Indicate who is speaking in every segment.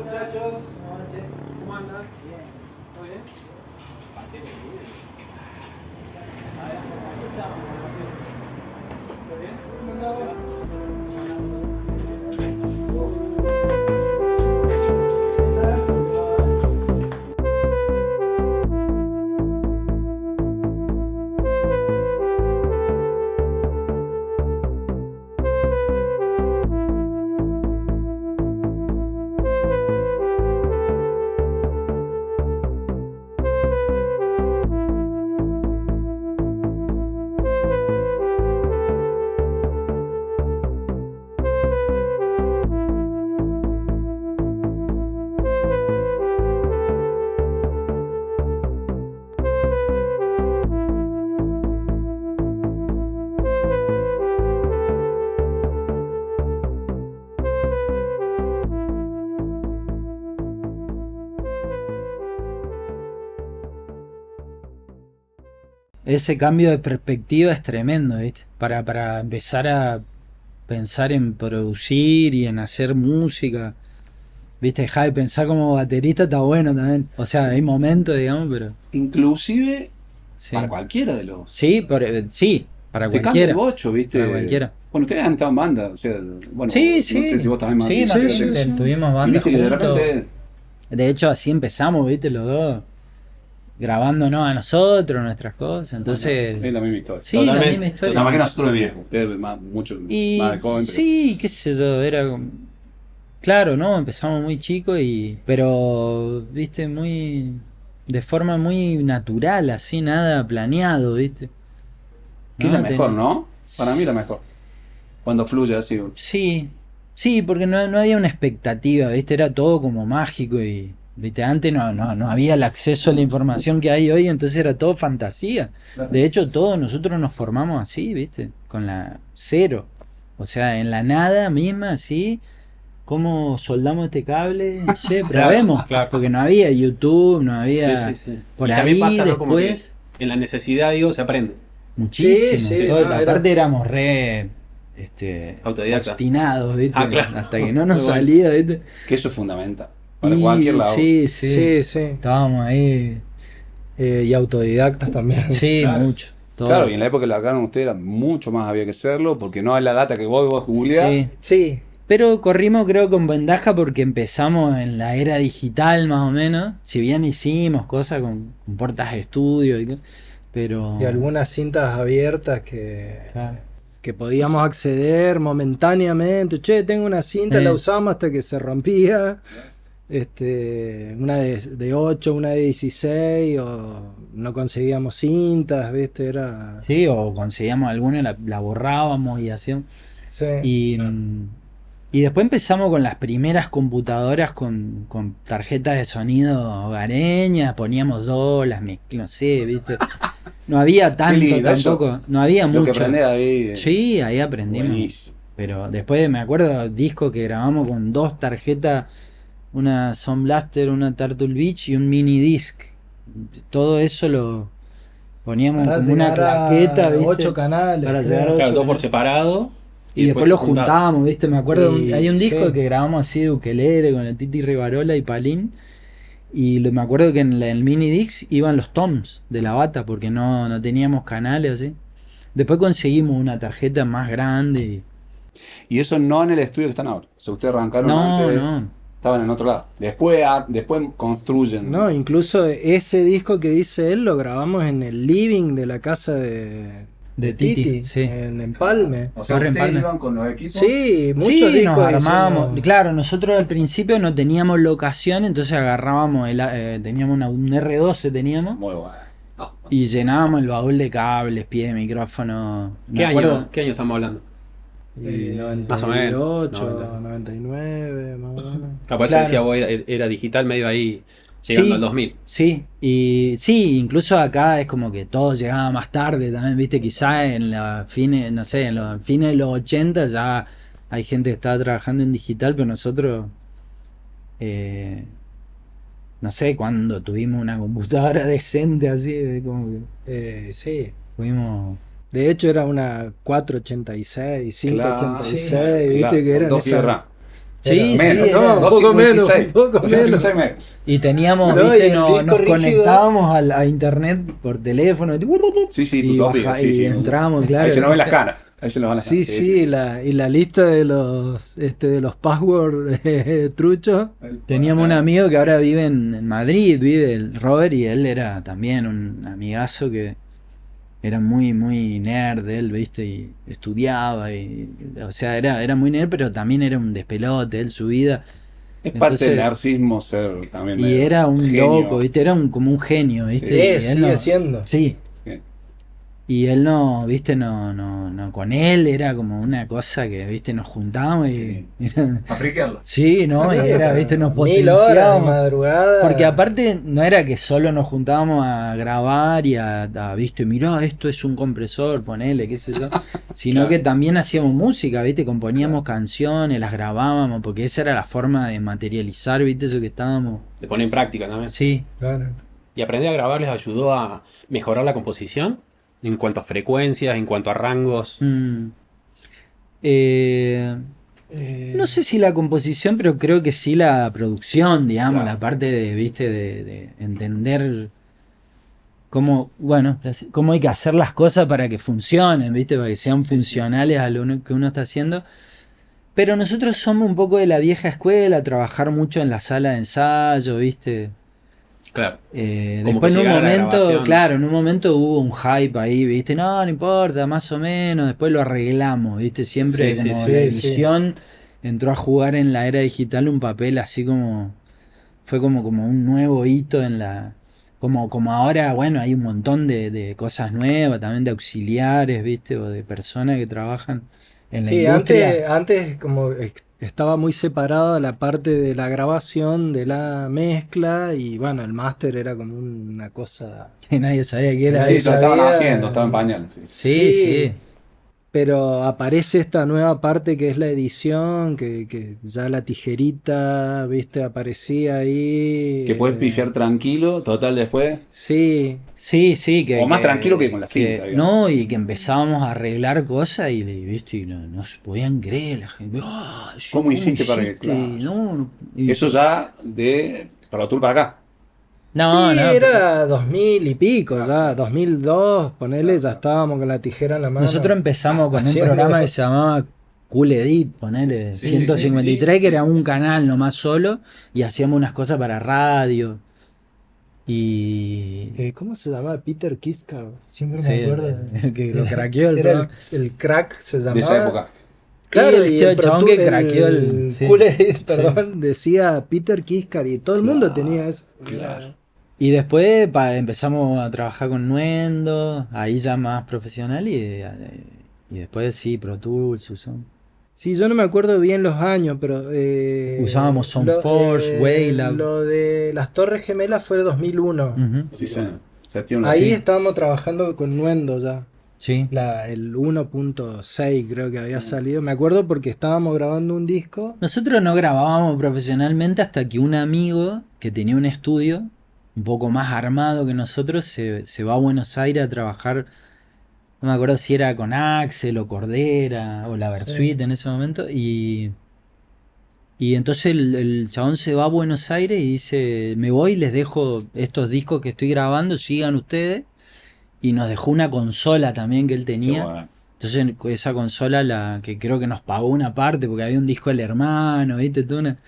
Speaker 1: Muchachos, ¿cómo andan? Bien. ¿Todo bien? A ver, así estamos. ¿Todo bien?
Speaker 2: Ese cambio de perspectiva es tremendo, ¿viste? Para empezar a pensar en producir y en hacer música. ¿Viste? Dejar de pensar como baterista está bueno también. O sea, hay momentos, digamos, pero
Speaker 3: Inclusive para
Speaker 2: sí.
Speaker 3: cualquiera de los...
Speaker 2: Sí, para
Speaker 3: Te cambia el
Speaker 2: cualquiera.
Speaker 3: bocho,
Speaker 2: Para
Speaker 3: ¿viste?
Speaker 2: cualquiera.
Speaker 3: Bueno, ustedes han estado en banda, o sea, bueno,
Speaker 2: Sí,
Speaker 3: no sé si
Speaker 2: sí.
Speaker 3: vos también más
Speaker 2: Sí,
Speaker 3: bien,
Speaker 2: más
Speaker 3: sí.
Speaker 2: tuvimos
Speaker 3: Y
Speaker 2: bandas
Speaker 3: viste que de
Speaker 2: juntos.
Speaker 3: repente,
Speaker 2: De hecho, así empezamos, ¿viste? Los dos. Grabándonos a nosotros, nuestras cosas.
Speaker 3: bueno,
Speaker 2: Entonces.
Speaker 3: es la misma historia.
Speaker 2: Sí, la misma
Speaker 1: Totalmente,
Speaker 2: historia.
Speaker 3: Nada más que
Speaker 1: totalmente.
Speaker 3: nosotros de viejo, ustedes mucho más
Speaker 2: Y
Speaker 3: de joven, pero...
Speaker 2: sí, qué sé yo, era claro, ¿no? Empezamos muy chicos pero, viste, muy, de forma muy natural, así, nada planeado, viste,
Speaker 3: Que es la
Speaker 2: ¿no?
Speaker 3: mejor, ¿no? Para mí la mejor. Cuando fluye así.
Speaker 2: Sí, sí, porque no había una expectativa, viste, era todo como mágico viste, antes no había el acceso a la información que hay hoy, entonces era todo fantasía.
Speaker 3: Claro.
Speaker 2: De hecho, todos nosotros nos formamos así, viste, con la cero. O sea, en la nada misma, así, ¿cómo soldamos este cable? No sé, probemos.
Speaker 1: Claro.
Speaker 2: Porque no había YouTube, no
Speaker 1: Sí,
Speaker 2: había.
Speaker 1: sí, sí.
Speaker 2: Por
Speaker 1: Y también
Speaker 2: ahí
Speaker 1: pasa, ¿no? Como que
Speaker 2: después,
Speaker 1: en la necesidad, digo, se aprende.
Speaker 2: muchísimo.
Speaker 4: Sí,
Speaker 2: Todo-
Speaker 4: no,
Speaker 2: aparte
Speaker 4: era.
Speaker 2: éramos re
Speaker 1: Autodidacta.
Speaker 2: obstinados, ¿viste?
Speaker 1: Ah, claro.
Speaker 2: Hasta que no nos
Speaker 1: Muy bueno.
Speaker 2: salía, ¿viste?
Speaker 3: Que eso es fundamental. Para cualquier
Speaker 2: Y
Speaker 3: lado.
Speaker 2: sí,
Speaker 4: Sí, sí.
Speaker 2: estábamos ahí.
Speaker 4: Y autodidactas también.
Speaker 2: Sí,
Speaker 1: Claro.
Speaker 2: mucho.
Speaker 3: Claro,
Speaker 2: Todo.
Speaker 3: y en la época que la largaron ustedes era mucho más había que hacerlo, porque no es la data que vos googleás.
Speaker 2: Sí.
Speaker 4: Sí,
Speaker 2: Pero corrimos creo con ventaja porque empezamos en la era digital más o menos. Si bien hicimos cosas con puertas de estudio pero...
Speaker 4: y algunas cintas abiertas
Speaker 2: Claro.
Speaker 4: que podíamos acceder momentáneamente. Che, tengo una cinta, la usamos hasta que se rompía. Una de 8, una de 16, o no conseguíamos cintas, ¿viste? Era.
Speaker 2: Sí, o conseguíamos alguna y la borrábamos y hacíamos.
Speaker 4: Sí.
Speaker 2: Y después empezamos con las primeras computadoras con tarjetas de sonido hogareñas, poníamos dos, las no sé, ¿viste? No había
Speaker 3: Qué
Speaker 2: tanto
Speaker 3: lindo eso.
Speaker 2: tampoco, no había
Speaker 3: Lo que
Speaker 2: mucho.
Speaker 3: aprendés ahí.
Speaker 2: Sí, ahí aprendimos.
Speaker 3: Buenísimo.
Speaker 2: Pero después me acuerdo discos que grabamos con dos tarjetas, una Sound Blaster, una Turtle Beach y un mini disc. Todo eso lo poníamos
Speaker 4: Para
Speaker 2: como una
Speaker 4: llegar a
Speaker 2: claqueta, ¿viste?
Speaker 4: 8 canales.
Speaker 2: Para
Speaker 4: creo.
Speaker 2: llegar a
Speaker 1: Claro,
Speaker 2: 8
Speaker 1: todo por
Speaker 2: canales.
Speaker 1: separado.
Speaker 2: Y después lo
Speaker 1: juntado.
Speaker 2: juntábamos, ¿viste? Me acuerdo,
Speaker 4: Y
Speaker 2: hay un disco
Speaker 4: sí.
Speaker 2: que grabamos así de ukelele con el Titi Rivarola y Palín. Y me acuerdo que en el mini disc iban los toms de la bata porque no teníamos canales así. Después conseguimos una tarjeta más grande.
Speaker 3: Y eso no en el estudio que están ahora. O sea, ustedes arrancaron
Speaker 2: No,
Speaker 3: antes,
Speaker 2: no.
Speaker 3: estaban en otro lado. Después construyen.
Speaker 4: No, incluso ese disco que dice él lo grabamos en el living de la casa de Titi,
Speaker 2: sí.
Speaker 4: en Empalme.
Speaker 3: O sea,
Speaker 2: Barrio
Speaker 3: ustedes
Speaker 2: Empalme.
Speaker 3: iban con los equipos.
Speaker 4: Sí, muchos
Speaker 2: Sí,
Speaker 4: discos
Speaker 2: nos armábamos.
Speaker 4: hicimos.
Speaker 2: Claro, nosotros al principio no teníamos locación, entonces agarrábamos, teníamos un R12 teníamos.
Speaker 3: Muy bueno.
Speaker 2: Y llenábamos el baúl de cables, pie de micrófono.
Speaker 1: ¿Qué
Speaker 2: Me acuerdo.
Speaker 1: año? ¿Qué año estamos hablando?
Speaker 2: Más o
Speaker 1: menos,
Speaker 4: 98, 99, más o menos.
Speaker 1: Capaz
Speaker 2: Claro.
Speaker 1: decía vos, era digital medio ahí, llegando
Speaker 2: Sí,
Speaker 1: al 2000.
Speaker 2: Sí, y sí, incluso acá es como que todo llegaba más tarde también, viste, quizá en la fines, no sé, en los fines de los 80 ya hay gente que estaba trabajando en digital, pero nosotros, no sé, cuando tuvimos una computadora decente así, como que
Speaker 4: Sí.
Speaker 2: fuimos...
Speaker 4: De hecho era una 486, 586,
Speaker 3: Claro,
Speaker 4: viste
Speaker 3: claro,
Speaker 4: que
Speaker 3: con
Speaker 4: eran
Speaker 3: 2 GB de RAM.
Speaker 2: Sí,
Speaker 4: Era-
Speaker 2: sí,
Speaker 3: Menos,
Speaker 2: era-
Speaker 4: no, un poco menos, un poco
Speaker 3: 256 megas.
Speaker 2: y teníamos,
Speaker 4: No,
Speaker 2: viste,
Speaker 4: y el disco
Speaker 2: nos
Speaker 4: rígido.
Speaker 2: conectábamos a internet por teléfono.
Speaker 3: Sí, sí,
Speaker 2: y,
Speaker 3: tu tópico, sí,
Speaker 2: y
Speaker 3: sí.
Speaker 2: entrábamos, claro.
Speaker 3: Ahí se nos ven las canas. Ahí se nos van las
Speaker 4: Sí,
Speaker 3: canas.
Speaker 4: sí, y la lista de los passwords truchos.
Speaker 2: Teníamos un amigo que ahora vive en Madrid, vive el Robert, y él era también un amigazo que era muy, muy nerd, él, viste, y estudiaba, o sea, era muy nerd, pero también era un despelote, él, su vida.
Speaker 3: Es parte del
Speaker 2: Entonces,
Speaker 3: narcismo ser también
Speaker 2: y
Speaker 3: medio
Speaker 2: era un
Speaker 3: genio.
Speaker 2: loco, viste, era como un genio,
Speaker 3: Sí.
Speaker 2: viste. Y él
Speaker 4: Sigue siendo.
Speaker 2: Sí,
Speaker 3: Sí.
Speaker 2: y él no, viste, no, con él era como una cosa que, viste, nos juntábamos y era-
Speaker 3: A friquearlo.
Speaker 2: sí, ¿no? Y era, viste, nos
Speaker 4: 1000 horas de
Speaker 2: potenciábamos.
Speaker 4: madrugada.
Speaker 2: Porque aparte no era que solo nos juntábamos a grabar y viste, mirá, esto es un compresor, ponele, qué sé yo, sino
Speaker 3: Claro.
Speaker 2: que también hacíamos música, viste, componíamos canciones, las grabábamos, porque esa era la forma de materializar, viste, eso que estábamos.
Speaker 5: De poner en práctica también.
Speaker 2: Sí,
Speaker 4: Claro.
Speaker 5: ¿Y aprender a grabar les ayudó a mejorar la composición? En cuanto a frecuencias, en cuanto a rangos.
Speaker 2: mm. Eh, no sé si la composición, pero creo que sí la producción, digamos,
Speaker 3: Claro.
Speaker 2: la parte de, viste, de entender cómo, bueno, cómo hay que hacer las cosas para que funcionen, ¿viste? Para que sean funcionales a lo que uno está haciendo. Pero nosotros somos un poco de la vieja escuela, trabajar mucho en la sala de ensayo, ¿viste?
Speaker 5: Claro.
Speaker 2: Después
Speaker 5: Como que
Speaker 2: en un
Speaker 5: llegar a la
Speaker 2: momento,
Speaker 5: grabación.
Speaker 2: claro, en un momento hubo un hype ahí, ¿viste? No importa, más o menos, después lo arreglamos, ¿viste? Siempre
Speaker 5: Sí, sí,
Speaker 2: como
Speaker 5: sí,
Speaker 2: la
Speaker 4: sí.
Speaker 2: edición entró a jugar en la era digital un papel así como fue como un nuevo hito en la. Como ahora, bueno, hay un montón de cosas nuevas, también de auxiliares, ¿viste? O de personas que trabajan en la
Speaker 4: Sí,
Speaker 2: industria.
Speaker 4: antes como estaba muy separada la parte de la grabación de la mezcla y bueno, el máster era como una cosa.
Speaker 2: Que nadie sabía que era
Speaker 4: Nadie
Speaker 3: Sí,
Speaker 2: eso.
Speaker 3: lo estaban
Speaker 4: sabía.
Speaker 3: haciendo, estaban en pañales. Sí.
Speaker 2: Sí, sí.
Speaker 4: Pero aparece esta nueva parte que es la edición, que ya la tijerita, viste, aparecía ahí.
Speaker 3: Que puedes pifiar tranquilo, total después.
Speaker 4: Sí,
Speaker 2: Sí, sí, que.
Speaker 3: O más tranquilo que con la cinta, digamos.
Speaker 2: No, y que empezábamos a arreglar cosas ¿viste? Y no se podían creer la gente. "Ah,
Speaker 3: ¿Cómo hiciste para que-
Speaker 2: hiciste?".
Speaker 3: claro.
Speaker 2: Y-
Speaker 3: Eso ya de Pro Tour para acá.
Speaker 2: No,
Speaker 4: sí,
Speaker 2: no,
Speaker 4: era 2000 y pico ya, 2002, ponele, ya estábamos con la tijera en la mano.
Speaker 2: nosotros empezamos con un
Speaker 4: Haciendo-
Speaker 2: programa que se llamaba Cool Edit, ponele,
Speaker 3: Sí,
Speaker 2: 153,
Speaker 3: sí,
Speaker 2: que era un canal nomás solo, y hacíamos unas cosas para radio. Y.
Speaker 4: ¿Cómo se llamaba? Peter Kiska, siempre
Speaker 2: Sí,
Speaker 4: me acuerdo.
Speaker 2: el que lo craqueó el
Speaker 4: Era
Speaker 2: programa.
Speaker 4: el crack se llamaba.
Speaker 3: De esa época.
Speaker 4: Claro,
Speaker 2: Y
Speaker 4: y
Speaker 2: el
Speaker 4: el
Speaker 2: chabón
Speaker 4: Pro
Speaker 2: que
Speaker 4: Tour-
Speaker 2: craqueó el. sí.
Speaker 4: Cool Edit, perdón, decía Peter Kiskar y todo el mundo tenía eso.
Speaker 3: Claro.
Speaker 2: Y después empezamos a trabajar con Nuendo, ahí ya más profesional, y después sí, Pro Tools usamos.
Speaker 4: Sí, yo no me acuerdo bien los años, pero...
Speaker 2: Usábamos Soundforge, Waylab.
Speaker 4: Lo de las Torres Gemelas fue 2001.
Speaker 2: Ujú.
Speaker 3: Sí, señor. Se tiene una-
Speaker 4: Ahí
Speaker 2: Sí.
Speaker 4: estábamos trabajando con Nuendo ya.
Speaker 2: Sí.
Speaker 4: El 1.6 creo que había salido. Me acuerdo porque estábamos grabando un disco.
Speaker 2: Nosotros no grabábamos profesionalmente hasta que un amigo que tenía un estudio un poco más armado que nosotros se va a Buenos Aires a trabajar. No me acuerdo si era con Axel o Cordera o la Versuit en ese momento. Y entonces el chabón se va a Buenos Aires y dice, me voy, les dejo estos discos que estoy grabando, sigan ustedes. Y nos dejó una consola también que él
Speaker 3: Qué
Speaker 2: tenía.
Speaker 3: bueno.
Speaker 2: Entonces esa consola la que creo que nos pagó una parte porque había un disco del hermano, ¿viste? Toda una...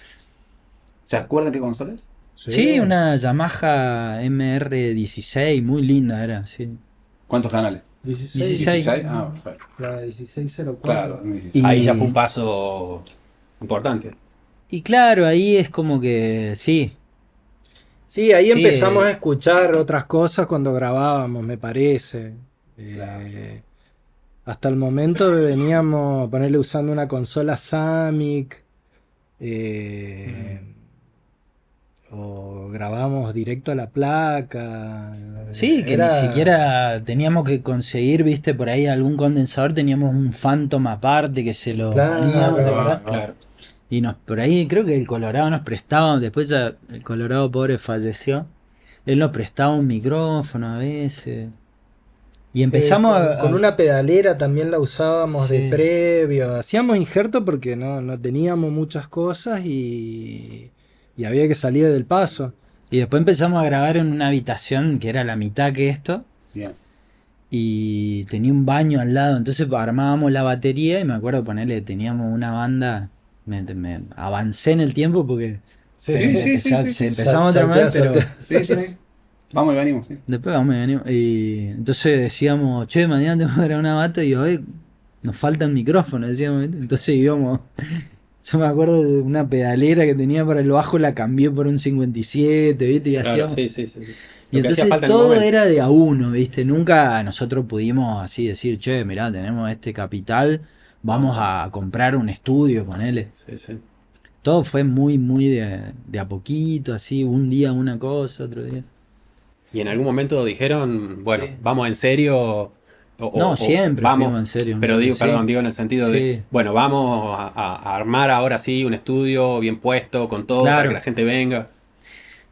Speaker 3: ¿Se acuerdan qué consola es?
Speaker 2: Sí, una Yamaha MR16, muy linda era, sí.
Speaker 3: ¿Cuántos canales?
Speaker 4: 16.
Speaker 2: 16.
Speaker 3: Ah, perfecto.
Speaker 4: La 1604.
Speaker 3: Claro, 16.
Speaker 2: Y-
Speaker 5: Ahí ya fue un paso importante.
Speaker 2: Y claro, ahí es como que, sí,
Speaker 4: Sí, ahí
Speaker 2: Sí,
Speaker 4: empezamos a escuchar otras cosas cuando grabábamos, me parece. Hasta el momento veníamos a ponerle usando una consola Samic. O grabamos directo a la placa.
Speaker 2: sí, que
Speaker 4: Era-
Speaker 2: ni siquiera teníamos que conseguir, viste, por ahí algún condensador, teníamos un Phantom aparte que se lo
Speaker 4: Claro,
Speaker 2: poníamos, ¿te acordás?
Speaker 5: Claro.
Speaker 2: Y por ahí creo que el Colorado nos prestaba, después ya el Colorado pobre falleció, él nos prestaba un micrófono a veces. Y empezamos
Speaker 4: con una pedalera también la usábamos
Speaker 2: Sí.
Speaker 4: de previo. Hacíamos injerto porque no teníamos muchas cosas y había que salir del paso.
Speaker 2: y después empezamos a grabar en una habitación que era la mitad que esto.
Speaker 3: Bien.
Speaker 2: Y tenía un baño al lado, entonces armábamos la batería y me acuerdo ponerle, teníamos una banda, me avancé en el tiempo porque
Speaker 3: Sí, sí, sí, sí, sí.
Speaker 2: empezamos a tomar, pero
Speaker 3: Sí, sí. Vamos y venimos, sí.
Speaker 2: después vamos y venimos. Y entonces decíamos, che, mañana tenemos que grabar una bata y hoy nos faltan micrófonos, decíamos, ¿viste? Entonces íbamos, yo me acuerdo de una pedalera que tenía para el bajo, la cambié por un 57, ¿viste? Y
Speaker 5: Claro,
Speaker 2: hacíamos...
Speaker 5: sí, sí, sí.
Speaker 2: Y
Speaker 5: Lo que hacía
Speaker 2: entonces
Speaker 5: falta en el
Speaker 2: todo
Speaker 5: momento.
Speaker 2: era de a uno, ¿viste? Nunca nosotros pudimos así decir, che, mirá, tenemos este capital, vamos a comprar un estudio, ponele.
Speaker 5: Sí, sí.
Speaker 2: Todo fue muy, muy de a poquito, así, un día una cosa, otro día.
Speaker 5: Y en algún momento dijeron, bueno,
Speaker 2: Sí.
Speaker 5: vamos en serio.
Speaker 2: No, siempre
Speaker 5: vamos,
Speaker 2: fuimos en serio.
Speaker 5: Pero digo,
Speaker 2: Sí.
Speaker 5: perdón, digo en el sentido
Speaker 2: Sí.
Speaker 5: de, bueno, vamos a armar ahora sí un estudio bien puesto, con todo,
Speaker 2: Claro.
Speaker 5: para que la gente venga.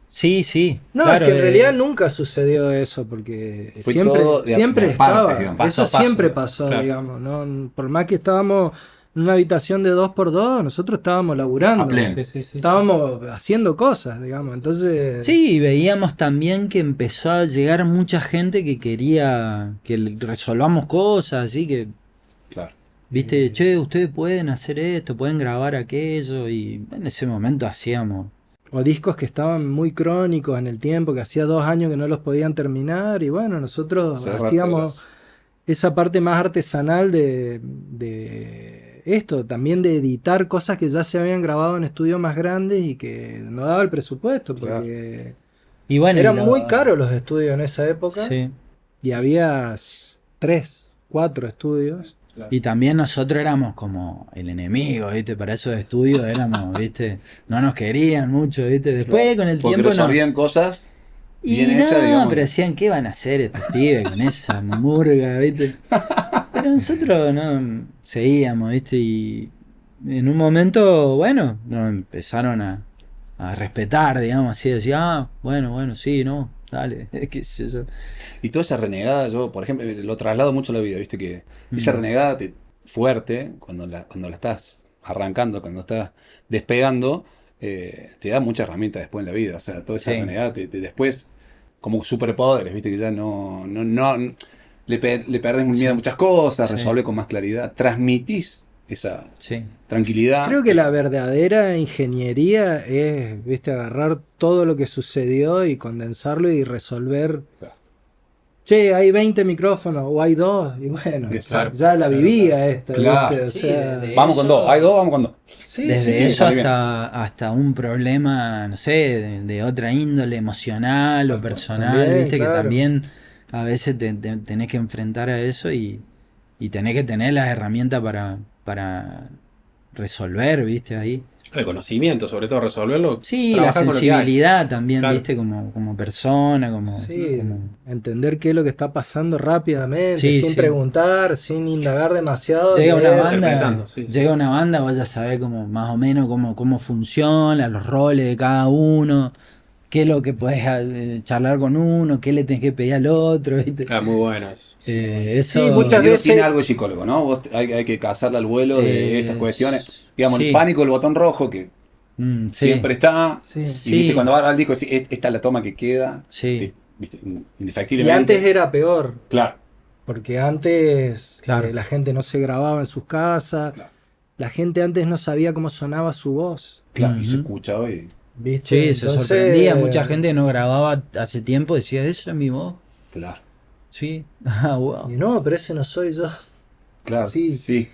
Speaker 2: Sí, sí.
Speaker 4: No,
Speaker 2: claro,
Speaker 4: es que en realidad nunca sucedió eso, porque
Speaker 3: Fue
Speaker 4: siempre,
Speaker 3: todo de a-
Speaker 4: siempre
Speaker 3: de a partes,
Speaker 4: estaba.
Speaker 3: digamos.
Speaker 5: Paso a
Speaker 4: Eso
Speaker 5: paso,
Speaker 4: siempre pasó,
Speaker 5: claro.
Speaker 4: digamos. ¿No? Por más que estábamos en una habitación de 2x2, nosotros estábamos laburando.
Speaker 3: A pleno.
Speaker 5: Sí, sí, sí.
Speaker 4: Estábamos haciendo cosas, digamos. Entonces,
Speaker 2: Sí, y veíamos también que empezó a llegar mucha gente que quería que resolvamos cosas, así que
Speaker 3: Claro.
Speaker 2: viste, che, ustedes pueden hacer esto, pueden grabar aquello, y en ese momento hacíamos.
Speaker 4: o discos que estaban muy crónicos en el tiempo, que hacía 2 años que no los podían terminar. Y bueno, nosotros
Speaker 3: Cerrar
Speaker 4: hacíamos
Speaker 3: filas.
Speaker 4: esa parte más artesanal de esto, también de editar cosas que ya se habían grabado en estudios más grandes y que no daba el presupuesto, porque
Speaker 2: Y bueno,
Speaker 4: eran
Speaker 2: y
Speaker 4: muy caros los estudios en esa época
Speaker 2: Sí.
Speaker 4: y había 3, 4 estudios.
Speaker 2: Y también nosotros éramos como el enemigo, ¿viste? Para esos estudios éramos, ¿viste? No nos querían mucho, ¿viste? Después con el
Speaker 3: Porque
Speaker 2: tiempo no.
Speaker 3: resolvían cosas
Speaker 2: Y
Speaker 3: bien
Speaker 2: no,
Speaker 3: hechas, digamos.
Speaker 2: pero decían, ¿qué van a hacer estos pibes con esa murga, ¿viste? Pero nosotros no seguíamos, ¿viste? Y en un momento, bueno, nos empezaron a respetar, digamos, así, decía, ah, bueno, sí, no, dale, qué sé yo.
Speaker 3: Y toda esa renegada, yo, por ejemplo, lo traslado mucho a la vida, viste que esa
Speaker 2: Mm.
Speaker 3: renegada fuerte, cuando la estás arrancando, cuando estás despegando, te da mucha herramienta después en la vida. O sea, toda esa
Speaker 2: Sí.
Speaker 3: renegada después, como superpoderes, viste que ya no le perdés miedo a muchas cosas,
Speaker 2: Sí.
Speaker 3: resolve con más claridad, transmitís esa
Speaker 2: Sí.
Speaker 3: tranquilidad.
Speaker 4: Creo que la verdadera ingeniería es, viste, agarrar todo lo que sucedió y condensarlo y resolver.
Speaker 3: Claro.
Speaker 4: Che, hay 20 micrófonos o hay 2 y bueno,
Speaker 3: Exacto.
Speaker 4: ya la vivía esta,
Speaker 3: Claro.
Speaker 4: ¿viste? O
Speaker 2: Sí,
Speaker 4: sea,
Speaker 2: desde
Speaker 3: Vamos con
Speaker 2: eso-
Speaker 3: dos, hay dos, vamos con dos.
Speaker 4: sí,
Speaker 2: Desde
Speaker 4: sí.
Speaker 2: eso
Speaker 3: está bien.
Speaker 2: hasta un problema, no sé, de otra índole emocional o personal,
Speaker 4: También,
Speaker 2: viste,
Speaker 4: claro.
Speaker 2: que también a veces tenés que enfrentar a eso y tenés que tener las herramientas para resolver, viste, ahí.
Speaker 5: El conocimiento, sobre todo, resolverlo.
Speaker 2: Sí, la
Speaker 5: trabajar con lo que hay.
Speaker 2: sensibilidad también,
Speaker 5: Claro.
Speaker 2: viste, como persona, como...
Speaker 4: Sí,
Speaker 2: como-
Speaker 4: entender qué es lo que está pasando rápidamente,
Speaker 2: Sí,
Speaker 4: sin
Speaker 2: sí.
Speaker 4: preguntar, sin indagar demasiado.
Speaker 2: Llega una
Speaker 4: leer.
Speaker 2: banda,
Speaker 5: interpretando, sí, sí.
Speaker 2: llega una banda, vos ya sabés como, más o menos cómo funciona, los roles de cada uno, qué es lo que podés charlar con uno, qué le tenés que pedir al otro, ¿viste?
Speaker 5: Claro, muy bueno eso.
Speaker 2: Eso
Speaker 4: Sí, muchas
Speaker 3: Ingeniero
Speaker 4: veces-
Speaker 3: tiene algo de psicólogo, ¿no? Vos hay que cazarle al vuelo de estas cuestiones. Digamos,
Speaker 2: sí.
Speaker 3: el pánico del botón rojo, que
Speaker 2: sí,
Speaker 3: siempre está.
Speaker 4: Sí.
Speaker 3: Y
Speaker 2: Sí.
Speaker 3: viste, cuando va al disco, decís, esta es la toma que queda.
Speaker 2: Sí.
Speaker 3: Viste,
Speaker 4: Y
Speaker 3: indefectiblemente.
Speaker 4: antes era peor,
Speaker 3: Claro,
Speaker 4: porque antes
Speaker 2: Claro.
Speaker 4: la gente no se grababa en sus casas,
Speaker 3: Claro.
Speaker 4: la gente antes no sabía cómo sonaba su voz,
Speaker 3: claro. Y se
Speaker 2: Ujú.
Speaker 3: escucha hoy.
Speaker 4: ¿viste?
Speaker 2: Sí, se
Speaker 4: Entonces,
Speaker 2: sorprendía, mucha gente que no grababa hace tiempo decía, ¿eso es mi voz?
Speaker 3: Claro,
Speaker 2: Sí, ah, wow.
Speaker 4: Y no, pero ese no soy yo.
Speaker 3: claro.
Speaker 4: Sí.
Speaker 3: Sí.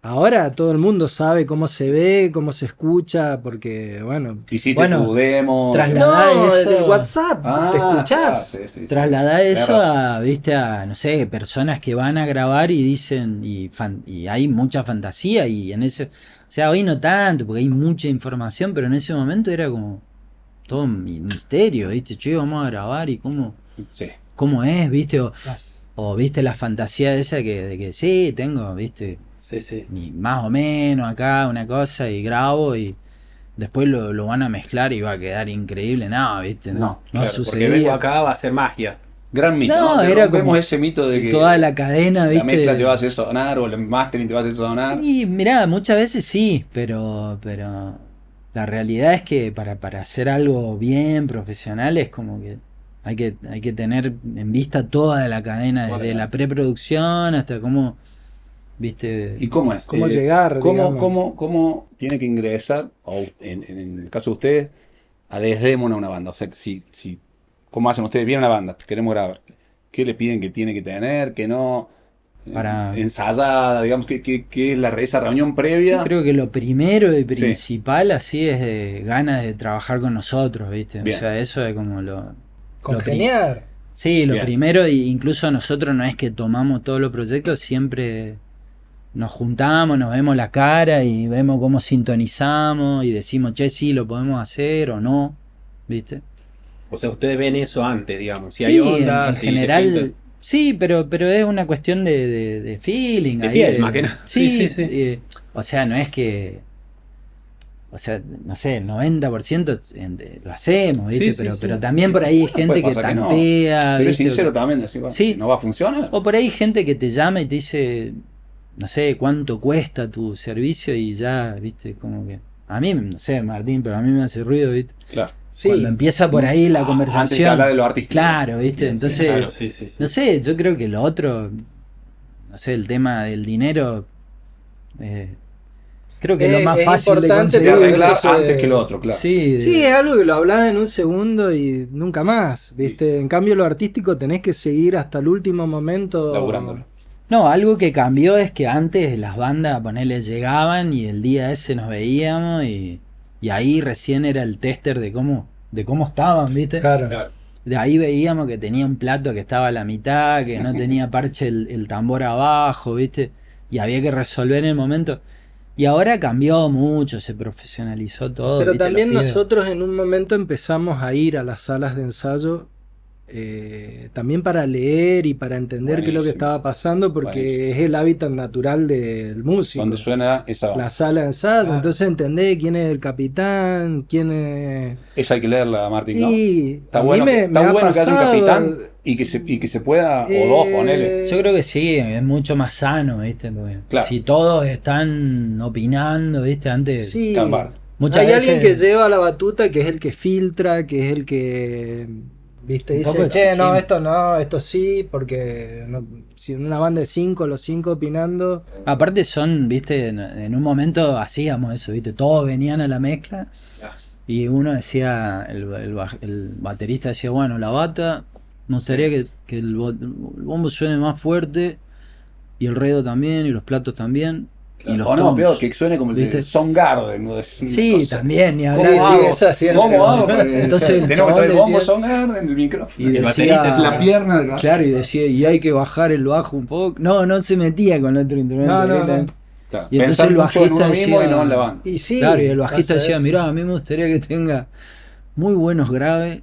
Speaker 4: Ahora todo el mundo sabe cómo se ve, cómo se escucha, porque, bueno...
Speaker 3: Hiciste
Speaker 2: Bueno,
Speaker 3: tu demo.
Speaker 2: trasladá
Speaker 4: No,
Speaker 2: eso.
Speaker 4: del WhatsApp,
Speaker 3: Ah,
Speaker 4: te escuchás.
Speaker 3: claro, sí, sí.
Speaker 2: Trasladar
Speaker 3: Tenés
Speaker 2: eso
Speaker 3: razón.
Speaker 2: a, viste, a, no sé, personas que van a grabar y dicen, y hay mucha fantasía, y en ese, o sea, hoy no tanto, porque hay mucha información, pero en ese momento era como todo un misterio, viste, che, vamos a grabar y
Speaker 3: Sí.
Speaker 2: cómo es, viste, o viste la fantasía esa de que sí, tengo, viste,
Speaker 5: Sí, sí.
Speaker 2: y más o menos acá una cosa y grabo y después lo van a mezclar y va a quedar increíble, no, viste, no
Speaker 3: No,
Speaker 5: Claro, porque
Speaker 2: sucedía.
Speaker 5: vengo acá va a ser magia.
Speaker 3: Gran mito,
Speaker 2: No,
Speaker 3: ¿no?
Speaker 2: era
Speaker 3: Rompemos
Speaker 2: como
Speaker 3: ese mito de que
Speaker 2: toda la cadena,
Speaker 3: la
Speaker 2: ¿viste?
Speaker 3: mezcla te va a hacer sonar o el mastering te va a hacer sonar.
Speaker 2: Y mirá, muchas veces sí, pero la realidad es que para hacer algo bien profesional es como que hay que tener en vista toda la cadena,
Speaker 3: Toda la
Speaker 2: desde
Speaker 3: cadena.
Speaker 2: la preproducción hasta cómo, viste.
Speaker 3: ¿Y cómo es?
Speaker 4: ¿Cómo llegar, digamos?
Speaker 3: ¿Cómo tiene que ingresar, o en el caso de ustedes, a Desdémona una banda? O sea, ¿cómo hacen ustedes? Vienen una banda, queremos grabar. ¿Qué le piden que tiene que tener, que no?
Speaker 2: Para-
Speaker 3: Ensayada, digamos, ¿qué es esa reunión previa?
Speaker 2: Yo creo que lo primero y
Speaker 3: Sí.
Speaker 2: principal así es de ganas de trabajar con nosotros, ¿viste?
Speaker 3: Bien.
Speaker 2: O sea, eso es como
Speaker 4: Congeniar.
Speaker 2: Sí, lo
Speaker 3: Bien.
Speaker 2: primero, y incluso nosotros no es que tomamos todos los proyectos, siempre nos juntamos, nos vemos la cara y vemos cómo sintonizamos y decimos, che, sí, lo podemos hacer o no, ¿viste?
Speaker 5: O sea, ustedes ven eso antes, digamos. Si
Speaker 2: Sí,
Speaker 5: hay ondas,
Speaker 2: en
Speaker 5: si te
Speaker 2: general,
Speaker 5: pinta.
Speaker 2: sí, pero es una cuestión de feeling.
Speaker 5: De
Speaker 2: ahí,
Speaker 5: piel, más que nada.
Speaker 2: Sí,
Speaker 5: Sí.
Speaker 2: o sea, no es que... O sea, no sé, el 90% lo hacemos, ¿viste?
Speaker 5: Sí, sí.
Speaker 2: Pero también
Speaker 3: Sí,
Speaker 2: por
Speaker 3: sí.
Speaker 2: ahí hay
Speaker 3: Bueno,
Speaker 2: gente
Speaker 3: puede
Speaker 2: que
Speaker 3: pasar que no.
Speaker 2: tantea,
Speaker 3: Pero es
Speaker 2: ¿viste?
Speaker 3: sincero también, decir, bueno,
Speaker 2: Sí.
Speaker 3: si no va a funcionar.
Speaker 2: O por ahí gente que te llama y te dice, no sé, cuánto cuesta tu servicio y ya, ¿viste? Como que... A mí, no sé, Martín, pero a mí me hace ruido, ¿viste?
Speaker 3: Claro.
Speaker 4: Sí.
Speaker 2: Cuando empieza por ahí la
Speaker 3: Antes de
Speaker 2: conversación.
Speaker 3: hablar de lo artístico.
Speaker 2: Claro, ¿viste?
Speaker 3: Bien, sí,
Speaker 2: Entonces,
Speaker 5: Claro, sí.
Speaker 2: no sé, yo creo que lo otro, no sé, el tema del dinero, creo que es lo más
Speaker 4: Es
Speaker 2: fácil de
Speaker 4: importante
Speaker 3: De
Speaker 2: conseguir.
Speaker 4: porque
Speaker 3: arreglar
Speaker 4: eso se-
Speaker 3: antes que lo otro, claro.
Speaker 2: Sí,
Speaker 4: Sí, es algo que lo hablás en un segundo y nunca más, ¿viste? En cambio, lo artístico tenés que seguir hasta el último momento.
Speaker 3: Laburándolo.
Speaker 2: No, algo que cambió es que antes las bandas, ponele, llegaban y el día ese nos veíamos y ahí recién era el tester de cómo estaban, ¿viste?
Speaker 4: Claro.
Speaker 2: De ahí veíamos que tenía un plato que estaba a la mitad, que no tenía parche el tambor abajo, ¿viste? Y había que resolver en el momento. Y ahora cambió mucho, se profesionalizó todo.
Speaker 4: Pero
Speaker 2: ¿viste?
Speaker 4: también
Speaker 2: Los pibes.
Speaker 4: nosotros en un momento empezamos a ir a las salas de ensayo también para leer y para entender qué es lo que
Speaker 3: Buenísimo.
Speaker 4: estaba pasando, porque
Speaker 3: Buenísimo.
Speaker 4: es el hábitat natural del músico.
Speaker 3: Donde suena esa banda.
Speaker 4: La sala de ensayo,
Speaker 1: Claro.
Speaker 4: entonces entendés quién es el capitán, quién es...
Speaker 3: Esa hay que leerla, Martín, ¿no?
Speaker 4: Y
Speaker 3: Está
Speaker 4: a mí
Speaker 3: bueno,
Speaker 4: me
Speaker 3: está
Speaker 4: ha
Speaker 3: bueno que haya un
Speaker 4: pasado,
Speaker 3: capitán y que se pueda, o dos, ponele.
Speaker 2: Yo creo que sí, es mucho más sano, ¿viste? Porque
Speaker 3: Claro.
Speaker 2: si todos están opinando, ¿viste? Antes.
Speaker 4: Sí,
Speaker 3: Cambar.
Speaker 2: Muchas
Speaker 4: hay
Speaker 2: veces-
Speaker 4: alguien que lleva la batuta, que es el que filtra, que es el que, viste,
Speaker 2: Un poco
Speaker 4: dice, che, no,
Speaker 2: exigente.
Speaker 4: esto sí, porque si una banda de 5, los 5 opinando,
Speaker 2: Aparte son, ¿viste? En un momento hacíamos eso, ¿viste? Todos venían a la mezcla y uno decía, el baterista decía, bueno, la bata, me gustaría que el bombo suene más fuerte y el redo también y los platos también. Y los
Speaker 3: O no,
Speaker 2: toms.
Speaker 3: peor, que suene como el de
Speaker 2: ¿Viste?
Speaker 3: Soundgarden. ¿No?
Speaker 2: Sí,
Speaker 3: No sé.
Speaker 2: también, ni
Speaker 3: ¿Cómo
Speaker 2: hablar.
Speaker 4: sí,
Speaker 3: hago?
Speaker 4: esa sí,
Speaker 3: ¿Cómo
Speaker 4: esa-
Speaker 3: hago? Porque,
Speaker 2: Entonces el
Speaker 3: tenemos que
Speaker 2: chabón
Speaker 3: traer el bombo
Speaker 2: decía-
Speaker 3: Soundgarden, el micrófono.
Speaker 2: Y
Speaker 5: El
Speaker 2: decía-
Speaker 5: baterista es
Speaker 3: la pierna del
Speaker 2: Claro, y decía, y hay que bajar el bajo un poco. No se metía con el otro instrumento.
Speaker 4: No, no,
Speaker 2: directamente.
Speaker 3: Claro,
Speaker 2: Y entonces
Speaker 3: pensar
Speaker 2: el
Speaker 3: mucho en uno
Speaker 2: bajista
Speaker 3: mismo
Speaker 2: decía-
Speaker 3: y no en la banda.
Speaker 4: y sí,
Speaker 2: Claro, y el bajista
Speaker 4: pasa
Speaker 2: decía,
Speaker 4: eso.
Speaker 2: mirá, a mí me gustaría que tenga muy buenos graves,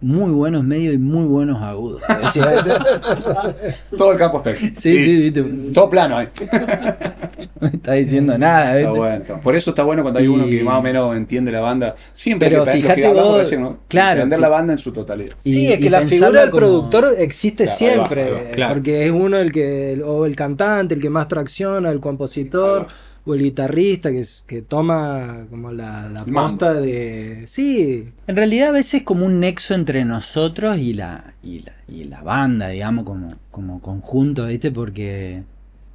Speaker 2: muy buenos medios y muy buenos agudos. Decía,
Speaker 3: Todo el campo perfecto.
Speaker 2: sí, te-
Speaker 3: Todo plano ahí.
Speaker 2: no me está diciendo nada.
Speaker 3: Está
Speaker 2: ¿viste?
Speaker 3: bueno, está bueno. Por eso está bueno cuando hay uno
Speaker 2: Y-
Speaker 3: que más o menos entiende la banda. Siempre
Speaker 2: Pero
Speaker 3: que, lo
Speaker 2: fíjate
Speaker 3: que hablamos
Speaker 2: vos,
Speaker 3: recién, ¿no?
Speaker 2: claro,
Speaker 3: Entender la banda en su totalidad.
Speaker 4: Sí,
Speaker 2: Y-
Speaker 4: es que
Speaker 2: y
Speaker 4: la
Speaker 2: pensarla
Speaker 4: figura del
Speaker 2: como-
Speaker 4: productor existe
Speaker 3: Claro, ahí va,
Speaker 4: siempre,
Speaker 3: ahí va,
Speaker 5: claro.
Speaker 4: porque es uno o el cantante, el que más tracciona, el compositor,
Speaker 3: Ahí va.
Speaker 4: o el guitarrista que toma como la
Speaker 3: El mando.
Speaker 4: posta de... Sí,
Speaker 2: En realidad a veces es como un nexo entre nosotros y la banda, digamos, como conjunto, ¿viste? Porque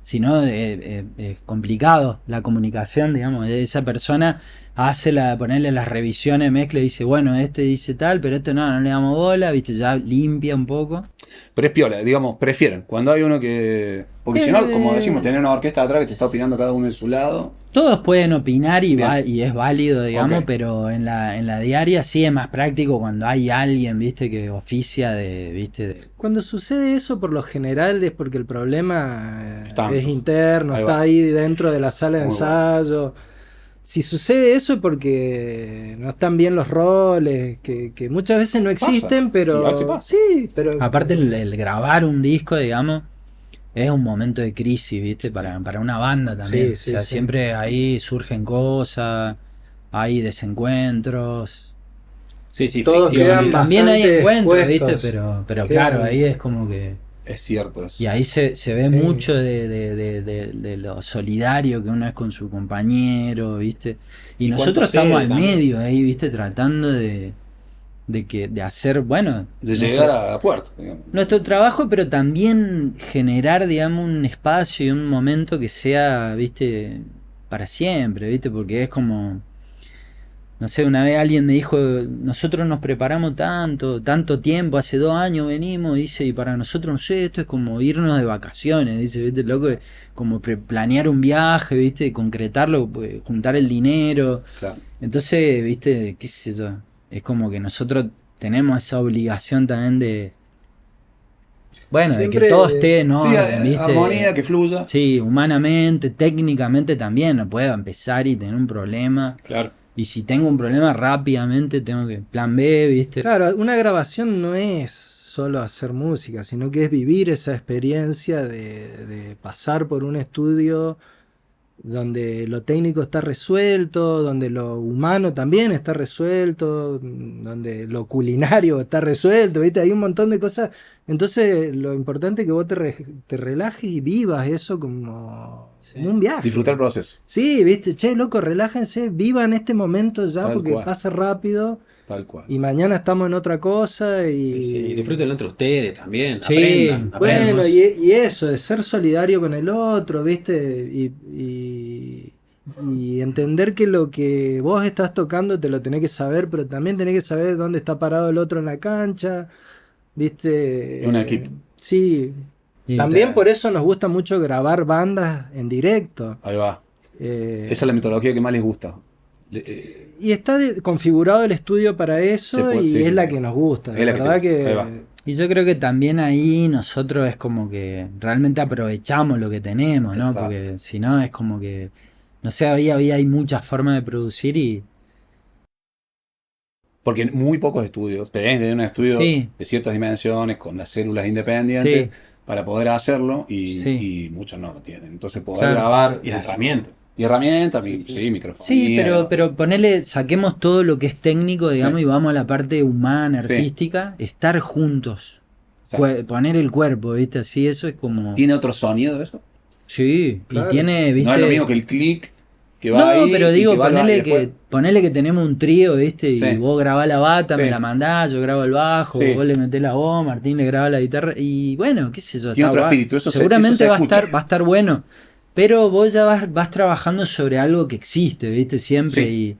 Speaker 2: si no es complicado la comunicación, digamos. Esa persona hace ponerle las revisiones, mezcla y dice, bueno, este dice tal, pero este no le damos bola, ¿viste? Ya limpia un poco.
Speaker 3: Pero es piola, digamos, prefieren. Cuando hay uno que. Porque si no, como decimos, tener una orquesta atrás que te está opinando cada uno de su lado.
Speaker 2: Todos pueden opinar y,
Speaker 3: Bien.
Speaker 2: y es válido, digamos,
Speaker 3: Ok.
Speaker 2: pero en la diaria sí es más práctico cuando hay alguien, ¿viste? Que oficia de, ¿viste?
Speaker 4: cuando sucede eso por lo general es porque el problema
Speaker 3: Está
Speaker 4: es
Speaker 3: antes.
Speaker 4: interno,
Speaker 3: Ahí
Speaker 4: está
Speaker 3: va.
Speaker 4: ahí dentro de la sala de
Speaker 3: Muy
Speaker 4: ensayo. Si sucede eso es porque no están bien los roles, que muchas veces no existen,
Speaker 3: Y a
Speaker 4: pero
Speaker 3: veces pasa.
Speaker 4: sí, pero
Speaker 2: Aparte el grabar un disco, digamos, es un momento de crisis, ¿viste? Para una banda también.
Speaker 4: Sí, sí,
Speaker 2: o sea,
Speaker 4: sí.
Speaker 2: siempre ahí surgen cosas, hay desencuentros.
Speaker 5: Sí, sí,
Speaker 4: Todos
Speaker 5: fricciones.
Speaker 4: quedan
Speaker 2: También hay
Speaker 4: bastante
Speaker 2: encuentros,
Speaker 4: expuestos.
Speaker 2: ¿viste? Pero
Speaker 4: Quedan-
Speaker 2: claro, ahí es como que...
Speaker 3: Es cierto eso.
Speaker 2: Y ahí se ve
Speaker 4: Sí.
Speaker 2: mucho de lo solidario que uno es con su compañero, ¿viste? Y
Speaker 5: Y cuánto
Speaker 2: nosotros estamos
Speaker 5: cede
Speaker 2: al
Speaker 5: también.
Speaker 2: medio ahí, ¿viste? Tratando de hacer, bueno,
Speaker 3: De llegar a puerto, digamos.
Speaker 2: nuestro trabajo, pero también generar, digamos, un espacio y un momento que sea, ¿viste? Para siempre, ¿viste? Porque es como... No sé, una vez alguien me dijo, nosotros nos preparamos tanto tiempo, hace 2 años venimos, dice, y para nosotros, no sé, esto es como irnos de vacaciones, dice, viste, loco, como planear un viaje, viste, concretarlo, pues, juntar el dinero.
Speaker 3: Claro.
Speaker 2: Entonces, viste, qué sé yo, es como que nosotros tenemos esa obligación también de, bueno, de que
Speaker 4: Siempre-
Speaker 2: todo esté en
Speaker 3: Sí,
Speaker 2: orden, viste.
Speaker 3: armonía, que fluya.
Speaker 2: Sí, humanamente, técnicamente también, no puedo empezar y tener un problema.
Speaker 5: Claro.
Speaker 2: Y si tengo un problema rápidamente tengo que plan B, ¿viste?
Speaker 4: Claro, una grabación no es solo hacer música, sino que es vivir esa experiencia de pasar por un estudio donde lo técnico está resuelto, donde lo humano también está resuelto, donde lo culinario está resuelto, ¿viste? Hay un montón de cosas. Entonces, lo importante es que vos te relajes y vivas eso como un viaje.
Speaker 3: Disfrutar el proceso.
Speaker 4: Sí, ¿viste? Che, loco, relájense, vivan este momento ya
Speaker 3: Tal
Speaker 4: porque
Speaker 3: cual.
Speaker 4: pasa rápido
Speaker 3: Tal cual.
Speaker 4: y mañana estamos en otra cosa
Speaker 5: Y sí, disfruten entre ustedes también.
Speaker 2: Sí,
Speaker 5: Aprendan.
Speaker 4: bueno,
Speaker 5: aprendan.
Speaker 4: y eso, de ser solidario con el otro, ¿viste? Y entender que lo que vos estás tocando te lo tenés que saber, pero también tenés que saber dónde está parado el otro en la cancha, ¿viste?
Speaker 3: Es un equipo.
Speaker 4: Sí.
Speaker 2: Y
Speaker 4: También
Speaker 2: ta-
Speaker 4: por eso nos gusta mucho grabar bandas en directo.
Speaker 3: Ahí va.
Speaker 4: Eh,
Speaker 3: Esa es la metodología que más les gusta.
Speaker 4: y está configurado el estudio para eso
Speaker 3: Se puede-
Speaker 4: y
Speaker 3: sí,
Speaker 4: es
Speaker 3: sí,
Speaker 4: la
Speaker 3: sí.
Speaker 4: que nos gusta.
Speaker 3: Es
Speaker 4: La
Speaker 3: la que te
Speaker 4: verdad
Speaker 3: gusta. Ahí
Speaker 4: que
Speaker 3: va.
Speaker 2: Y yo creo que también ahí nosotros es como que realmente aprovechamos lo que tenemos, ¿no?
Speaker 3: Exacto.
Speaker 2: Porque si no es como que, no sé, hoy hay muchas formas de producir y
Speaker 3: Porque muy pocos estudios, pero tenés que tener un estudio
Speaker 2: Sí.
Speaker 3: de ciertas dimensiones, con las células independientes,
Speaker 2: Sí.
Speaker 3: para poder hacerlo, y,
Speaker 2: Sí.
Speaker 3: y muchos no lo tienen. Entonces poder
Speaker 2: Claro.
Speaker 3: grabar.
Speaker 5: Y las herramientas.
Speaker 3: Y herramientas, sí, micrófono.
Speaker 2: Sí, pero ponele, saquemos todo lo que es técnico, digamos,
Speaker 3: Sí.
Speaker 2: y vamos a la parte humana,
Speaker 3: Sí.
Speaker 2: artística, estar juntos, poner el cuerpo, ¿viste? Así, eso es como...
Speaker 3: ¿Tiene otro sonido eso?
Speaker 2: Sí,
Speaker 4: Claro.
Speaker 2: y tiene, ¿viste?
Speaker 3: No es lo mismo que el clic que va
Speaker 2: No,
Speaker 3: ahí.
Speaker 2: pero
Speaker 3: y
Speaker 2: digo,
Speaker 3: que va y después-
Speaker 2: ponele que tenemos un trío, ¿viste?
Speaker 3: Sí.
Speaker 2: Y vos grabás la bata,
Speaker 3: Sí.
Speaker 2: me la mandás, yo grabo el bajo,
Speaker 3: Sí.
Speaker 2: vos le metés la voz, Martín le graba la guitarra, y bueno, qué sé yo.
Speaker 3: Tiene otro
Speaker 2: guay.
Speaker 3: espíritu, eso se
Speaker 2: Seguramente
Speaker 3: escucha.
Speaker 2: va a estar bueno, pero vos ya vas trabajando sobre algo que existe, ¿viste? Siempre,
Speaker 3: Sí.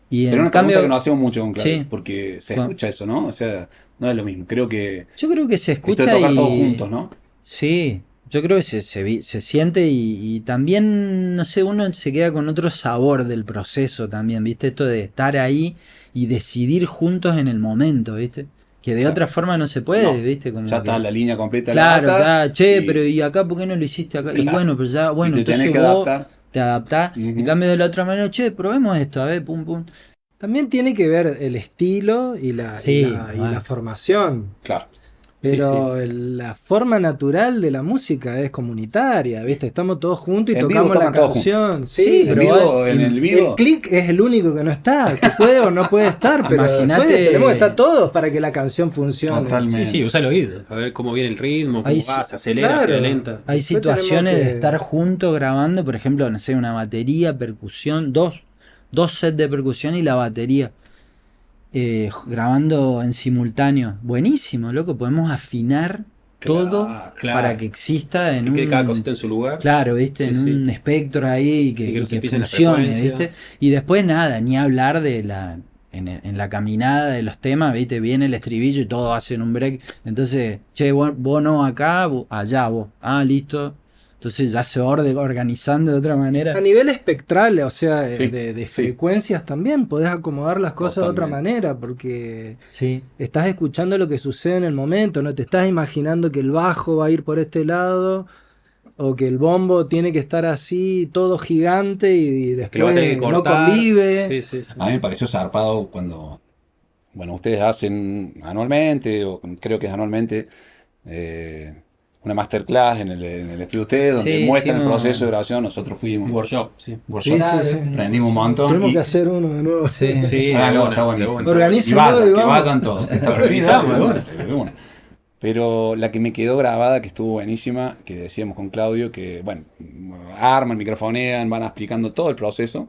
Speaker 2: y
Speaker 3: Pero
Speaker 2: en
Speaker 3: una
Speaker 2: cambio,
Speaker 3: pregunta que nos hacemos mucho con Claudio,
Speaker 2: Sí.
Speaker 3: porque se
Speaker 2: Bueno.
Speaker 3: escucha eso, ¿no? O sea, no es lo mismo. Creo que
Speaker 2: yo creo que se
Speaker 3: esto de
Speaker 2: escucha
Speaker 3: tocar
Speaker 2: y...
Speaker 3: todos juntos, ¿no?
Speaker 2: Sí, yo creo que se siente y también, no sé, uno se queda con otro sabor del proceso también, ¿viste? Esto de estar ahí y decidir juntos en el momento, ¿viste? Que de
Speaker 3: Claro.
Speaker 2: otra forma no se puede,
Speaker 3: No,
Speaker 2: ¿viste? Como
Speaker 3: ya
Speaker 2: que-
Speaker 3: está la línea completa.
Speaker 2: Claro,
Speaker 3: la
Speaker 2: ya, che,
Speaker 3: y-
Speaker 2: pero ¿y acá por qué no lo hiciste acá? Y
Speaker 3: Claro.
Speaker 2: bueno, pero ya, bueno,
Speaker 3: y te tenés
Speaker 2: entonces
Speaker 3: que
Speaker 2: vos
Speaker 3: adaptar.
Speaker 2: te adaptás.
Speaker 3: Ujú.
Speaker 2: En cambio de la otra manera, che, probemos esto, a ver, pum, pum.
Speaker 4: también tiene que ver el estilo y la,
Speaker 2: Sí,
Speaker 4: y
Speaker 2: bueno.
Speaker 4: la formación.
Speaker 3: Claro.
Speaker 4: Pero la forma natural de la música es comunitaria, ¿viste? Estamos todos juntos y
Speaker 3: En vivo
Speaker 4: tocamos la
Speaker 3: tocan todos
Speaker 4: canción.
Speaker 2: Sí,
Speaker 4: Sí,
Speaker 3: En
Speaker 2: pero
Speaker 3: vivo,
Speaker 2: va-
Speaker 3: en el
Speaker 4: el
Speaker 3: vivo.
Speaker 4: click es el único que no está, que puede o no puede estar, pero
Speaker 2: Imagínate-
Speaker 4: después tenemos que estar todos para que la canción funcione.
Speaker 3: Totalmente.
Speaker 5: Sí, sí, usa el oído. A ver cómo viene el ritmo, cómo
Speaker 2: Ahí
Speaker 5: va,
Speaker 2: sí,
Speaker 5: se acelera,
Speaker 4: claro.
Speaker 5: se lenta.
Speaker 2: Hay
Speaker 4: Después
Speaker 2: situaciones
Speaker 4: tenemos
Speaker 2: de
Speaker 4: que-
Speaker 2: estar juntos grabando, por ejemplo, no sé, una batería, percusión, dos sets de percusión y la batería. Grabando en simultáneo. Buenísimo, loco, podemos afinar todo
Speaker 5: Claro.
Speaker 2: para que exista en
Speaker 5: Que quede
Speaker 2: un...
Speaker 5: cada cosita en su lugar.
Speaker 2: Claro, viste,
Speaker 5: Sí,
Speaker 2: en
Speaker 5: sí.
Speaker 2: un espectro ahí
Speaker 5: Sí, que
Speaker 2: que,
Speaker 5: no se
Speaker 2: que
Speaker 5: pisen las
Speaker 2: funcione,
Speaker 5: frecuencias.
Speaker 2: ¿viste? Y después nada, ni hablar de en la caminada de los temas, ¿viste? Viene el estribillo y todos hacen un break. Entonces, che, vos no acá, allá vos. Ah, listo. Entonces ya se va organizando de otra manera.
Speaker 4: A nivel espectral, o sea,
Speaker 3: Sí,
Speaker 4: de
Speaker 3: sí.
Speaker 4: frecuencias también, podés acomodar las cosas de otra
Speaker 3: Totalmente.
Speaker 4: manera, porque
Speaker 2: Sí.
Speaker 4: estás escuchando lo que sucede en el momento, no te estás imaginando que el bajo va a ir por este lado o que el bombo tiene que estar así, todo gigante y
Speaker 5: Que lo va a tener
Speaker 4: después
Speaker 5: que
Speaker 4: no
Speaker 5: cortar.
Speaker 4: convive.
Speaker 5: Sí, sí, sí.
Speaker 3: A mí me pareció zarpado cuando, bueno, ustedes hacen anualmente, o creo que es anualmente, una masterclass en el estudio de ustedes, donde
Speaker 2: Sí,
Speaker 3: muestran el
Speaker 2: hicimos-
Speaker 3: proceso de grabación. Nosotros fuimos.
Speaker 5: Workshop, sí.
Speaker 3: Workshop.
Speaker 4: Sí, sí, sí.
Speaker 3: Aprendimos un montón.
Speaker 4: Tenemos
Speaker 3: y-
Speaker 4: que hacer uno de nuevo.
Speaker 2: Sí.
Speaker 5: Sí,
Speaker 3: Ah,
Speaker 5: de
Speaker 3: no,
Speaker 5: una,
Speaker 3: está
Speaker 5: de
Speaker 3: buenísimo.
Speaker 5: una.
Speaker 4: Organícenlo
Speaker 3: Y vayan,
Speaker 4: y
Speaker 3: que
Speaker 4: vamos.
Speaker 3: vayan todos. Está organizado, de una. Pero la que me quedó grabada, que estuvo buenísima, que decíamos con Claudio, que bueno, arman, microfonean, van explicando todo el proceso.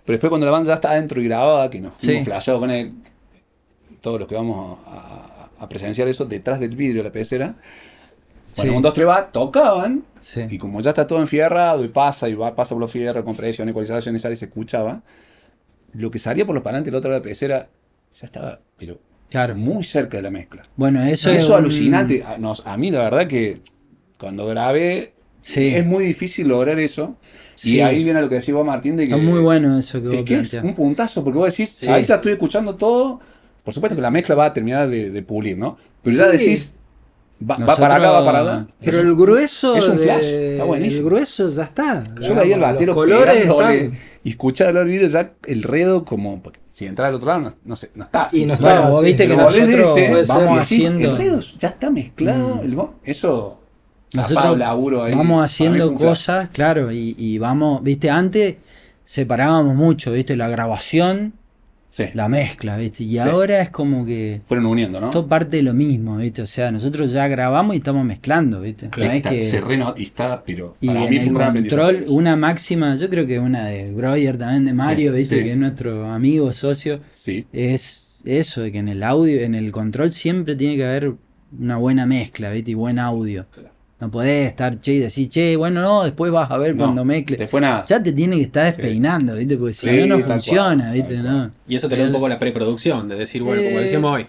Speaker 3: Pero después cuando la banda ya está adentro y grabada, que nos fuimos
Speaker 2: Sí.
Speaker 3: flasheados con él, todos los que vamos a presenciar eso, detrás del vidrio de la pecera, bueno,
Speaker 2: Sí.
Speaker 3: un 2, 3 va, tocaban,
Speaker 2: Sí.
Speaker 3: y como ya está todo enfierrado y pasa pasa por los fierros, compresión, ecualización, y sale y se escuchaba, lo que salía por los parlantes del otro lado de la pecera ya estaba, pero
Speaker 2: Claro.
Speaker 3: muy cerca de la mezcla.
Speaker 2: Bueno, eso
Speaker 3: Y
Speaker 2: es
Speaker 3: eso
Speaker 2: un-
Speaker 3: alucinante. A mí la verdad que cuando grabé
Speaker 2: Sí.
Speaker 3: es muy difícil lograr eso.
Speaker 2: Sí.
Speaker 3: Y ahí viene lo que decís vos, Martín, de que
Speaker 2: Está muy bueno eso que vos
Speaker 3: es que es
Speaker 2: planteás.
Speaker 3: un puntazo, porque vos decís,
Speaker 2: Sí.
Speaker 3: ahí ya estoy escuchando todo. Por supuesto que la mezcla va a terminar de pulir, ¿no? Pero ya
Speaker 4: Sí.
Speaker 3: decís, va
Speaker 2: Nosotros-
Speaker 3: para acá, va para allá.
Speaker 4: Pero
Speaker 3: Es-
Speaker 4: el grueso
Speaker 3: es un
Speaker 4: de-
Speaker 3: flash, está buenísimo.
Speaker 4: El grueso ya está.
Speaker 3: Yo veía el
Speaker 4: Los
Speaker 3: batero
Speaker 4: colores
Speaker 3: pegándole
Speaker 4: están.
Speaker 3: y escuchaba el vidrio ya el redo como... porque si entra al otro lado no está así.
Speaker 4: Y no
Speaker 2: Bueno,
Speaker 4: estaba
Speaker 2: vos
Speaker 4: así.
Speaker 2: viste que
Speaker 3: Pero volvés de
Speaker 2: nosotros
Speaker 3: este,
Speaker 4: puede ser.
Speaker 2: vamos
Speaker 3: y decís,
Speaker 2: haciendo...
Speaker 3: el redo ya está mezclado. Eso...
Speaker 2: Nosotros
Speaker 3: zarpado laburo ahí.
Speaker 2: vamos
Speaker 3: Para mí
Speaker 2: haciendo
Speaker 3: fue un flash.
Speaker 2: cosas, claro, y vamos, viste, antes separábamos mucho, viste, la grabación,
Speaker 3: Sí,
Speaker 2: la mezcla, viste, y
Speaker 3: Sí.
Speaker 2: ahora es como que
Speaker 3: fueron uniendo, ¿no?
Speaker 2: todo parte de lo mismo, viste, o sea, nosotros ya grabamos y estamos mezclando, viste, no es
Speaker 3: Está-
Speaker 2: que...
Speaker 3: se y está, pero
Speaker 2: Y
Speaker 3: para
Speaker 2: en
Speaker 3: mí
Speaker 2: el
Speaker 3: fue un gran aprendizaje.
Speaker 2: control, una máxima, yo creo que una de Breuer también, de Mario,
Speaker 3: Sí,
Speaker 2: viste,
Speaker 3: sí.
Speaker 2: que es nuestro amigo, socio,
Speaker 3: Sí,
Speaker 2: es eso, de que en el audio, en el control siempre tiene que haber una buena mezcla, viste, y buen audio.
Speaker 3: Claro.
Speaker 2: No podés estar, che, y decir, che, bueno, no, después vas a ver
Speaker 3: No,
Speaker 2: cuando mezcle.
Speaker 3: después nada.
Speaker 2: Ya te tiene que estar despeinando, viste, porque si
Speaker 3: Sí,
Speaker 2: no, no
Speaker 3: tal
Speaker 2: funciona,
Speaker 3: cual,
Speaker 2: viste,
Speaker 3: tal
Speaker 2: ¿no?
Speaker 3: cual.
Speaker 5: Y eso te da un poco la preproducción, de decir, bueno, como decíamos hoy,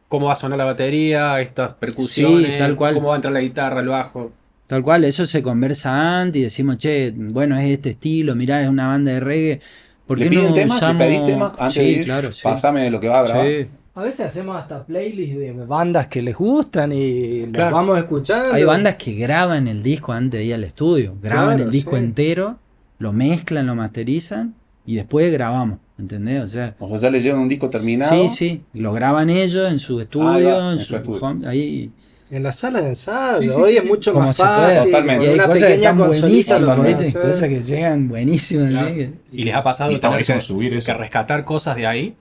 Speaker 5: cómo va a sonar la batería, estas percusiones,
Speaker 2: Sí, tal cual.
Speaker 5: cómo va a entrar la guitarra, el bajo.
Speaker 2: Tal cual, eso se conversa antes y decimos, che, bueno, es este estilo, mirá, es una banda de reggae. ¿Por
Speaker 3: ¿Le
Speaker 2: qué
Speaker 3: piden
Speaker 2: no
Speaker 3: temas?
Speaker 2: usamos...?
Speaker 3: ¿Le pedís temas antes de
Speaker 2: Sí,
Speaker 3: ir?
Speaker 2: claro, sí.
Speaker 3: Pásame lo que va a grabar.
Speaker 2: Sí.
Speaker 4: A veces hacemos hasta playlists de bandas que les gustan y las
Speaker 5: Claro.
Speaker 4: vamos escuchando.
Speaker 2: Hay bandas que graban el disco antes de ir al estudio. Graban
Speaker 4: Claro,
Speaker 2: el disco
Speaker 4: sí.
Speaker 2: entero, lo mezclan, lo masterizan y después grabamos, ¿entendés? O sea,
Speaker 3: O sea, ya les llevan un disco terminado.
Speaker 2: sí, sí, lo graban ellos en su
Speaker 3: Ahí
Speaker 2: estudio,
Speaker 3: va,
Speaker 2: en
Speaker 3: en
Speaker 2: su
Speaker 3: su estudio.
Speaker 2: home, ahí.
Speaker 4: En la sala de ensayo.
Speaker 3: Sí, sí,
Speaker 4: Hoy
Speaker 3: sí,
Speaker 4: es
Speaker 3: sí,
Speaker 4: mucho
Speaker 2: como
Speaker 4: más
Speaker 2: se puede,
Speaker 4: fácil.
Speaker 3: totalmente.
Speaker 4: Con
Speaker 2: Y hay
Speaker 4: una
Speaker 2: cosas que
Speaker 4: pequeña
Speaker 2: están
Speaker 4: consolita
Speaker 2: buenísimas,
Speaker 4: lo podés
Speaker 2: ¿viste?
Speaker 4: hacer.
Speaker 2: Cosas que llegan buenísimas,
Speaker 3: Claro.
Speaker 2: así que-
Speaker 5: Y les ha pasado
Speaker 3: Y está
Speaker 5: tener
Speaker 3: buenísimo
Speaker 5: que,
Speaker 3: subir eso.
Speaker 5: que rescatar cosas de ahí.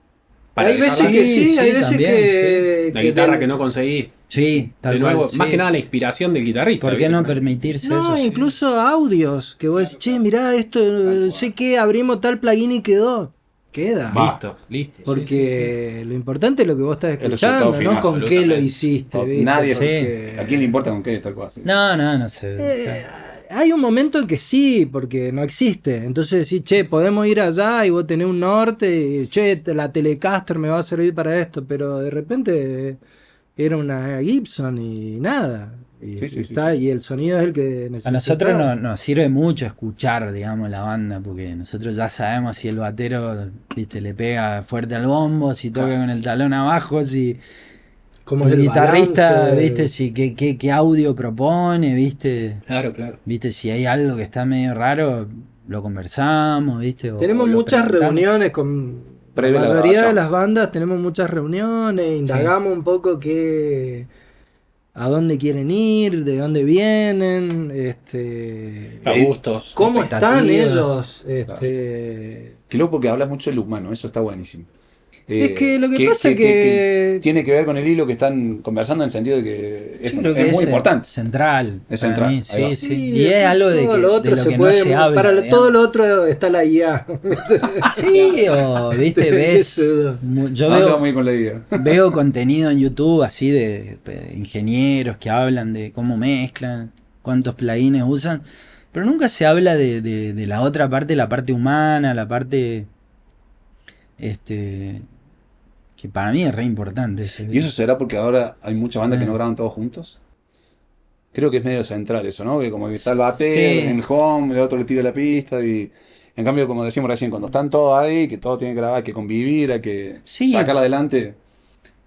Speaker 4: Hay veces
Speaker 5: dejarla-
Speaker 4: que sí, hay
Speaker 2: sí,
Speaker 4: veces
Speaker 2: también,
Speaker 4: que...
Speaker 5: La guitarra
Speaker 4: del-
Speaker 5: que no conseguís.
Speaker 2: Sí, tal
Speaker 5: De nuevo,
Speaker 2: cual,
Speaker 5: más
Speaker 2: sí.
Speaker 5: que nada la inspiración del guitarrista.
Speaker 2: ¿Por qué
Speaker 5: ¿viste?
Speaker 2: no permitirse
Speaker 4: No,
Speaker 2: eso? Sí.
Speaker 4: incluso audios. Que vos decís, che, mirá esto, no sé qué, abrimos tal plugin y quedó. Queda.
Speaker 3: Va.
Speaker 5: Listo, listo.
Speaker 4: Porque lo importante es lo que vos estás
Speaker 3: resultado
Speaker 4: escuchando,
Speaker 3: final,
Speaker 4: no con qué lo
Speaker 5: absolutamente.
Speaker 4: hiciste. ¿viste?
Speaker 3: Nadie.
Speaker 4: Porque-
Speaker 3: ¿A quién le importa con qué? Tal cual. Sí.
Speaker 2: No sé.
Speaker 4: Eh, hay un momento en que sí, porque no existe. Entonces decís, che, podemos ir allá y vos tenés un norte, y che, la Telecaster me va a servir para esto, pero de repente era una Gibson y nada. Y,
Speaker 3: Sí, sí,
Speaker 4: está,
Speaker 3: sí, sí.
Speaker 4: y el sonido es el que
Speaker 2: A
Speaker 4: necesitaba.
Speaker 2: nosotros nos sirve mucho escuchar, digamos, la banda, porque nosotros ya sabemos si el batero, viste, le pega fuerte al bombo, si toca con el talón abajo, si
Speaker 4: Como es
Speaker 2: el
Speaker 4: el
Speaker 2: guitarrista,
Speaker 4: balance.
Speaker 2: viste, si qué audio propone, viste,
Speaker 5: Claro, claro.
Speaker 2: viste, si hay algo que está medio raro, lo conversamos, viste.
Speaker 4: Tenemos
Speaker 2: lo
Speaker 4: muchas
Speaker 2: preguntamos.
Speaker 4: reuniones con la
Speaker 3: Previa a la
Speaker 4: mayoría de
Speaker 3: grabación.
Speaker 4: las bandas, tenemos muchas reuniones, indagamos un poco a dónde quieren ir, de dónde vienen,
Speaker 5: A gustos.
Speaker 4: cómo están
Speaker 2: expectativas.
Speaker 4: ellos.
Speaker 3: Qué loco porque hablas mucho del humano, eso está buenísimo.
Speaker 4: Es que lo que pasa que-
Speaker 3: tiene que ver con el hilo que están conversando en el sentido de que es,
Speaker 2: Yo creo que
Speaker 3: es muy importante.
Speaker 2: central.
Speaker 3: Es
Speaker 2: para
Speaker 3: central,
Speaker 2: mí,
Speaker 3: ahí
Speaker 2: sí,
Speaker 3: va.
Speaker 2: sí.
Speaker 4: Sí,
Speaker 2: Y es algo de,
Speaker 4: todo
Speaker 2: que,
Speaker 4: lo
Speaker 2: de
Speaker 4: otro
Speaker 2: lo
Speaker 4: se
Speaker 2: que
Speaker 4: puede,
Speaker 2: no se habla.
Speaker 4: para
Speaker 2: digamos.
Speaker 4: todo lo otro está la IA.
Speaker 2: Sí, o viste, ves.
Speaker 4: Eso.
Speaker 2: Yo
Speaker 3: No,
Speaker 2: veo,
Speaker 3: muy con la idea.
Speaker 2: veo contenido en YouTube así de ingenieros que hablan de cómo mezclan, cuántos plugins usan, pero nunca se habla de la otra parte, la parte humana, la parte que para mí es re importante.
Speaker 3: ¿Y eso será porque ahora hay muchas bandas que
Speaker 2: Ah.
Speaker 3: no graban todos juntos? Creo que es medio central eso, ¿no? Que como que está el batero
Speaker 2: Sí.
Speaker 3: en el home, el otro le tira la pista y... En cambio, como decíamos recién, cuando están todos ahí, que todos tienen que grabar, hay que convivir, hay que
Speaker 2: Sí.
Speaker 3: sacarla adelante.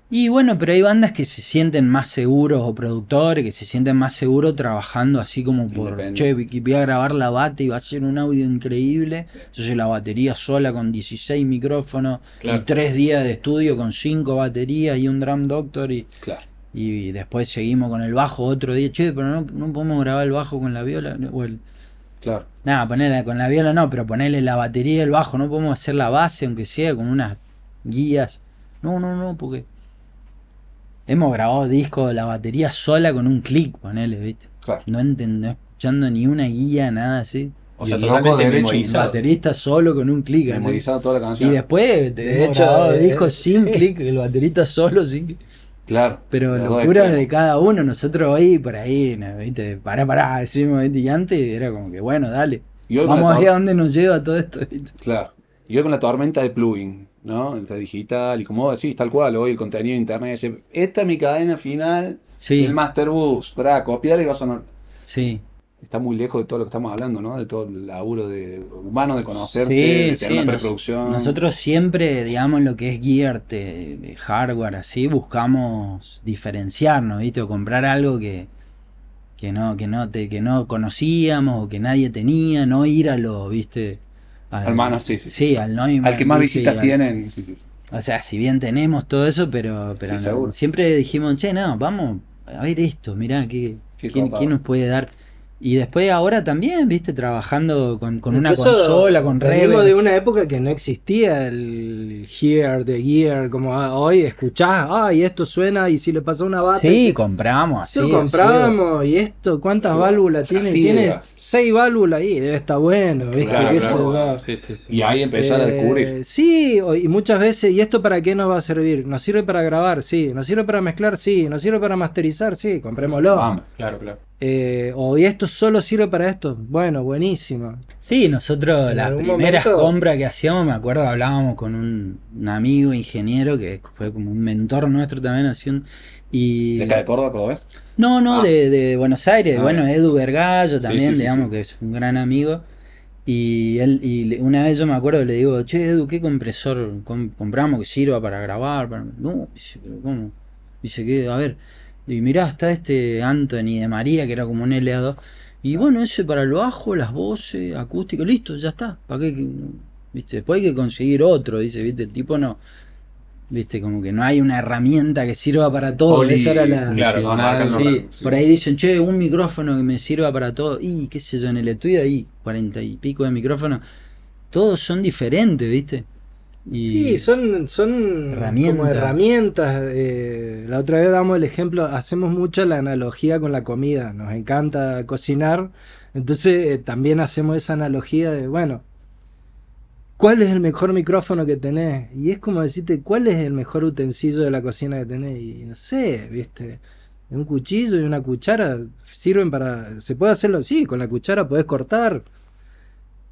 Speaker 2: Y bueno, pero hay bandas que se sienten más seguros o productores que se sienten más seguros trabajando así como por,
Speaker 3: Independiente.
Speaker 2: che, voy a grabar la bata y va a ser un audio increíble. Entonces la batería sola con 16 micrófonos
Speaker 5: Claro.
Speaker 2: y 3 días de estudio con 5 baterías y un drum doctor y
Speaker 3: Claro.
Speaker 2: Y después seguimos con el bajo otro día. Che, pero no podemos grabar el bajo con la viola.
Speaker 3: Claro.
Speaker 2: Nada, ponerla con la viola no, pero ponerle la batería y el bajo. No podemos hacer la base, aunque sea con unas guías. No, porque hemos grabado discos de la batería sola con un clic, ponele, ¿viste?
Speaker 3: Claro.
Speaker 2: No escuchando ni una guía, nada así.
Speaker 5: O sea,
Speaker 3: Y el loco
Speaker 5: totalmente
Speaker 3: derecho,
Speaker 5: memorizado.
Speaker 2: Baterista solo con un clic, así.
Speaker 3: Memorizado toda la
Speaker 2: Y
Speaker 3: canción.
Speaker 2: después
Speaker 4: De
Speaker 2: hemos
Speaker 4: hecho,
Speaker 2: grabado discos sin
Speaker 4: sí.
Speaker 2: clic, el baterista solo sin clic.
Speaker 3: Claro.
Speaker 2: Pero
Speaker 3: los dos
Speaker 2: locuras de
Speaker 3: extremos.
Speaker 2: cada uno, nosotros hoy por ahí, ¿no? ¿Viste? Pará, decimos, ¿viste? Y antes era como que, bueno, dale.
Speaker 3: Y hoy con
Speaker 2: Vamos
Speaker 3: la
Speaker 2: a ver a dónde nos lleva todo esto, ¿viste?
Speaker 3: Claro. Y hoy con la tormenta de plugin, ¿no? Está digital y como vos decís, tal cual, hoy el contenido de internet dice, esta es mi cadena final
Speaker 2: Sí.
Speaker 3: del Master Bus, para copiarla y va a sonar.
Speaker 2: Sí.
Speaker 3: Está muy lejos de todo lo que estamos hablando, ¿no? De todo el laburo humano de conocerse,
Speaker 2: Sí,
Speaker 3: de tener
Speaker 2: sí,
Speaker 3: una preproducción.
Speaker 2: nosotros siempre, digamos, lo que es gear, hardware, así, buscamos diferenciarnos, ¿viste? O comprar algo que no conocíamos o que nadie tenía, no ir a lo, ¿viste?
Speaker 3: Hermano, sí.
Speaker 2: Sí, al Neumann,
Speaker 3: Al que más
Speaker 2: ¿viste?
Speaker 3: visitas
Speaker 2: Y
Speaker 3: tienen. Sí.
Speaker 2: o sea, si bien tenemos todo eso, pero
Speaker 3: Sí,
Speaker 2: no,
Speaker 3: seguro.
Speaker 2: siempre dijimos, che, no, vamos a ver esto, mirá,
Speaker 3: Qué
Speaker 2: ¿quién
Speaker 3: copado.
Speaker 2: nos puede dar? Y después ahora también, viste, trabajando con una
Speaker 4: Incluso
Speaker 2: consola, con
Speaker 4: venimos
Speaker 2: reverbs.
Speaker 4: de una época que no existía el hear, the gear, como hoy escuchás, y esto suena, y si le pasa una bata.
Speaker 2: Sí, compramos así.
Speaker 4: Lo compramos, y esto, ¿cuántas
Speaker 3: Qué
Speaker 4: válvulas
Speaker 3: bueno.
Speaker 4: tiene?
Speaker 3: Zafiegas.
Speaker 4: Tienes 6 válvulas ahí, debe estar bueno, ¿viste?
Speaker 3: Claro,
Speaker 4: ¿Qué
Speaker 3: claro.
Speaker 4: sé yo?
Speaker 5: Sí.
Speaker 3: Y ahí empezar a descubrir.
Speaker 4: Sí, y muchas veces, ¿y esto para qué nos va a servir? ¿Nos sirve para grabar? Sí. ¿Nos sirve para mezclar? Sí. ¿Nos sirve para masterizar? Sí, comprémoslo.
Speaker 3: Vamos.
Speaker 5: Claro.
Speaker 4: ¿Y esto solo sirve para esto? Bueno, buenísimo.
Speaker 2: Sí, nosotros
Speaker 4: En
Speaker 2: las
Speaker 4: algún
Speaker 2: primeras
Speaker 4: momento-
Speaker 2: compras que hacíamos, me acuerdo, hablábamos con un amigo ingeniero que fue como un mentor nuestro también haciendo. Y
Speaker 3: ¿De acá de Córdoba, Cordobés?
Speaker 2: no,
Speaker 3: Ah.
Speaker 2: de Buenos Aires,
Speaker 3: Ah,
Speaker 2: bueno,
Speaker 3: bien.
Speaker 2: Edu Vergallo también,
Speaker 3: sí,
Speaker 2: digamos
Speaker 3: sí.
Speaker 2: que es un gran amigo. Y él, una vez yo me acuerdo, le digo, che, Edu, ¿qué compresor compramos que sirva para grabar? No, dice, pero ¿cómo? Dice que, a ver, y mirá, está este Anthony de María, que era como un LA2. Y bueno, ese para el bajo, las voces, acústica, listo, ya está. ¿Para qué? ¿Viste? Después hay que conseguir otro, dice, ¿viste? El tipo no. Viste, como que no hay una herramienta que sirva para todo.
Speaker 3: Poli-
Speaker 2: Esa era la.
Speaker 5: Claro, no, marcando
Speaker 2: Sí,
Speaker 5: rango, sí.
Speaker 2: por ahí dicen, che, un micrófono que me sirva para todo. Y qué sé yo, en el estudio hay 40 y pico de micrófonos. Todos son diferentes, ¿viste?
Speaker 4: Sí, son
Speaker 2: Herramientas.
Speaker 4: como herramientas. La otra vez damos el ejemplo, hacemos mucho la analogía con la comida, nos encanta cocinar, entonces también hacemos esa analogía de, bueno, ¿cuál es el mejor micrófono que tenés? Y es como decirte, ¿cuál es el mejor utensilio de la cocina que tenés? Y no sé, ¿viste? Un cuchillo y una cuchara sirven para... ¿Se puede hacerlo? Sí, con la cuchara podés cortar.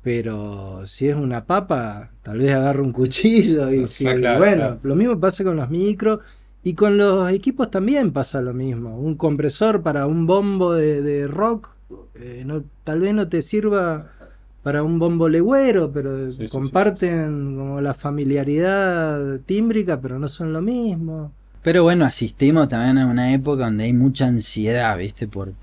Speaker 4: Pero si es una papa, tal vez agarro un cuchillo y si,
Speaker 5: Claro,
Speaker 4: bueno,
Speaker 5: claro.
Speaker 4: lo mismo pasa con los micros y con los equipos también pasa lo mismo. Un compresor para un bombo de rock, tal vez no te sirva para un bombo legüero, pero
Speaker 3: Sí.
Speaker 4: comparten como la familiaridad tímbrica, pero no son lo mismo.
Speaker 2: Pero bueno, asistimos también a una época donde hay mucha ansiedad, ¿viste? Por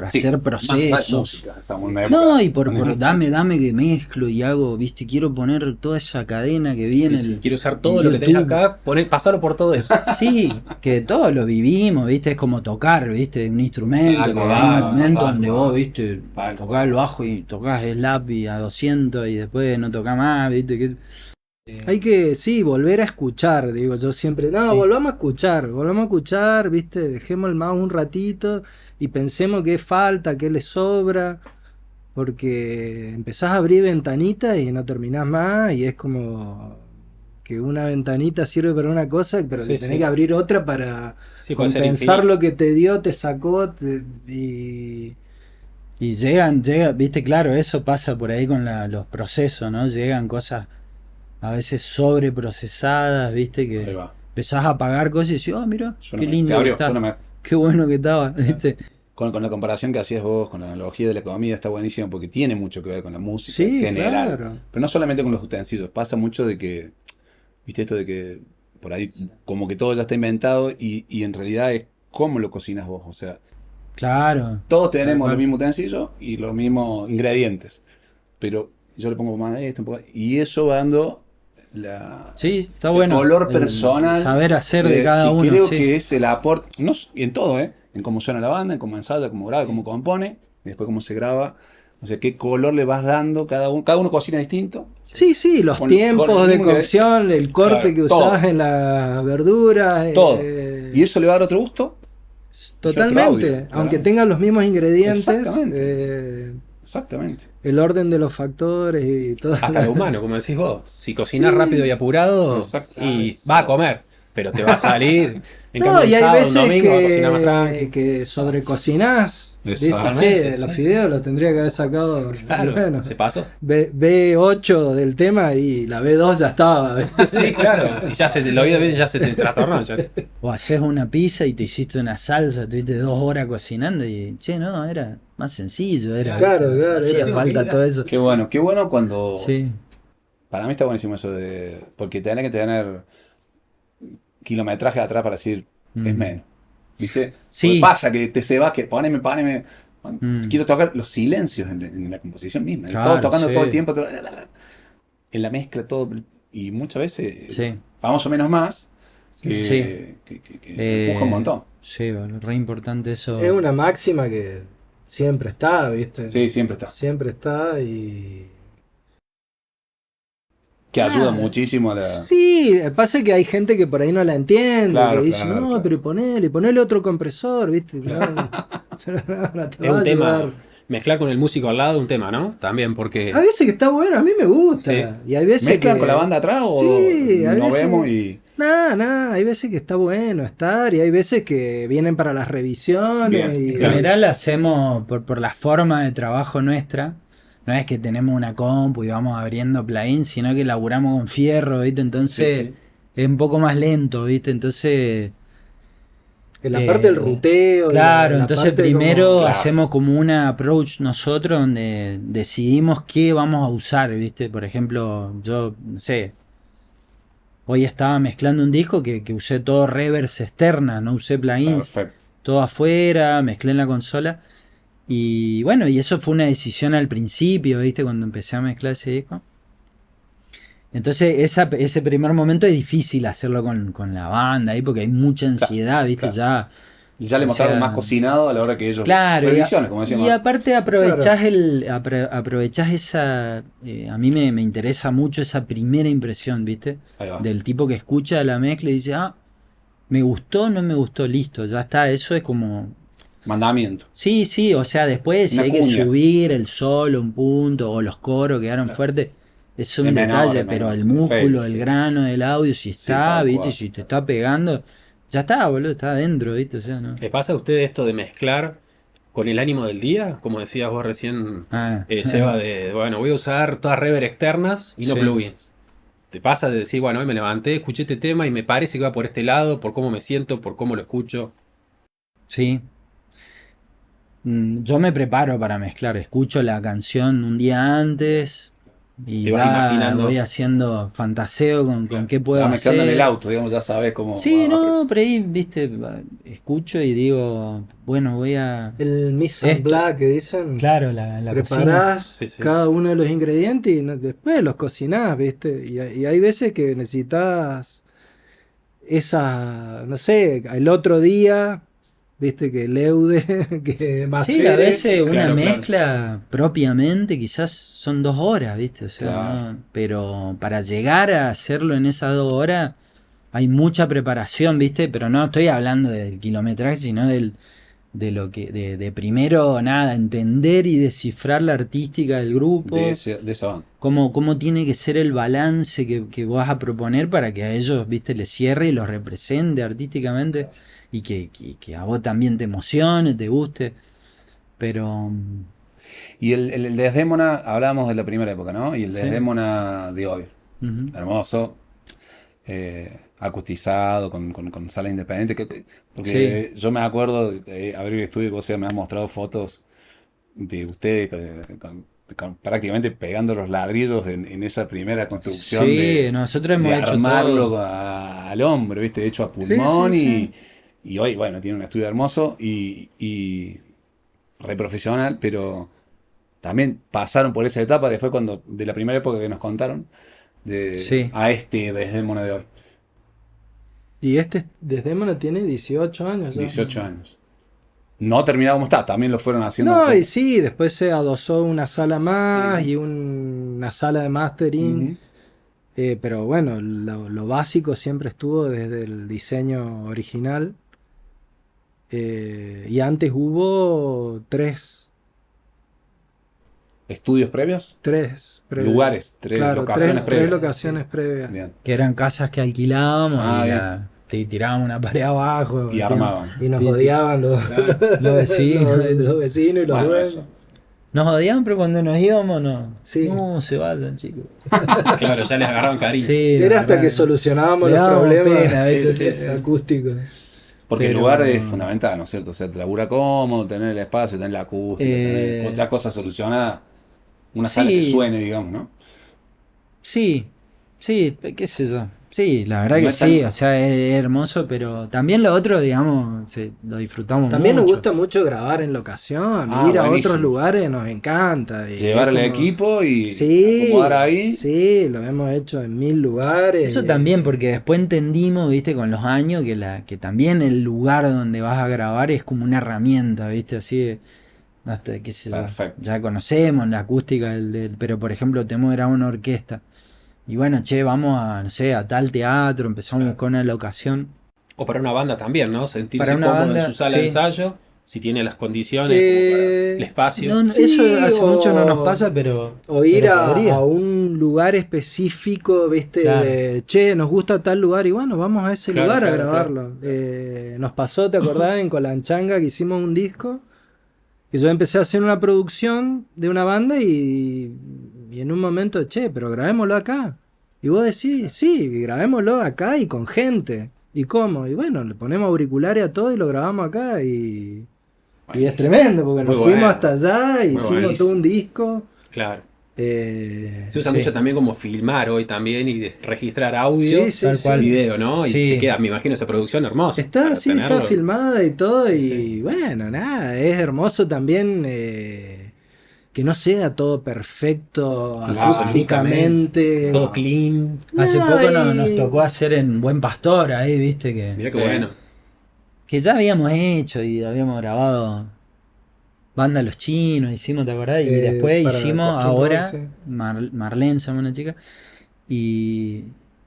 Speaker 3: Sí,
Speaker 2: hacer
Speaker 3: más
Speaker 2: procesos.
Speaker 3: música, estamos en una época
Speaker 2: No, y por
Speaker 3: donde hay mucha
Speaker 2: dame
Speaker 3: ansiedad.
Speaker 2: que mezclo y hago, ¿viste? Quiero poner toda esa cadena que viene.
Speaker 5: Sí.
Speaker 2: el-
Speaker 5: Quiero usar todo
Speaker 2: en
Speaker 5: lo que tenés
Speaker 2: YouTube.
Speaker 5: acá, pasarlo por todo eso.
Speaker 2: Sí, que todos lo vivimos, ¿viste? Es como tocar, ¿viste? Un instrumento,
Speaker 3: Tal
Speaker 2: que
Speaker 3: cual,
Speaker 2: hay un momento
Speaker 3: tal
Speaker 2: donde
Speaker 3: cual.
Speaker 2: vos, ¿viste?
Speaker 3: Tal
Speaker 2: Tocás
Speaker 3: cual.
Speaker 2: el bajo y tocás el lápiz a 200 y después no tocás más, ¿viste?
Speaker 4: Hay que, sí, volver a escuchar, digo yo siempre. No,
Speaker 2: Sí.
Speaker 4: volvamos a escuchar, ¿viste? Dejemos el mouse un ratito y pensemos qué falta, qué le sobra, porque empezás a abrir ventanitas y no terminás más y es como que una ventanita sirve para una cosa, pero
Speaker 5: Sí,
Speaker 4: que tenés
Speaker 5: sí.
Speaker 4: que abrir otra para
Speaker 5: Sí, puede ser
Speaker 4: compensar
Speaker 5: infinito.
Speaker 4: lo que te dio, te sacó y...
Speaker 2: Y llega, ¿viste? Claro, eso pasa por ahí con los procesos, ¿no? Llegan cosas a veces sobreprocesadas, ¿viste?
Speaker 3: Ahí
Speaker 2: Que
Speaker 3: va.
Speaker 2: empezás a apagar cosas y decís, mira,
Speaker 3: Suena
Speaker 2: qué
Speaker 3: me-
Speaker 2: lindo
Speaker 3: se
Speaker 2: que
Speaker 3: abrió,
Speaker 2: está,
Speaker 3: suena me-
Speaker 2: qué bueno que estaba, ¿viste?
Speaker 3: Con la comparación que hacías vos, con la analogía de la comida, está buenísimo porque tiene mucho que ver con la música
Speaker 4: Sí,
Speaker 3: en general.
Speaker 4: claro.
Speaker 3: Pero no solamente con los utensilios, pasa mucho de que, viste esto de que por ahí como que todo ya está inventado y en realidad es cómo lo cocinas vos. O sea,
Speaker 2: Claro.
Speaker 3: todos tenemos
Speaker 2: Tal cual.
Speaker 3: los mismos utensilios y los mismos ingredientes. Pero yo le pongo más esto, un poco- y eso va dando
Speaker 2: Sí, está
Speaker 3: el
Speaker 2: bueno.
Speaker 3: color
Speaker 2: El
Speaker 3: personal.
Speaker 2: saber hacer de cada
Speaker 3: que
Speaker 2: uno.
Speaker 3: creo
Speaker 2: Sí.
Speaker 3: que es el aporte, no, en todo, en cómo suena la banda, en cómo ensaya, cómo graba, cómo compone, y después cómo se graba. O sea, qué color le vas dando cada uno. Cada uno cocina distinto.
Speaker 4: Sí, sí, los
Speaker 3: Con
Speaker 4: tiempos
Speaker 3: el
Speaker 4: de
Speaker 3: mismo que-
Speaker 4: cocción, el corte
Speaker 3: Claro,
Speaker 4: que
Speaker 3: todo.
Speaker 4: usás en las verduras.
Speaker 3: Todo. Y eso le va a dar otro gusto y otro
Speaker 4: Totalmente.
Speaker 3: audio,
Speaker 4: Aunque
Speaker 3: claramente.
Speaker 4: tengan los mismos ingredientes,
Speaker 3: Exactamente. Exactamente.
Speaker 4: el orden de los factores y todo.
Speaker 5: Hasta lo humano, como decís vos. Si cocinas
Speaker 4: Sí.
Speaker 5: rápido y apurado,
Speaker 3: Exacto.
Speaker 5: y va a comer, pero te va a salir. En
Speaker 4: No,
Speaker 5: cambio,
Speaker 4: y
Speaker 5: un
Speaker 4: hay
Speaker 5: sábado, un
Speaker 4: veces
Speaker 5: domingo va a cocinar más tranqui.
Speaker 4: que sobrecocinás. ¿Viste?
Speaker 3: Exactamente,
Speaker 4: Che, los
Speaker 3: sí,
Speaker 4: fideos los tendría que haber sacado.
Speaker 5: Claro,
Speaker 4: Bueno,
Speaker 5: se pasó.
Speaker 4: B8 del tema y la B2 ya estaba.
Speaker 5: Sí, claro. Y ya el oído ¿viste? Ya se te trastornó. Ya.
Speaker 2: O haces una pizza y te hiciste una salsa, tuviste 2 horas cocinando y, che, no, era más sencillo, era,
Speaker 4: Claro,
Speaker 2: ¿viste?
Speaker 4: claro,
Speaker 2: No hacía
Speaker 4: era-
Speaker 2: falta todo eso.
Speaker 3: Qué bueno cuando.
Speaker 2: Sí,
Speaker 3: Para mí está buenísimo eso de. Porque tenés que tener kilometraje atrás para decir, es
Speaker 2: Mm.
Speaker 3: menos. ¿Viste?
Speaker 2: Sí.
Speaker 3: Porque pasa que te se va, que poneme.
Speaker 2: Mm.
Speaker 3: Quiero tocar los silencios en la composición misma.
Speaker 2: Claro,
Speaker 3: Todo tocando
Speaker 2: sí.
Speaker 3: todo el tiempo. En la mezcla, todo. Y muchas veces,
Speaker 2: Sí.
Speaker 3: famoso menos más, que,
Speaker 2: Sí.
Speaker 3: que empuja un montón.
Speaker 2: Sí, re importante eso.
Speaker 4: Es una máxima que siempre está, ¿viste?
Speaker 3: Sí, siempre está.
Speaker 4: Siempre está y.
Speaker 3: Que ayuda
Speaker 4: Ah,
Speaker 3: muchísimo a la.
Speaker 4: Sí, pasa que hay gente que por ahí no la entiende,
Speaker 3: Claro,
Speaker 4: que dice,
Speaker 3: claro,
Speaker 4: no,
Speaker 3: claro.
Speaker 4: pero ponele otro compresor, ¿viste? No, no te
Speaker 5: Es
Speaker 4: va a
Speaker 5: un tema.
Speaker 4: ayudar.
Speaker 5: Mezclar con el músico al lado, un tema, ¿no? También porque.
Speaker 4: A veces que está bueno, a mí me gusta.
Speaker 5: Sí.
Speaker 4: Y hay veces
Speaker 3: ¿Mezclan
Speaker 4: que...
Speaker 3: con la banda atrás o
Speaker 4: Sí, hay
Speaker 3: nos
Speaker 4: veces...
Speaker 3: vemos y.
Speaker 4: Nada, hay veces que está bueno estar y hay veces que vienen para las revisiones.
Speaker 3: Bien,
Speaker 4: y...
Speaker 2: En general hacemos por la forma de trabajo nuestra. No es que tenemos una compu y vamos abriendo plugins, sino que laburamos con fierro, ¿viste? Entonces
Speaker 5: Sí,
Speaker 2: es un poco más lento, ¿viste? Entonces,
Speaker 4: En la parte del ruteo. y
Speaker 2: claro,
Speaker 4: la
Speaker 2: entonces
Speaker 4: parte
Speaker 2: primero
Speaker 4: como-
Speaker 3: Claro.
Speaker 2: hacemos como una approach nosotros donde decidimos qué vamos a usar, ¿viste? Por ejemplo, yo, no sé, hoy estaba mezclando un disco que usé todo reverse externa, no usé plugins,
Speaker 3: Perfecto.
Speaker 2: todo afuera, mezclé en la consola. Y bueno, y eso fue una decisión al principio, ¿viste? Cuando empecé a mezclar ese disco. Entonces, ese primer momento es difícil hacerlo con la banda ahí, porque hay mucha ansiedad, ¿viste?
Speaker 3: claro. Y ya le
Speaker 2: O
Speaker 3: mostraron
Speaker 2: sea,
Speaker 3: más cocinado a la hora que ellos.
Speaker 2: Claro,
Speaker 3: Revisiones, como decíamos.
Speaker 2: y aparte aprovechás esa... a mí me interesa mucho esa primera impresión, ¿viste?
Speaker 3: Ahí va.
Speaker 2: Del tipo que escucha la mezcla y dice, ah, me gustó, no me gustó, listo, ya está, eso es como...
Speaker 3: Mandamiento.
Speaker 2: Sí, sí, o sea, después si
Speaker 3: Una
Speaker 2: hay
Speaker 3: cuña.
Speaker 2: que subir el solo un punto o los coros quedaron
Speaker 3: Claro.
Speaker 2: fuertes, es un
Speaker 3: Es menor,
Speaker 2: detalle,
Speaker 3: es
Speaker 2: pero
Speaker 3: menor,
Speaker 2: el
Speaker 3: sí,
Speaker 2: músculo,
Speaker 3: fake,
Speaker 2: el
Speaker 3: sí.
Speaker 2: grano del audio, si está,
Speaker 3: tal
Speaker 2: ¿viste?
Speaker 3: cual.
Speaker 2: Si te está pegando, ya está, boludo, está adentro, ¿viste? O sea, ¿no?
Speaker 5: ¿Les pasa a ustedes esto de mezclar con el ánimo del día? Como decías vos recién,
Speaker 2: Ah,
Speaker 5: Seba, de, bueno, voy a usar todas reverb externas y no
Speaker 2: Sí.
Speaker 5: plugins. ¿Te pasa de decir, bueno, hoy me levanté, escuché este tema y me parece que va por este lado, por cómo me siento, por cómo lo escucho?
Speaker 2: Sí. Yo me preparo para mezclar, escucho la canción un día antes y
Speaker 5: Te vas
Speaker 2: ya
Speaker 5: imaginando.
Speaker 2: voy haciendo fantaseo con qué
Speaker 3: Te
Speaker 2: puedo
Speaker 3: vas mezclando en el
Speaker 2: hacer.
Speaker 3: auto, digamos, ya sabes cómo.
Speaker 2: Sí,
Speaker 3: va a-
Speaker 2: no, por ahí, viste, escucho y digo, bueno, voy a...
Speaker 4: El mise en
Speaker 2: Esto.
Speaker 4: place que dicen.
Speaker 2: Claro, la cocina.
Speaker 4: Preparás
Speaker 5: Sí, sí.
Speaker 4: cada uno de los ingredientes y después los cocinás, ¿viste? Y hay veces que necesitas esa, no sé, el otro día, ¿viste? Que leude, que
Speaker 2: Sí,
Speaker 4: macere.
Speaker 2: a veces una
Speaker 3: Claro, claro.
Speaker 2: mezcla propiamente quizás son 2 horas, ¿viste? O sea,
Speaker 3: Claro.
Speaker 2: ¿no? Pero para llegar a hacerlo en esas 2 horas hay mucha preparación, ¿viste? Pero no estoy hablando del kilometraje, sino de primero, nada, entender y descifrar la artística del grupo.
Speaker 3: De esa banda.
Speaker 2: Cómo tiene que ser el balance que vas a proponer para que a ellos, viste, les cierre y los represente artísticamente y que a vos también te emocione, te guste. Pero
Speaker 3: Y el Desdémona, hablábamos de la primera época, ¿no? Y el
Speaker 2: Sí.
Speaker 3: Desdémona de hoy.
Speaker 2: ujú.
Speaker 3: Hermoso. Acustizado, con sala independiente. Porque yo me acuerdo de abrir el estudio, o sea, me han mostrado fotos de ustedes con prácticamente pegando los ladrillos en esa primera construcción
Speaker 2: Sí,
Speaker 3: de,
Speaker 2: nosotros hemos
Speaker 3: de
Speaker 2: hecho
Speaker 3: armarlo
Speaker 2: todo.
Speaker 3: al hombro, ¿viste? Hecho a pulmón
Speaker 2: sí.
Speaker 3: y hoy, bueno, tiene un estudio hermoso y re profesional, pero también pasaron por esa etapa después de la primera época que nos contaron,
Speaker 2: Sí.
Speaker 3: a este Desdémona de hoy.
Speaker 4: Y este Desdémona tiene 18 años. ya.
Speaker 3: 18 años. No terminado como está, también lo fueron haciendo.
Speaker 4: No, y
Speaker 3: nosotros.
Speaker 4: sí, después se adosó una sala más y una sala de mastering.
Speaker 3: Ujú.
Speaker 4: Pero bueno, lo básico siempre estuvo desde el diseño original. Y antes hubo
Speaker 3: ¿Estudios previos?
Speaker 4: tres
Speaker 3: Lugares, tres
Speaker 4: claro,
Speaker 3: locaciones
Speaker 4: tres
Speaker 3: previas.
Speaker 4: locaciones previas.
Speaker 3: Bien.
Speaker 2: Que eran casas que alquilábamos
Speaker 3: Ah,
Speaker 2: y
Speaker 3: bien.
Speaker 2: te tirábamos una pared abajo.
Speaker 3: Y
Speaker 2: hacíamos-
Speaker 3: armaban.
Speaker 4: Y nos
Speaker 2: Sí, sí.
Speaker 4: odiaban los,
Speaker 2: Los vecinos.
Speaker 4: los vecinos y los
Speaker 3: Bueno,
Speaker 4: dueños.
Speaker 3: eso.
Speaker 2: Nos odiaban, pero cuando nos íbamos, no.
Speaker 4: Sí.
Speaker 2: No, se vayan, chicos.
Speaker 5: Claro, ya les agarraban cariño.
Speaker 2: Sí, la
Speaker 4: Era hasta
Speaker 2: verdad.
Speaker 4: que solucionábamos
Speaker 2: Le
Speaker 4: los
Speaker 2: dábamos
Speaker 4: problemas
Speaker 2: pena,
Speaker 5: ¿viste?
Speaker 4: sí,
Speaker 5: Sí, sí.
Speaker 4: acústicos.
Speaker 3: Porque el
Speaker 2: Pero-
Speaker 3: lugar es fundamental, ¿no es cierto? O sea, te labura cómodo, tener el espacio, tener la acústica, tener ya cosas solucionadas. Una sala que
Speaker 2: sí.
Speaker 3: suene, digamos, ¿no?
Speaker 2: Sí, sí, qué sé yo. Sí, la verdad
Speaker 3: No
Speaker 2: que
Speaker 3: es tan-
Speaker 2: sí, o sea, es hermoso, pero también lo otro, digamos, lo disfrutamos
Speaker 4: También
Speaker 2: mucho.
Speaker 4: nos gusta mucho grabar en locación,
Speaker 3: Ah,
Speaker 4: ir a
Speaker 3: buenísimo.
Speaker 4: otros lugares nos encanta. Y
Speaker 3: Llevar
Speaker 4: es
Speaker 3: el
Speaker 4: como-
Speaker 3: equipo y
Speaker 4: Sí,
Speaker 3: acomodar ahí.
Speaker 4: sí, lo hemos hecho en 1000 lugares.
Speaker 2: Eso también, porque después entendimos, viste, con los años, que también el lugar donde vas a grabar es como una herramienta, viste, así de, hasta, qué sé yo,
Speaker 3: Perfecto.
Speaker 2: ya conocemos la acústica pero por ejemplo tenemos que grabar una orquesta. Y bueno, che, vamos a, no sé, a tal teatro, empezamos a buscar una locación.
Speaker 5: O para una banda también, ¿no? Sentirse
Speaker 2: Para una
Speaker 5: cómodo
Speaker 2: banda,
Speaker 5: en su sala de
Speaker 2: sí.
Speaker 5: ensayo, si tiene las condiciones como para el espacio.
Speaker 2: No,
Speaker 4: Sí,
Speaker 2: eso hace
Speaker 4: o-
Speaker 2: mucho no nos pasa, pero...
Speaker 4: O ir
Speaker 2: pero
Speaker 4: a,
Speaker 2: podría.
Speaker 4: a un lugar específico, viste,
Speaker 2: Claro.
Speaker 4: de, che, nos gusta tal lugar y bueno, vamos a ese
Speaker 5: Claro,
Speaker 4: lugar a
Speaker 5: claro,
Speaker 4: grabarlo. Nos pasó, ¿te acordás? En Colanchanga que hicimos un disco, que yo empecé a hacer una producción de una banda y en un momento, che, pero grabémoslo acá. Y vos decís, sí, grabémoslo acá y con gente. ¿Y cómo? Y bueno, le ponemos auriculares a todo y lo grabamos acá y es tremendo, porque
Speaker 5: Muy
Speaker 4: nos fuimos
Speaker 5: bueno.
Speaker 4: hasta allá,
Speaker 5: Muy
Speaker 4: hicimos
Speaker 5: buenísimo.
Speaker 4: todo un disco.
Speaker 5: Claro.
Speaker 4: Se
Speaker 5: Se usa mucho también como filmar hoy también y registrar audio,
Speaker 4: Sí, sí,
Speaker 2: tal
Speaker 4: sí.
Speaker 2: cual.
Speaker 5: video, ¿no? Y
Speaker 2: Sí.
Speaker 5: te queda, me imagino, esa producción hermosa.
Speaker 4: Está,
Speaker 5: para
Speaker 4: sí, está
Speaker 5: tenerlo.
Speaker 4: filmada y todo,
Speaker 5: Sí,
Speaker 4: y
Speaker 5: sí.
Speaker 4: bueno, nada, es hermoso también que no sea todo perfecto
Speaker 3: Claro,
Speaker 4: acústicamente.
Speaker 5: Todo clean.
Speaker 2: Hace
Speaker 4: No,
Speaker 2: poco
Speaker 4: y-
Speaker 2: nos tocó hacer en Buen Pastor, ahí, viste,
Speaker 5: Mirá
Speaker 3: Sí.
Speaker 5: qué bueno.
Speaker 2: que ya habíamos hecho y habíamos grabado Banda Los Chinos, hicimos, ¿te acordás? Y después
Speaker 4: para
Speaker 2: hicimos
Speaker 4: Cosquín
Speaker 2: ahora
Speaker 4: Rock, sí.
Speaker 2: Marlene, se llama una chica. Y,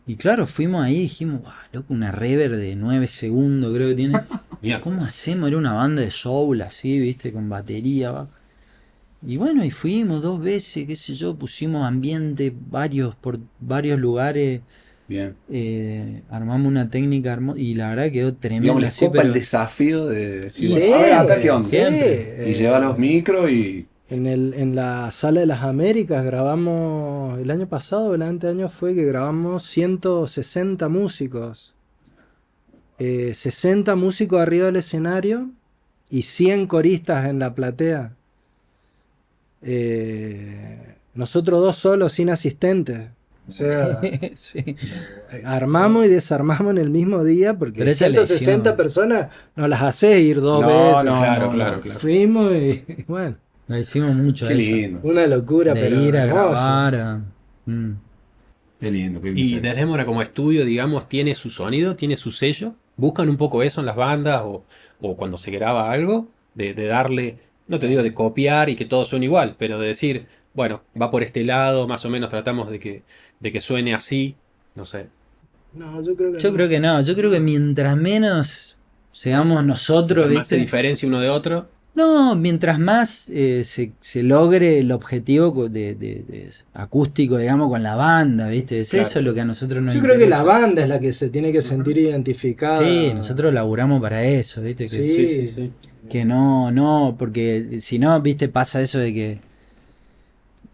Speaker 2: y claro, fuimos ahí y dijimos, "Buah, loco, una reverb de 9 segundos creo que tiene.
Speaker 5: Mirá.
Speaker 2: ¿Cómo hacemos? Era una banda de soul así, viste, con batería. Va. Y bueno, y fuimos 2 veces, qué sé yo, pusimos ambiente por varios lugares.
Speaker 3: Bien.
Speaker 2: Armamos una técnica y la verdad quedó
Speaker 3: Digamos,
Speaker 2: tremenda.
Speaker 3: les
Speaker 2: Sí,
Speaker 3: copa
Speaker 2: pero
Speaker 3: el desafío de decir,
Speaker 4: Sí,
Speaker 3: a ver, acá qué onda.
Speaker 2: Siempre.
Speaker 3: Y lleva los micros y.
Speaker 4: En la Sala de las Américas grabamos, el año pasado, el anteaño fue que grabamos 160 músicos. 60 músicos arriba del escenario y 100 coristas en la platea. Nosotros dos solos sin asistentes. O sea,
Speaker 2: sí.
Speaker 4: armamos y desarmamos en el mismo día porque
Speaker 2: Pero esa
Speaker 4: 160
Speaker 2: lesión.
Speaker 4: personas no las haces ir 2
Speaker 3: No,
Speaker 4: veces.
Speaker 3: no,
Speaker 5: Claro,
Speaker 3: no,
Speaker 5: claro,
Speaker 3: no.
Speaker 5: claro.
Speaker 4: Fuimos y bueno,
Speaker 2: Lo hicimos mucho
Speaker 3: Qué
Speaker 2: eso.
Speaker 3: lindo.
Speaker 4: una locura,
Speaker 2: De
Speaker 4: pero
Speaker 2: ir a
Speaker 4: hermoso.
Speaker 2: grabar.
Speaker 3: Qué lindo, qué
Speaker 5: Y
Speaker 3: lindo.
Speaker 5: Desdémona como estudio, digamos, tiene su sonido, tiene su sello. Buscan un poco eso en las bandas o cuando se graba algo, de darle, no te digo de copiar y que todo suene igual, pero de decir, bueno, va por este lado, más o menos tratamos de que suene así, no sé.
Speaker 4: No, yo creo que
Speaker 2: Yo
Speaker 4: no.
Speaker 2: creo que no, yo creo que mientras menos seamos nosotros,
Speaker 5: Mientras más se
Speaker 2: ¿viste?
Speaker 5: diferencia uno de otro.
Speaker 2: No, mientras más se logre el objetivo de acústico, digamos, con la banda, ¿viste? Es
Speaker 5: Claro.
Speaker 2: eso lo que a nosotros nos
Speaker 4: Yo creo que la
Speaker 2: interesa.
Speaker 4: banda es la que se tiene que sentir identificada.
Speaker 2: Sí, nosotros laburamos para eso, ¿viste? Que,
Speaker 4: Sí.
Speaker 5: Sí.
Speaker 2: que no, porque si no, ¿viste? Pasa eso de que,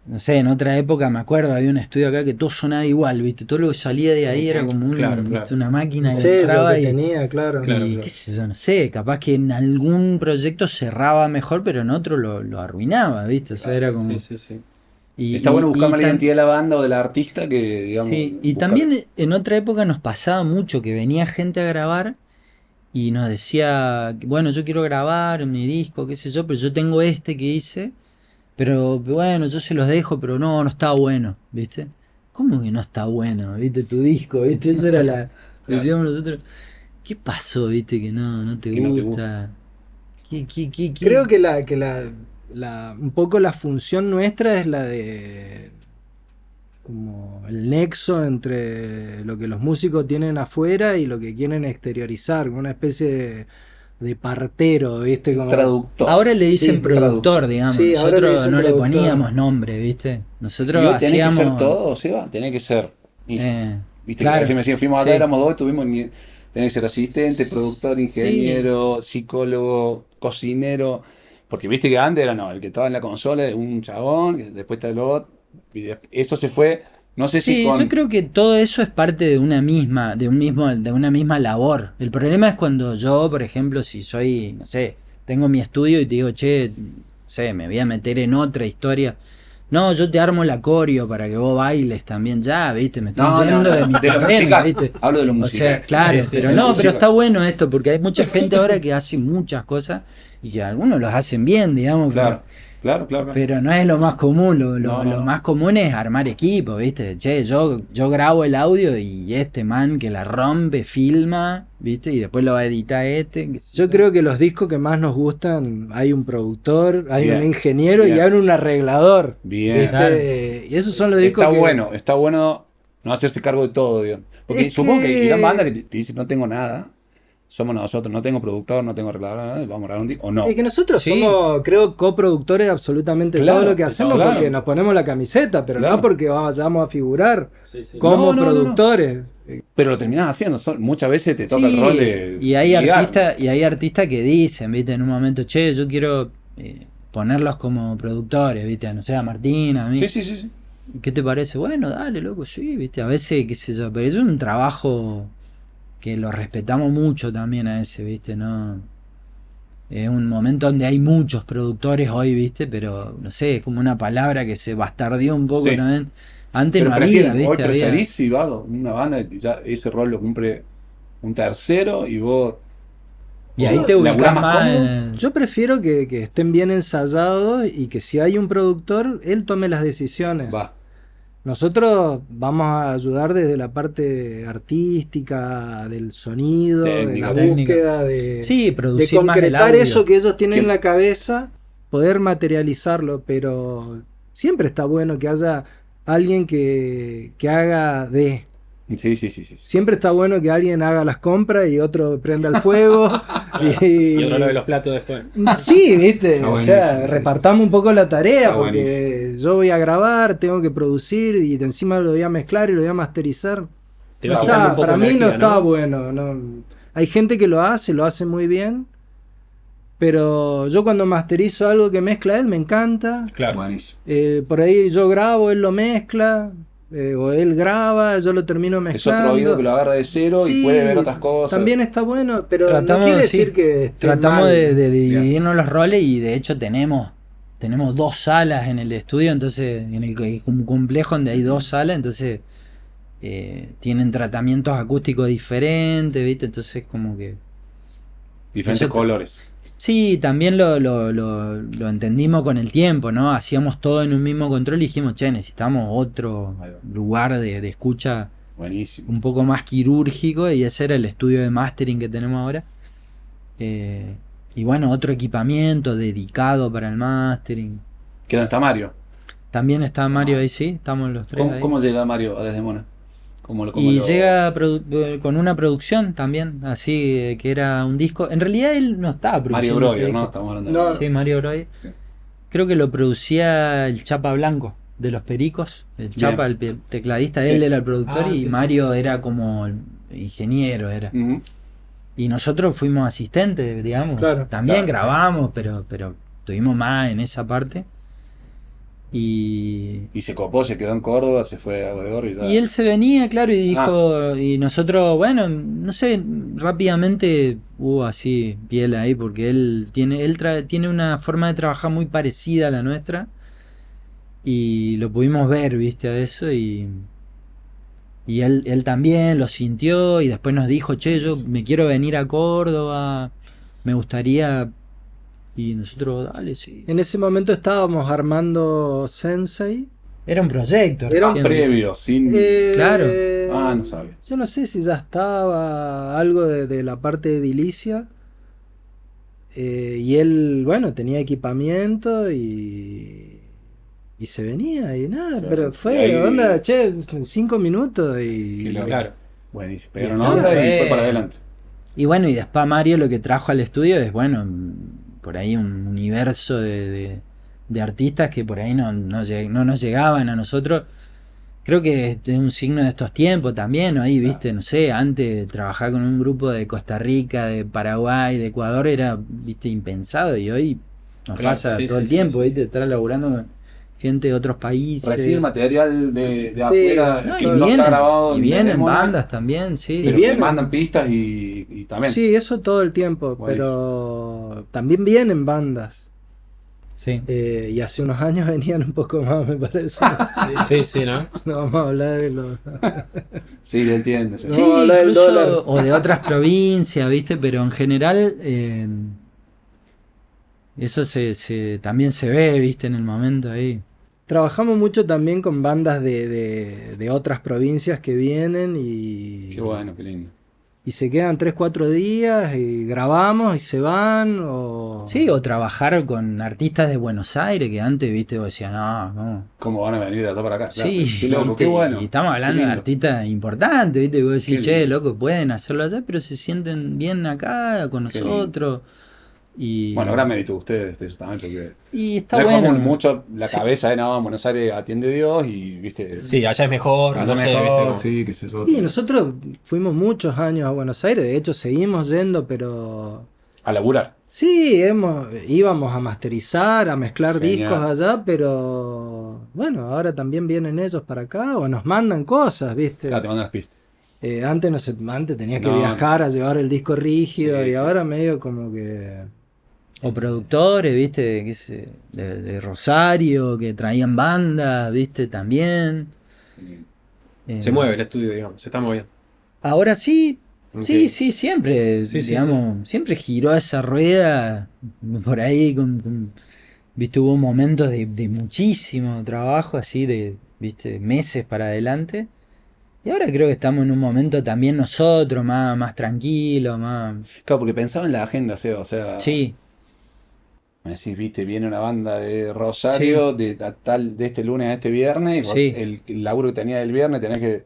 Speaker 2: no sé, en otra época me acuerdo, había un estudio acá que todo sonaba igual, ¿viste? Todo lo que salía de ahí era como
Speaker 5: Claro,
Speaker 2: ¿viste?
Speaker 5: claro.
Speaker 2: una máquina
Speaker 4: Un
Speaker 2: que
Speaker 4: sello
Speaker 2: entraba
Speaker 4: que
Speaker 2: y...
Speaker 4: tenía, claro.
Speaker 5: Claro,
Speaker 2: y
Speaker 5: claro.
Speaker 2: qué sé yo, no sé, capaz que en algún proyecto cerraba mejor, pero en otro lo arruinaba, ¿viste? O sea, era como...
Speaker 5: Sí.
Speaker 3: Está bueno buscar más la
Speaker 2: tan-
Speaker 3: identidad de la banda o del artista que, digamos.
Speaker 2: Sí, y
Speaker 3: buscar-
Speaker 2: también en otra época nos pasaba mucho que venía gente a grabar y nos decía, bueno, yo quiero grabar mi disco, qué sé yo, pero yo tengo este que hice, pero bueno, yo se los dejo, pero no está bueno, ¿viste? ¿cómo que no está bueno? ¿Viste? Tu disco, ¿viste? Eso era la... Decíamos nosotros, ¿qué pasó, viste? Que no te
Speaker 3: Que no te
Speaker 2: gusta. ¿Qué?
Speaker 4: Creo que un poco la función nuestra es la de como el nexo entre lo que los músicos tienen afuera y lo que quieren exteriorizar, como una especie de partero, ¿viste? Como,
Speaker 3: Traductor.
Speaker 2: Ahora le dicen
Speaker 4: Sí,
Speaker 2: productor, digamos.
Speaker 4: Sí, ahora le
Speaker 2: Nosotros
Speaker 4: dicen
Speaker 2: no le
Speaker 4: productor.
Speaker 2: poníamos nombre, ¿viste?
Speaker 3: Y
Speaker 2: Nosotros
Speaker 3: hoy tenés que
Speaker 2: hacíamos...
Speaker 3: ser todo, Seba, tenés que ser. Viste
Speaker 2: claro,
Speaker 3: que recién me decían, fuimos
Speaker 2: sí.
Speaker 3: acá, éramos dos, tenés que ser asistente, productor, ingeniero, psicólogo, cocinero. Porque viste que antes era, no, el que estaba en la consola es un chabón, que después está el otro. Eso se fue, no sé si
Speaker 2: Sí,
Speaker 3: con...
Speaker 2: yo creo que todo eso es parte de una misma, de una misma labor. El problema es cuando yo, por ejemplo, si soy, no sé, tengo mi estudio y te digo, che, no sé, me voy a meter en otra historia. No, yo te armo la coreo para que vos bailes también, ya, viste, me estoy yendo de mi
Speaker 3: de lo
Speaker 2: terreno,
Speaker 3: musical.
Speaker 2: ¿viste?
Speaker 3: Hablo de lo
Speaker 2: O
Speaker 3: musical.
Speaker 2: sea, claro,
Speaker 5: Sí, sí,
Speaker 2: pero
Speaker 5: sí,
Speaker 2: no,
Speaker 3: música.
Speaker 2: pero está bueno esto, porque hay mucha gente ahora que hace muchas cosas y que algunos los hacen bien, digamos,
Speaker 3: Claro, claro.
Speaker 2: pero no es lo más común,
Speaker 3: No.
Speaker 2: lo más común es armar equipo, ¿viste? Che, yo grabo el audio y este man que la rompe, filma, ¿viste? Y después lo va a editar este.
Speaker 4: Yo creo que los discos que más nos gustan, hay un productor, hay
Speaker 3: Bien,
Speaker 4: un ingeniero y
Speaker 3: bien.
Speaker 4: hay un arreglador.
Speaker 3: Bien.
Speaker 4: ¿viste?
Speaker 2: Claro.
Speaker 4: Y esos son los discos
Speaker 3: Está bueno no hacerse cargo de todo, digamos. Porque
Speaker 4: Es
Speaker 3: supongo que
Speaker 4: que-
Speaker 3: irán bandas que te dicen, no tengo nada, somos nosotros, no tengo productor, no tengo arreglador, nada, vamos a grabar un disco, o no.
Speaker 4: Es que nosotros
Speaker 2: Sí.
Speaker 4: somos, creo, coproductores de absolutamente
Speaker 3: Claro,
Speaker 4: todo lo que hacemos
Speaker 3: claro.
Speaker 4: porque nos ponemos la camiseta, pero
Speaker 3: Claro.
Speaker 4: no porque vamos a figurar
Speaker 5: Sí, sí.
Speaker 4: como
Speaker 3: No.
Speaker 4: productores.
Speaker 3: Pero lo terminás haciendo, muchas veces te toca el rol de...
Speaker 2: y hay
Speaker 3: guiar.
Speaker 2: artistas que dicen, ¿viste? En un momento, che, yo quiero ponerlos como productores, ¿viste? No sé, a Martina, a mí.
Speaker 3: Sí.
Speaker 2: ¿Qué te parece? Bueno, dale, loco, sí, ¿viste? A veces, qué sé yo, pero es un trabajo que lo respetamos mucho también a ese, ¿viste? No, es un momento donde hay muchos productores hoy, ¿viste? Pero, no sé, es como una palabra que se bastardeó un poco
Speaker 3: Sí.
Speaker 2: también. Antes
Speaker 3: Pero
Speaker 2: no había,
Speaker 3: hoy
Speaker 2: ¿viste? Había...
Speaker 3: preferís si va una banda y ya ese rol lo cumple un tercero y vos...
Speaker 2: Y ahí
Speaker 3: ¿Vos
Speaker 2: te ubicás
Speaker 3: laburás más
Speaker 2: más en
Speaker 3: cómodo?
Speaker 2: el...
Speaker 4: Yo prefiero que estén bien ensayados y que si hay un productor, él tome las decisiones.
Speaker 3: Va.
Speaker 4: Nosotros vamos a ayudar desde la parte artística, del sonido, de la
Speaker 3: Técnica.
Speaker 4: búsqueda de,
Speaker 2: Sí,
Speaker 4: de
Speaker 2: producir más el
Speaker 4: concretar
Speaker 2: audio.
Speaker 4: eso que ellos tienen
Speaker 3: Que-
Speaker 4: en la cabeza, poder materializarlo, pero siempre está bueno que haya alguien que haga de...
Speaker 3: Sí.
Speaker 4: Siempre está bueno que alguien haga las compras y otro prenda el fuego.
Speaker 5: Y otro lave los platos después.
Speaker 4: Sí, viste,
Speaker 3: Está
Speaker 4: o
Speaker 3: buenísimo,
Speaker 4: sea,
Speaker 3: sí,
Speaker 4: repartamos un poco la tarea
Speaker 3: Está
Speaker 4: porque yo voy a grabar, tengo que producir y de encima lo voy a mezclar y lo voy a masterizar.
Speaker 5: Te
Speaker 4: No
Speaker 5: va
Speaker 4: está,
Speaker 5: quitando un poco
Speaker 4: para mí
Speaker 5: energía,
Speaker 4: no está bueno. No. Hay gente que lo hace muy bien, pero yo cuando masterizo algo que mezcla él me encanta.
Speaker 5: Claro.
Speaker 3: Buenísimo.
Speaker 4: Por ahí yo grabo, él lo mezcla, o él graba, yo lo termino
Speaker 3: Es
Speaker 4: mezclando.
Speaker 3: otro oído que lo agarra de cero y
Speaker 4: Sí,
Speaker 3: puede ver otras cosas.
Speaker 4: También está bueno, pero
Speaker 2: Tratamos,
Speaker 4: no quiere
Speaker 2: sí,
Speaker 4: decir que esté
Speaker 2: tratamos
Speaker 4: mal.
Speaker 2: de dividirnos los roles y de hecho tenemos 2 salas en el estudio, entonces en el un complejo donde hay 2 salas, entonces tienen tratamientos acústicos diferentes, ¿viste? Entonces como que...
Speaker 3: Diferentes
Speaker 2: Eso te-
Speaker 3: colores.
Speaker 2: Sí, también lo entendimos con el tiempo, ¿no? Hacíamos todo en un mismo control y dijimos, che, necesitamos otro
Speaker 3: Ahí va.
Speaker 2: lugar de escucha
Speaker 3: Buenísimo.
Speaker 2: un poco más quirúrgico y ese era el estudio de mastering que tenemos ahora. Y bueno, otro equipamiento dedicado para el mastering.
Speaker 3: ¿Qué dónde está Mario?
Speaker 2: También está Mario ahí, sí, estamos los tres ahí.
Speaker 3: ¿Cómo llega Mario a Desdemona?
Speaker 2: Y llega con una producción también, así que era un disco. En realidad él no estaba
Speaker 3: Mario
Speaker 2: produciendo ese
Speaker 3: Breuer, ¿no?
Speaker 2: disco.
Speaker 3: Estamos hablando
Speaker 4: No.
Speaker 3: de...
Speaker 2: Sí, Mario Breuer.
Speaker 3: Sí.
Speaker 2: Creo que lo producía el Chapa Blanco, de los Pericos. El Chapa, el tecladista,
Speaker 3: Sí.
Speaker 2: él era el productor
Speaker 5: Ah,
Speaker 2: y
Speaker 5: sí,
Speaker 2: Mario era como el ingeniero, era.
Speaker 3: Ujú.
Speaker 2: Y nosotros fuimos asistentes, digamos.
Speaker 4: Claro,
Speaker 2: También
Speaker 3: claro.
Speaker 2: grabamos, pero estuvimos más en esa parte. Y
Speaker 3: Y se copó, se quedó en Córdoba, se fue a Oro y ya.
Speaker 2: él se venía, claro, y dijo, y nosotros, bueno, no sé, rápidamente hubo así piel ahí, porque él tiene una forma de trabajar muy parecida a la nuestra, y lo pudimos ver, viste, a eso, y él también lo sintió, y después nos dijo, che, yo me quiero venir a Córdoba, me gustaría, y nosotros, dale, sí.
Speaker 4: En ese momento estábamos armando Sensei
Speaker 2: Era un proyecto.
Speaker 4: Era un
Speaker 2: recién,
Speaker 3: Previo, sin...
Speaker 2: Claro.
Speaker 3: Ah, no sabía.
Speaker 4: Yo no sé si ya estaba algo de la parte edilicia. Y él, bueno, tenía equipamiento y se venía y nada,
Speaker 3: Sí,
Speaker 4: pero
Speaker 3: y
Speaker 4: fue,
Speaker 3: ahí-
Speaker 4: onda, che, 5 minutos
Speaker 3: Qué
Speaker 4: y...
Speaker 3: loco.
Speaker 5: Claro.
Speaker 3: Buenísimo.
Speaker 4: Y
Speaker 3: Pegaron
Speaker 4: está,
Speaker 3: onda y
Speaker 2: fue-
Speaker 3: fue para adelante.
Speaker 2: Y bueno, y después Mario lo que trajo al estudio es, bueno, por ahí un universo de artistas que por ahí no nos llegaban a nosotros. Creo que es un signo de estos tiempos también, ¿no? Ahí, viste, no sé, antes trabajar con un grupo de Costa Rica, de Paraguay, de Ecuador era, viste, impensado y hoy nos
Speaker 5: Claro,
Speaker 2: pasa
Speaker 5: sí,
Speaker 2: todo
Speaker 5: sí,
Speaker 2: el
Speaker 5: sí,
Speaker 2: tiempo,
Speaker 5: sí.
Speaker 2: viste, estar laburando con gente de otros países.
Speaker 3: Recibir material de
Speaker 4: Sí,
Speaker 3: afuera
Speaker 2: No,
Speaker 3: que
Speaker 2: y
Speaker 3: no está
Speaker 2: vienen,
Speaker 3: grabado
Speaker 2: y
Speaker 3: en
Speaker 2: vienen
Speaker 3: Desdémona,
Speaker 2: bandas también, sí.
Speaker 3: pero
Speaker 4: vienen.
Speaker 3: que mandan pistas y también.
Speaker 4: Sí, eso todo el tiempo,
Speaker 3: Buenísimo.
Speaker 4: pero también vienen bandas.
Speaker 2: Sí.
Speaker 4: Y hace unos años venían un poco más, me parece.
Speaker 5: Sí, sí, ¿no?
Speaker 4: No vamos a hablar de los...
Speaker 3: Sí, te entiendo. sí.
Speaker 2: Sí,
Speaker 4: No, habla del
Speaker 2: incluso,
Speaker 4: dólar.
Speaker 2: o de otras provincias, ¿viste? Pero en general eso también se ve, ¿viste? En el momento ahí.
Speaker 4: Trabajamos mucho también con bandas de otras provincias que vienen
Speaker 3: Qué bueno, qué lindo.
Speaker 4: y se quedan 3 4 días y grabamos y se van o...
Speaker 2: Sí, o trabajar con artistas de Buenos Aires que antes, ¿viste? Vos decías, no.
Speaker 3: ¿Cómo van a venir de allá para acá? Claro.
Speaker 2: Sí,
Speaker 3: Qué loco,
Speaker 2: ¿viste?
Speaker 3: qué bueno.
Speaker 2: Y estamos
Speaker 3: Qué
Speaker 2: hablando de
Speaker 3: lindo.
Speaker 2: artistas importantes, ¿viste? Que vos decís,
Speaker 3: Qué
Speaker 2: che,
Speaker 3: lindo.
Speaker 2: loco, pueden hacerlo allá, pero se sienten bien acá con
Speaker 3: Qué lindo.
Speaker 2: nosotros. Y,
Speaker 3: Bueno, gran mérito de ustedes de eso también, porque
Speaker 2: y está
Speaker 3: no es
Speaker 2: bueno.
Speaker 3: común mucho la
Speaker 2: Sí.
Speaker 3: cabeza de nada, Buenos Aires atiende Dios y, viste,
Speaker 5: Sí, allá es mejor,
Speaker 3: allá
Speaker 5: no sé,
Speaker 3: mejor,
Speaker 5: ¿viste? Como-
Speaker 3: sí, qué sé yo.
Speaker 4: Y nosotros fuimos muchos años a Buenos Aires, de hecho seguimos yendo, pero...
Speaker 3: A laburar.
Speaker 4: Sí, íbamos a masterizar, a mezclar
Speaker 3: Genial.
Speaker 4: discos allá, pero bueno, ahora también vienen ellos para acá o nos mandan cosas, ¿viste?
Speaker 3: Claro, te mandan las pistas.
Speaker 4: Antes, no sé, antes tenías que
Speaker 3: No,
Speaker 4: viajar a llevar el disco rígido
Speaker 3: Sí,
Speaker 4: y
Speaker 3: sí,
Speaker 4: ahora
Speaker 3: sí.
Speaker 4: medio como que...
Speaker 2: O productores, viste, de Rosario, que traían bandas, viste, también.
Speaker 5: Se mueve el estudio, digamos, se está moviendo.
Speaker 2: Ahora sí,
Speaker 5: Ok.
Speaker 2: sí, siempre,
Speaker 5: Sí, sí,
Speaker 2: digamos, siempre giró esa rueda por ahí, viste, hubo momentos de muchísimo trabajo, así, viste, meses para adelante. Y ahora creo que estamos en un momento también nosotros, más tranquilo, más...
Speaker 3: Claro, porque pensaba en la agenda, Seba, o sea,
Speaker 2: Sí,
Speaker 3: me decís, viste, viene una banda de Rosario de este lunes a este viernes, y vos
Speaker 2: Sí.
Speaker 3: el laburo que tenía del viernes tenés que,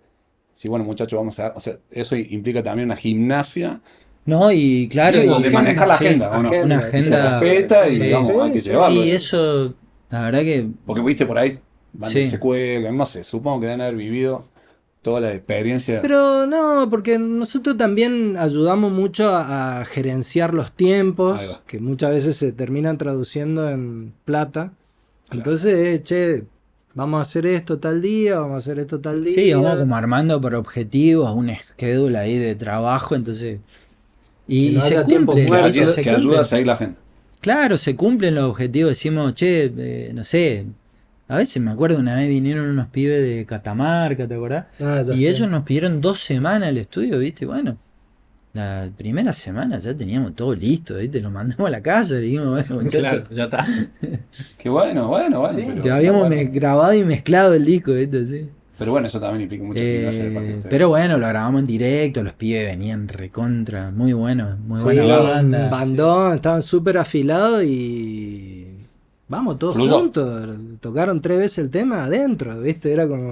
Speaker 3: sí, bueno muchachos, vamos a, o sea, eso implica también una gimnasia,
Speaker 2: no, y claro,
Speaker 3: digo,
Speaker 2: y
Speaker 3: de manejar la
Speaker 2: sí,
Speaker 3: agenda, ¿o no?
Speaker 2: una
Speaker 4: Agenda,
Speaker 3: Y se
Speaker 2: agenda...
Speaker 3: respeta y
Speaker 2: sí,
Speaker 3: digamos, hay que
Speaker 4: sí,
Speaker 3: llevarlo.
Speaker 2: Y
Speaker 3: eso.
Speaker 2: eso, la verdad que
Speaker 3: Porque viste por ahí, bandas
Speaker 2: Sí.
Speaker 3: que se cuelgan, no sé, supongo que deben haber vivido toda la experiencia.
Speaker 4: Pero no, porque nosotros también ayudamos mucho a gerenciar los tiempos,
Speaker 3: Ahí va.
Speaker 4: que muchas veces se terminan traduciendo en plata.
Speaker 3: Claro.
Speaker 4: Entonces, che, vamos a hacer esto tal día, vamos a hacer esto tal día.
Speaker 2: sí, vamos como armando por objetivos, un schedule ahí de trabajo, entonces...
Speaker 4: Que
Speaker 2: Y
Speaker 4: no
Speaker 2: se
Speaker 4: haya tiempo
Speaker 2: cumple,
Speaker 4: muerto.
Speaker 2: ¿viste?
Speaker 3: ayuda,
Speaker 2: Se
Speaker 3: que
Speaker 2: cumple.
Speaker 3: ayuda a seguir la agenda.
Speaker 2: Claro, se cumplen los objetivos, decimos, che, no sé, a veces me acuerdo una vez vinieron unos pibes de Catamarca, ¿te acordás?
Speaker 4: Ah, ya
Speaker 2: Y
Speaker 4: sé.
Speaker 2: ellos nos pidieron 2 semanas el estudio, ¿viste? Bueno, la primera semana ya teníamos todo listo, ¿viste? Lo mandamos a la casa, le dijimos, bueno, muchachos,
Speaker 5: Claro, ya está.
Speaker 3: Qué bueno,
Speaker 4: Sí,
Speaker 3: pero,
Speaker 2: te habíamos
Speaker 3: bueno.
Speaker 2: grabado y mezclado el disco, ¿viste? Sí.
Speaker 3: Pero bueno, eso también implica mucha gimnasia de parte de ustedes.
Speaker 2: Pero bueno, lo grabamos en directo, los pibes venían recontra, muy buenos, muy
Speaker 4: Sí,
Speaker 2: buena
Speaker 4: un
Speaker 2: banda.
Speaker 4: bandón, estaban súper afilados y vamos todos
Speaker 3: Fluyó.
Speaker 4: juntos. Tocaron 3 veces el tema adentro, ¿viste? Era como,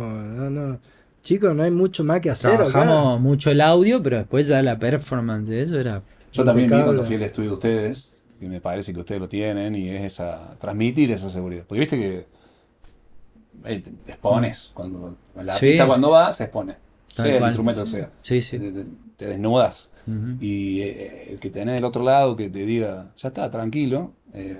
Speaker 4: no, chicos, no hay mucho más que hacer
Speaker 2: Trabajamos
Speaker 4: acá.
Speaker 2: mucho el audio, pero después ya la performance de eso era...
Speaker 3: Yo también vi
Speaker 4: impecable.
Speaker 3: cuando fui al estudio de ustedes, que me parece que ustedes lo tienen, y es transmitir esa seguridad. Porque viste que te expones, cuando el
Speaker 2: Sí.
Speaker 3: artista cuando va, se expone.
Speaker 2: Tal
Speaker 3: Sea el
Speaker 2: cual.
Speaker 3: instrumento sea.
Speaker 2: Sí, sí.
Speaker 3: Te desnudas.
Speaker 2: Ujú.
Speaker 3: Y el que tenés del otro lado que te diga, ya está, tranquilo,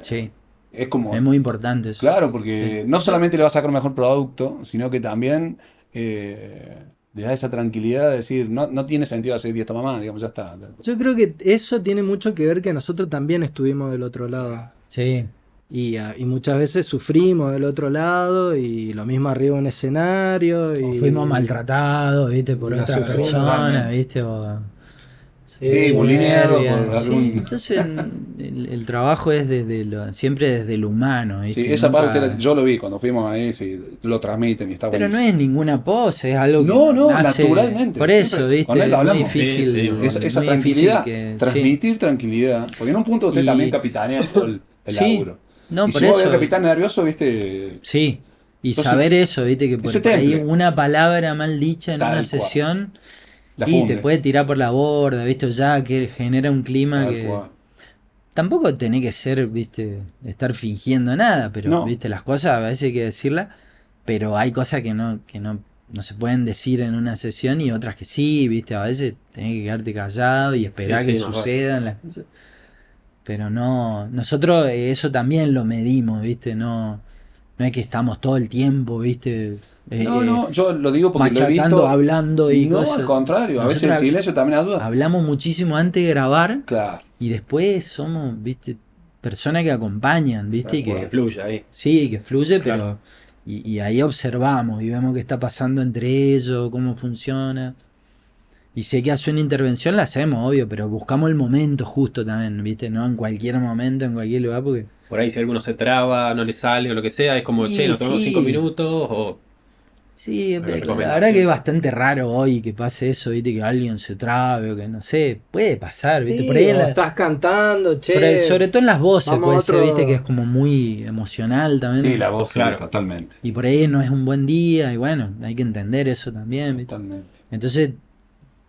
Speaker 2: Sí,
Speaker 3: es como...
Speaker 2: es muy importante eso.
Speaker 3: Claro, porque no solamente le va a sacar un mejor producto, sino que también le da esa tranquilidad de decir, no tiene sentido hacer 10 tomas más, digamos, ya está.
Speaker 4: Yo creo que eso tiene mucho que ver que nosotros también estuvimos del otro lado.
Speaker 2: Sí,
Speaker 4: Y muchas veces sufrimos del otro lado y lo mismo arriba de un escenario.
Speaker 2: o
Speaker 4: Y
Speaker 2: fuimos maltratados, viste, por
Speaker 4: y la
Speaker 2: otra
Speaker 4: sufrimos
Speaker 2: persona,
Speaker 3: también.
Speaker 2: viste, o...
Speaker 3: Sí, bulineado por
Speaker 2: Sí,
Speaker 3: algún...
Speaker 2: entonces el trabajo es siempre desde lo humano, ¿viste?
Speaker 3: Sí, esa
Speaker 2: Nunca-
Speaker 3: parte yo lo vi cuando fuimos ahí, sí, lo transmiten y está
Speaker 2: Pero no
Speaker 3: buenísimo.
Speaker 2: es ninguna pose, es algo que
Speaker 3: No,
Speaker 2: nace
Speaker 3: naturalmente.
Speaker 2: por eso,
Speaker 3: Siempre
Speaker 2: ¿viste?
Speaker 3: con él lo
Speaker 2: Es muy
Speaker 3: hablamos.
Speaker 2: difícil,
Speaker 5: Sí,
Speaker 3: Esa
Speaker 2: muy
Speaker 3: tranquilidad,
Speaker 2: difícil que sí.
Speaker 3: transmitir tranquilidad. Porque en un punto usted
Speaker 2: Y-
Speaker 3: también capitanea todo el
Speaker 2: Sí,
Speaker 3: laburo.
Speaker 2: no,
Speaker 3: Y
Speaker 2: por
Speaker 3: si vos ves
Speaker 2: eso.
Speaker 3: al capitán nervioso, viste,
Speaker 2: Sí, y
Speaker 3: entonces,
Speaker 2: saber eso, ¿viste? Que
Speaker 3: ese
Speaker 2: por ahí
Speaker 3: temple,
Speaker 2: una palabra mal dicha en
Speaker 3: tal
Speaker 2: una
Speaker 3: cual,
Speaker 2: sesión
Speaker 3: la
Speaker 2: y te
Speaker 3: funde,
Speaker 2: puede tirar por la borda, ¿viste? Ya que genera un clima
Speaker 3: tal
Speaker 2: que
Speaker 3: cual.
Speaker 2: tampoco tenés que ser, ¿viste? Estar fingiendo nada, pero,
Speaker 3: No,
Speaker 2: ¿viste? Las cosas a veces hay que decirlas, pero hay cosas que no se pueden decir en una sesión y otras que sí, ¿viste? A veces tenés que quedarte callado y esperar
Speaker 5: Sí,
Speaker 2: que
Speaker 5: más vale.
Speaker 2: sucedan las cosas. Pero no, nosotros eso también lo medimos, ¿viste? No es que estamos todo el tiempo, ¿viste?
Speaker 3: no, yo lo digo porque lo he
Speaker 2: Machacando,
Speaker 3: visto.
Speaker 2: hablando y
Speaker 3: No,
Speaker 2: cosas.
Speaker 3: al contrario, a veces el
Speaker 2: Nosotros
Speaker 3: silencio también ayuda.
Speaker 2: hablamos muchísimo antes de grabar
Speaker 3: Claro,
Speaker 2: y después somos, ¿viste? Personas que acompañan, ¿viste?
Speaker 3: Tal
Speaker 2: Y
Speaker 3: cual.
Speaker 5: Que fluye ahí.
Speaker 2: sí, que fluye,
Speaker 5: Claro.
Speaker 2: pero y ahí observamos y vemos qué está pasando entre ellos, cómo funciona. Y si hay que hacer una intervención, la hacemos, obvio, pero buscamos el momento justo también, ¿viste? No en cualquier momento, en cualquier lugar, porque...
Speaker 5: Por ahí si alguno se traba, no le sale o lo que sea, es como, che,
Speaker 2: Y
Speaker 5: nos tomamos
Speaker 2: sí.
Speaker 5: 5 minutos o...
Speaker 2: Sí,
Speaker 5: Una
Speaker 2: la
Speaker 5: recomendación.
Speaker 2: verdad que es bastante raro hoy que pase eso, ¿viste? Que alguien se trabe o que no sé, puede pasar, ¿viste?
Speaker 4: Sí,
Speaker 2: Por ahí
Speaker 4: o estás cantando, che.
Speaker 2: sobre todo en las voces
Speaker 4: vamos
Speaker 2: puede
Speaker 4: a
Speaker 2: ser,
Speaker 4: otro-
Speaker 2: ¿viste? Que es como muy emocional también.
Speaker 3: sí, la voz, sí,
Speaker 5: Claro.
Speaker 3: totalmente.
Speaker 2: Y por ahí no es un buen día y bueno, hay que entender eso también, ¿viste?
Speaker 3: Totalmente.
Speaker 2: Entonces,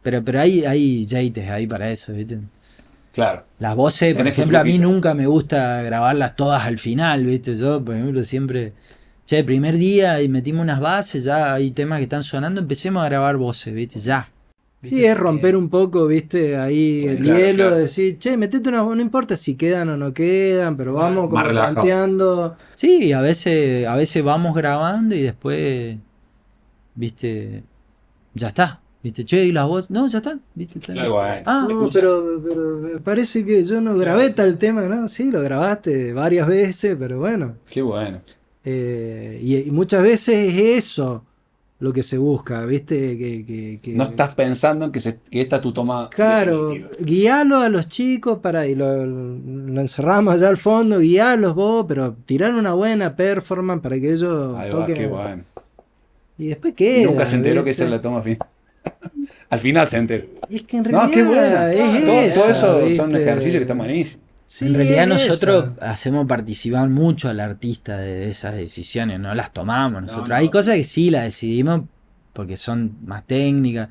Speaker 2: pero hay jeites ahí para eso, ¿viste?
Speaker 3: Claro.
Speaker 2: Las voces, por
Speaker 3: Tenés tu
Speaker 2: ejemplo, a mí
Speaker 3: truquito.
Speaker 2: nunca me gusta grabarlas todas al final, ¿viste? Yo, por ejemplo, siempre, che, el primer día y metimos unas bases, ya hay temas que están sonando, empecemos a grabar voces, ¿viste? Ya.
Speaker 4: Sí, es romper un poco, viste, ahí el
Speaker 3: Claro,
Speaker 4: hielo,
Speaker 3: claro.
Speaker 4: decir, che, metete una, no importa si quedan o no quedan, pero vamos
Speaker 3: Más
Speaker 4: como
Speaker 3: relajado.
Speaker 4: tanteando.
Speaker 2: Sí, a veces vamos grabando y después, ¿viste? Ya está. ¿Viste? Che, y la voz, no, ya está, ¿viste? Está
Speaker 3: Claro, bueno.
Speaker 2: Ah,
Speaker 4: No,
Speaker 5: escucha.
Speaker 4: pero me parece que yo no grabé tal tema, ¿no? Sí, lo grabaste varias veces, pero bueno.
Speaker 3: Qué bueno.
Speaker 4: Y muchas veces es eso lo que se busca, ¿viste? Que
Speaker 3: No estás pensando en que esta es tu toma
Speaker 4: claro,
Speaker 3: definitiva.
Speaker 4: guialo a los chicos para y lo encerramos allá al fondo, guialos vos, pero tirar una buena performance para que ellos
Speaker 3: Ahí va,
Speaker 4: toquen.
Speaker 3: qué bueno.
Speaker 4: Y después queda.
Speaker 3: Nunca se enteró que
Speaker 4: ¿viste?
Speaker 3: esa es la toma final. Al final se enteró.
Speaker 4: Y es que en
Speaker 3: No,
Speaker 4: realidad
Speaker 3: qué bueno.
Speaker 4: es
Speaker 3: Todo
Speaker 4: eso,
Speaker 3: eso son
Speaker 4: ¿viste?
Speaker 3: ejercicios que están buenísimos.
Speaker 4: Sí,
Speaker 2: en realidad
Speaker 4: es
Speaker 2: nosotros
Speaker 4: eso.
Speaker 2: hacemos participar mucho al artista de esas decisiones, no las tomamos nosotros.
Speaker 3: no,
Speaker 2: Hay
Speaker 3: sí.
Speaker 2: cosas que sí las decidimos porque son más técnicas,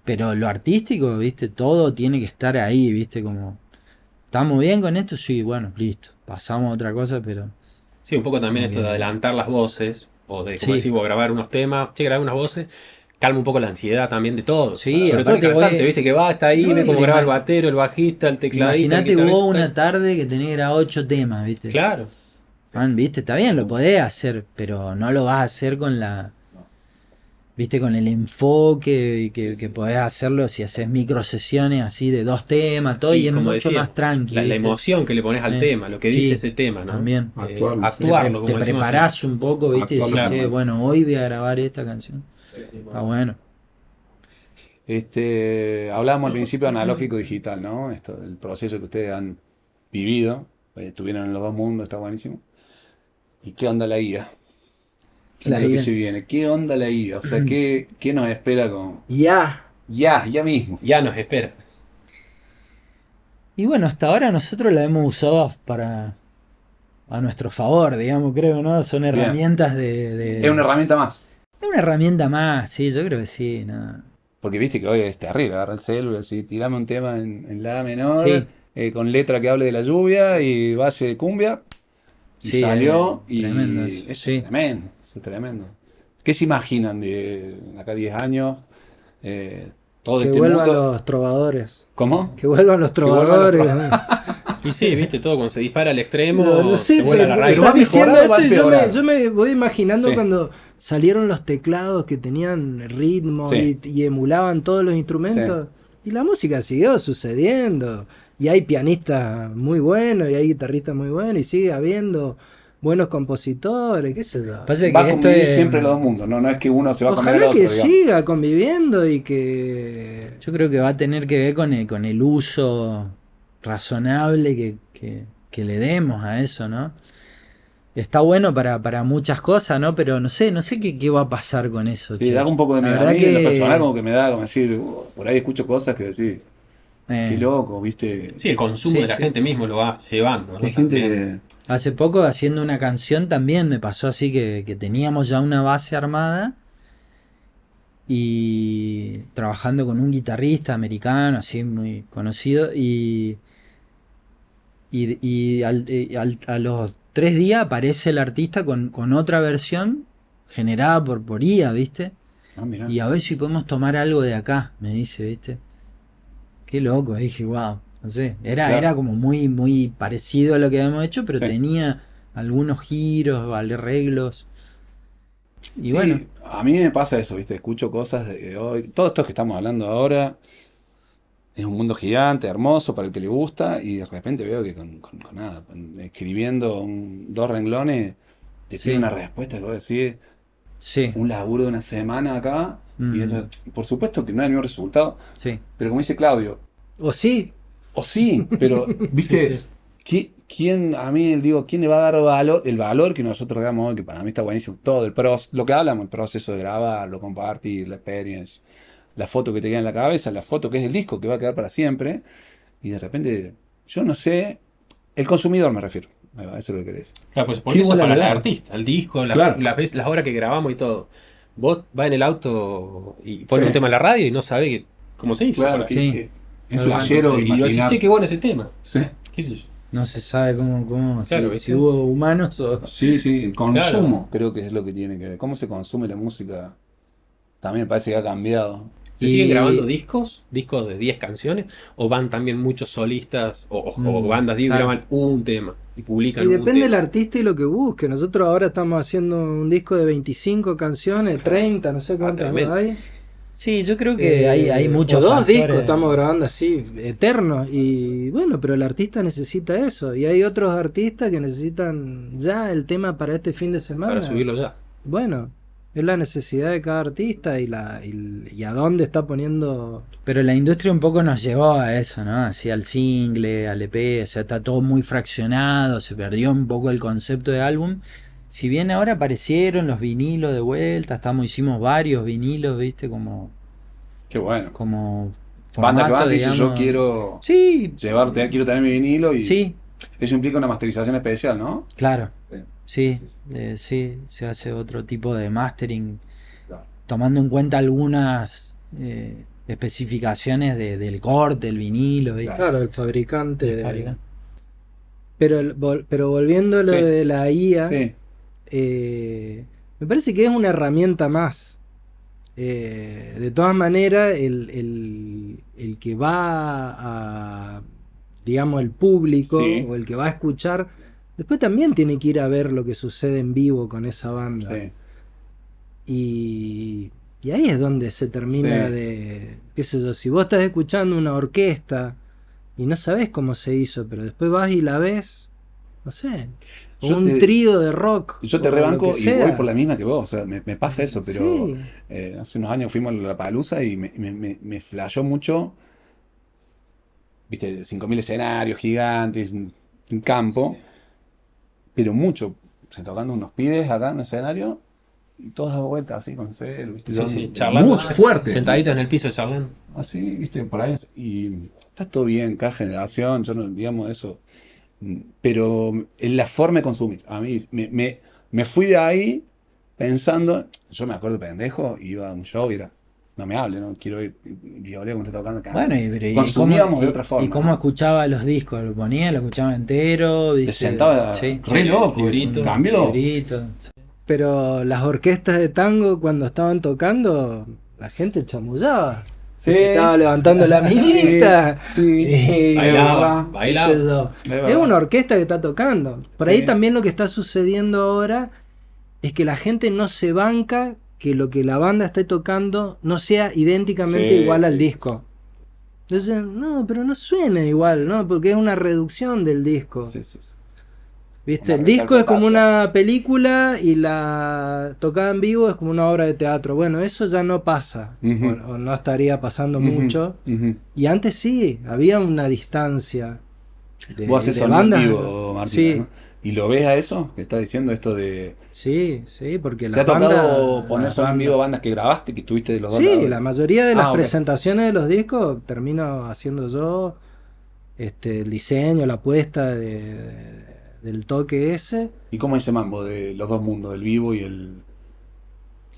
Speaker 2: pero lo artístico, ¿viste? Todo tiene que estar ahí, ¿viste? Como, ¿estamos bien con esto? Sí, bueno, listo. Pasamos a otra cosa, pero...
Speaker 5: Sí, un poco también
Speaker 2: Muy
Speaker 5: esto de
Speaker 2: bien.
Speaker 5: adelantar las voces, o de, como
Speaker 2: Sí.
Speaker 5: decís vos, grabar unos temas, che, grabar unas voces, calma un poco la ansiedad también de todos.
Speaker 2: Sí,
Speaker 5: Sobre todo el
Speaker 2: aparte
Speaker 5: cantante,
Speaker 2: vos-
Speaker 5: viste, que va, está ahí,
Speaker 2: No,
Speaker 5: ve cómo
Speaker 2: pero
Speaker 5: graba el
Speaker 2: ima-
Speaker 5: batero, el bajista, el tecladista, el
Speaker 2: Imagínate
Speaker 5: guitarrista,
Speaker 2: vos una
Speaker 5: tal.
Speaker 2: tarde que tenés que grabar 8 temas, ¿viste?
Speaker 5: Claro.
Speaker 2: Man, ¿viste? Está bien, lo podés hacer, pero no lo vas a hacer con la... ¿Viste? Con el enfoque y que podés hacerlo si haces micro sesiones así de 2 temas, todo, y es
Speaker 5: como
Speaker 2: mucho
Speaker 5: decía,
Speaker 2: más tranqui.
Speaker 5: la
Speaker 2: ¿viste?
Speaker 5: emoción que le pones al tema, lo que
Speaker 2: Sí,
Speaker 5: dice ese tema, ¿no?
Speaker 2: también.
Speaker 3: Actuarlo.
Speaker 5: Actuarlo,
Speaker 2: Te
Speaker 5: como decimos.
Speaker 2: preparás un poco, ¿viste? Y decís,
Speaker 3: Actuarlo.
Speaker 2: che, bueno, hoy voy a grabar esta canción. Está bueno.
Speaker 3: Hablábamos al principio de analógico digital, ¿no? Esto, el proceso que ustedes han vivido, estuvieron en los dos mundos, está buenísimo. ¿Y qué onda la guía? ¿Qué
Speaker 2: La
Speaker 3: es lo que
Speaker 2: guía.
Speaker 3: se viene? ¿Qué onda la guía? O sea, ¿qué nos espera con...
Speaker 4: Ya.
Speaker 3: Ya mismo.
Speaker 5: Ya nos espera.
Speaker 2: Y bueno, hasta ahora nosotros la hemos usado para... A nuestro favor, digamos, creo, ¿no? Son
Speaker 3: Bien.
Speaker 2: herramientas de...
Speaker 3: Es una herramienta más.
Speaker 2: Es una herramienta más, sí, yo creo que sí. No.
Speaker 3: Porque viste que hoy es terrible, agarra el celular, así, tirame un tema en la menor,
Speaker 2: Sí.
Speaker 3: con letra que hable de la lluvia y base de cumbia. Y
Speaker 2: Sí,
Speaker 3: salió y
Speaker 2: tremendo
Speaker 3: eso
Speaker 2: eso,
Speaker 3: es
Speaker 2: sí.
Speaker 3: tremendo, eso es tremendo. ¿Qué se imaginan de acá 10 años? Todo
Speaker 4: Que
Speaker 3: este
Speaker 4: vuelvan
Speaker 3: mundo.
Speaker 4: los trovadores.
Speaker 3: ¿Cómo?
Speaker 4: Que vuelvan los
Speaker 3: vuelvan los
Speaker 4: trovadores.
Speaker 5: Y sí, viste, todo cuando se dispara al extremo,
Speaker 4: No sé,
Speaker 5: se vuela
Speaker 4: pero
Speaker 5: la raíz.
Speaker 3: va
Speaker 4: estás diciendo
Speaker 3: mejorando, va
Speaker 4: esto y
Speaker 3: empeorando.
Speaker 4: yo me voy imaginando
Speaker 3: Sí.
Speaker 4: cuando salieron los teclados que tenían ritmo
Speaker 3: Sí.
Speaker 4: y emulaban todos los instrumentos. Y la música siguió sucediendo. Y hay pianistas muy buenos y hay guitarristas muy buenos y sigue habiendo buenos compositores, qué sé yo.
Speaker 2: Pasa
Speaker 3: Va a
Speaker 2: que esto
Speaker 3: convivir
Speaker 2: es,
Speaker 3: siempre los dos mundos, ¿no? No es que uno se va a comer al
Speaker 4: Ojalá
Speaker 3: otro,
Speaker 4: que
Speaker 3: digamos.
Speaker 4: siga conviviendo y que...
Speaker 2: yo creo que va a tener que ver con el uso razonable que le demos a eso, ¿no? Está bueno para muchas cosas, ¿no? Pero no sé qué va a pasar con eso,
Speaker 3: Sí,
Speaker 2: che.
Speaker 3: da un poco de
Speaker 2: La
Speaker 3: miedo. A
Speaker 2: verdad
Speaker 3: mí, en lo
Speaker 2: que
Speaker 3: personal, como que me da como decir, por ahí escucho cosas que decir, qué
Speaker 2: eh,
Speaker 3: loco, ¿viste?
Speaker 5: Sí, el consumo
Speaker 2: Sí,
Speaker 5: de la
Speaker 2: sí.
Speaker 5: gente mismo lo va llevando, ¿no?
Speaker 3: Que hay gente
Speaker 5: También.
Speaker 3: que...
Speaker 2: hace poco haciendo una canción también me pasó así que teníamos ya una base armada y trabajando con un guitarrista americano, así muy conocido, a los 3 días aparece el artista con otra versión generada por IA, ¿viste?
Speaker 3: Ah, mirá.
Speaker 2: Y a ver si podemos tomar algo de acá, me dice, ¿viste? Qué loco, dije, wow, no sé,
Speaker 3: Claro.
Speaker 2: era como muy parecido a lo que habíamos hecho, pero
Speaker 3: Sí.
Speaker 2: tenía algunos giros, arreglos. Y
Speaker 3: Sí,
Speaker 2: bueno,
Speaker 3: a mí me pasa eso, ¿viste? Escucho cosas de hoy. Todo esto que estamos hablando ahora es un mundo gigante, hermoso para el que le gusta, y de repente veo que con nada, escribiendo dos renglones, te
Speaker 2: Sí.
Speaker 3: pide una respuesta que vos decís,
Speaker 2: sí,
Speaker 3: un laburo de una semana acá, y
Speaker 2: Mm.
Speaker 3: por supuesto que no hay el mismo resultado,
Speaker 2: sí,
Speaker 3: pero como dice Claudio,
Speaker 4: O sí,
Speaker 3: o sí, pero, ¿viste?
Speaker 5: Sí,
Speaker 3: ¿Quién, a mí digo, quién le va a dar valor, el valor que nosotros damos hoy, que para mí está buenísimo, todo lo que hablamos, el proceso de grabarlo, compartir, la experiencia, la foto que te queda en la cabeza, la foto que es el disco que va a quedar para siempre, y de repente, yo no sé, el consumidor me refiero, a eso es lo que querés.
Speaker 5: Claro, pues porque
Speaker 3: ¿Qué
Speaker 5: eso es
Speaker 3: bola
Speaker 5: para
Speaker 3: le
Speaker 5: el
Speaker 3: das?
Speaker 5: artista, el disco,
Speaker 3: Claro.
Speaker 5: las horas que grabamos y todo. Vos vas en el auto y pones
Speaker 3: Sí.
Speaker 5: un tema en la radio y no sabés cómo se hizo.
Speaker 3: Claro,
Speaker 5: por
Speaker 2: Sí.
Speaker 3: que es
Speaker 2: Tal
Speaker 3: flashero
Speaker 5: ejemplo. Y yo decís,
Speaker 3: imaginar.
Speaker 5: che, qué bueno ese tema.
Speaker 3: Sí,
Speaker 5: ¿Qué sé yo?
Speaker 2: no se sabe cómo
Speaker 5: Claro,
Speaker 2: si
Speaker 5: ¿viste?
Speaker 2: hubo humanos o...
Speaker 3: sí, sí, el consumo creo que es lo que tiene que ver. Cómo se consume la música también me parece que ha cambiado.
Speaker 5: ¿Se siguen grabando
Speaker 2: Y-
Speaker 5: discos de 10 canciones? ¿O van también muchos solistas o
Speaker 2: Mm,
Speaker 5: bandas, digo, y
Speaker 2: claro.
Speaker 5: graban un tema y publican
Speaker 4: y
Speaker 5: un
Speaker 4: depende del
Speaker 5: tema?
Speaker 4: artista y lo que busque. Nosotros ahora estamos haciendo un disco de 25 canciones, 30, no sé cuántas
Speaker 5: tremendo.
Speaker 4: hay.
Speaker 2: Sí, yo creo que hay
Speaker 4: O
Speaker 2: muchos
Speaker 4: dos
Speaker 2: factores.
Speaker 4: discos estamos grabando así, eternos. Y bueno, pero el artista necesita eso. Y hay otros artistas que necesitan ya el tema para este fin de semana.
Speaker 5: Para subirlo ya.
Speaker 4: Bueno, es la necesidad de cada artista y a dónde está poniendo.
Speaker 2: Pero la industria un poco nos llevó a eso, ¿no? Así al single, al EP, o sea, está todo muy fraccionado, se perdió un poco el concepto de álbum. Si bien ahora aparecieron los vinilos de vuelta, hicimos varios vinilos, ¿viste?
Speaker 3: Qué bueno.
Speaker 2: Como
Speaker 3: Banda que
Speaker 2: formato,
Speaker 3: van, que dice yo
Speaker 2: digamos.
Speaker 3: quiero
Speaker 2: Sí,
Speaker 3: quiero tener mi vinilo y
Speaker 2: sí,
Speaker 3: eso implica una masterización especial, ¿no?
Speaker 2: claro.
Speaker 3: Sí.
Speaker 2: Sí, sí, se hace otro tipo de mastering,
Speaker 3: Claro.
Speaker 2: tomando en cuenta algunas especificaciones del corte, el vinilo, ¿viste?
Speaker 4: Claro, el fabricante.
Speaker 2: Del fabricante.
Speaker 4: Pero volviendo a lo
Speaker 3: Sí.
Speaker 4: de la IA,
Speaker 3: Sí,
Speaker 4: me parece que es una herramienta más. De todas maneras, el que va a, digamos, el público
Speaker 3: Sí.
Speaker 4: o el que va a escuchar, después también tiene que ir a ver lo que sucede en vivo con esa banda.
Speaker 3: sí.
Speaker 4: Y ahí es donde se termina
Speaker 3: Sí.
Speaker 4: de, qué sé yo, si vos estás escuchando una orquesta y no sabés cómo se hizo, pero después vas y la ves, no sé, o
Speaker 3: Yo
Speaker 4: un
Speaker 3: te-
Speaker 4: trío de rock.
Speaker 3: Yo te
Speaker 4: o lo
Speaker 3: rebanco
Speaker 4: que
Speaker 3: y
Speaker 4: sea.
Speaker 3: voy por la misma que vos, o sea, me pasa eso, pero
Speaker 4: Sí.
Speaker 3: hace unos años fuimos a la Palusa y me flashó mucho, viste, 5.000 escenarios gigantes, un campo, pero mucho, se tocando unos pibes acá en un escenario y todos dando vueltas así con cel, ¿viste?
Speaker 5: Sí, sí, charlando.
Speaker 3: Mucho, fuerte.
Speaker 5: Sentaditos en el piso charlando.
Speaker 3: Así, viste, por ahí. Y está todo bien, cada generación, yo no, digamos eso. Pero en la forma de consumir, a mí me fui de ahí pensando, yo me acuerdo pendejo, iba a un show y era, no me hable, no quiero ir, y ahora como está tocando acá.
Speaker 2: Bueno,
Speaker 3: Consumíamos de otra forma.
Speaker 2: ¿Y cómo
Speaker 3: ¿no?
Speaker 2: escuchaba los discos? ¿Lo ponía? ¿Lo escuchaba entero?
Speaker 3: Te
Speaker 2: ¿viste?
Speaker 3: sentaba
Speaker 2: Sí.
Speaker 3: re loco,
Speaker 5: librito.
Speaker 3: cambió.
Speaker 2: Librito.
Speaker 4: Pero las orquestas de tango cuando estaban tocando, la gente chamullaba.
Speaker 3: Sí.
Speaker 4: Se estaba levantando la minita.
Speaker 3: Sí.
Speaker 4: Y-
Speaker 5: Bailaba,
Speaker 4: qué sé yo.
Speaker 3: Es verdad.
Speaker 4: Es una orquesta que está tocando. Por
Speaker 3: Sí.
Speaker 4: ahí también lo que está sucediendo ahora es que la gente no se banca que lo que la banda esté tocando no sea idénticamente
Speaker 3: Sí,
Speaker 4: igual al
Speaker 3: sí.
Speaker 4: disco. Entonces, no, pero no suena igual, ¿no? Porque es una reducción del disco.
Speaker 3: Sí, sí, sí.
Speaker 4: ¿Viste?
Speaker 3: Una
Speaker 4: El disco es como
Speaker 3: resaltación.
Speaker 4: una película y la tocada en vivo es como una obra de teatro. Bueno, eso ya no pasa,
Speaker 3: Ujú.
Speaker 4: o no estaría pasando
Speaker 3: Ujú,
Speaker 4: mucho.
Speaker 3: ujú.
Speaker 4: Y antes sí, había una distancia
Speaker 3: Vos haces
Speaker 4: de
Speaker 3: sonido en
Speaker 4: bandas.
Speaker 3: vivo, Martina,
Speaker 4: Sí,
Speaker 3: ¿no? ¿Y lo ves a eso que estás diciendo esto de...
Speaker 4: sí, sí, porque
Speaker 3: ¿Te ha tocado poner
Speaker 4: las
Speaker 3: sonido en vivo a
Speaker 4: bandas.
Speaker 3: bandas que grabaste, que estuviste de los dos
Speaker 4: Sí,
Speaker 3: lados?
Speaker 4: la mayoría de las
Speaker 3: Ah, ok.
Speaker 4: presentaciones de los discos termino haciendo yo, el diseño, la puesta del toque ese.
Speaker 3: ¿Y cómo es ese mambo de los dos mundos, el vivo y el...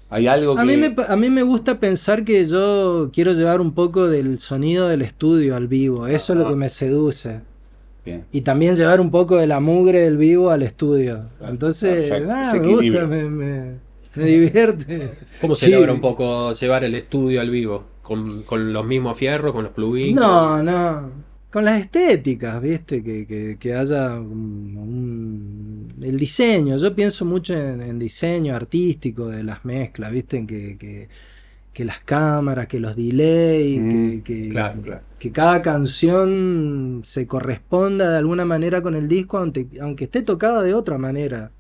Speaker 3: Hay algo que...
Speaker 4: A mí me gusta pensar que yo quiero llevar un poco del sonido del estudio al vivo, eso es lo que
Speaker 3: Ajá,
Speaker 4: me seduce.
Speaker 3: bien,
Speaker 4: Y también llevar un poco de la mugre del vivo al estudio.
Speaker 3: claro,
Speaker 4: Entonces,
Speaker 3: perfecto, ese
Speaker 4: me gusta,
Speaker 3: equilibrio.
Speaker 4: me divierte.
Speaker 5: ¿Cómo se logra un
Speaker 4: Sí.
Speaker 5: poco llevar el estudio al vivo? ¿Con los mismos fierros, con los plugins?
Speaker 4: No, no. Con las estéticas, ¿viste? Que haya el diseño. Yo pienso mucho en diseño artístico de las mezclas, ¿viste? En que las cámaras, que los delay,
Speaker 3: Mm,
Speaker 5: Claro, claro.
Speaker 4: que cada canción se corresponda de alguna manera con el disco, aunque esté tocada de otra manera.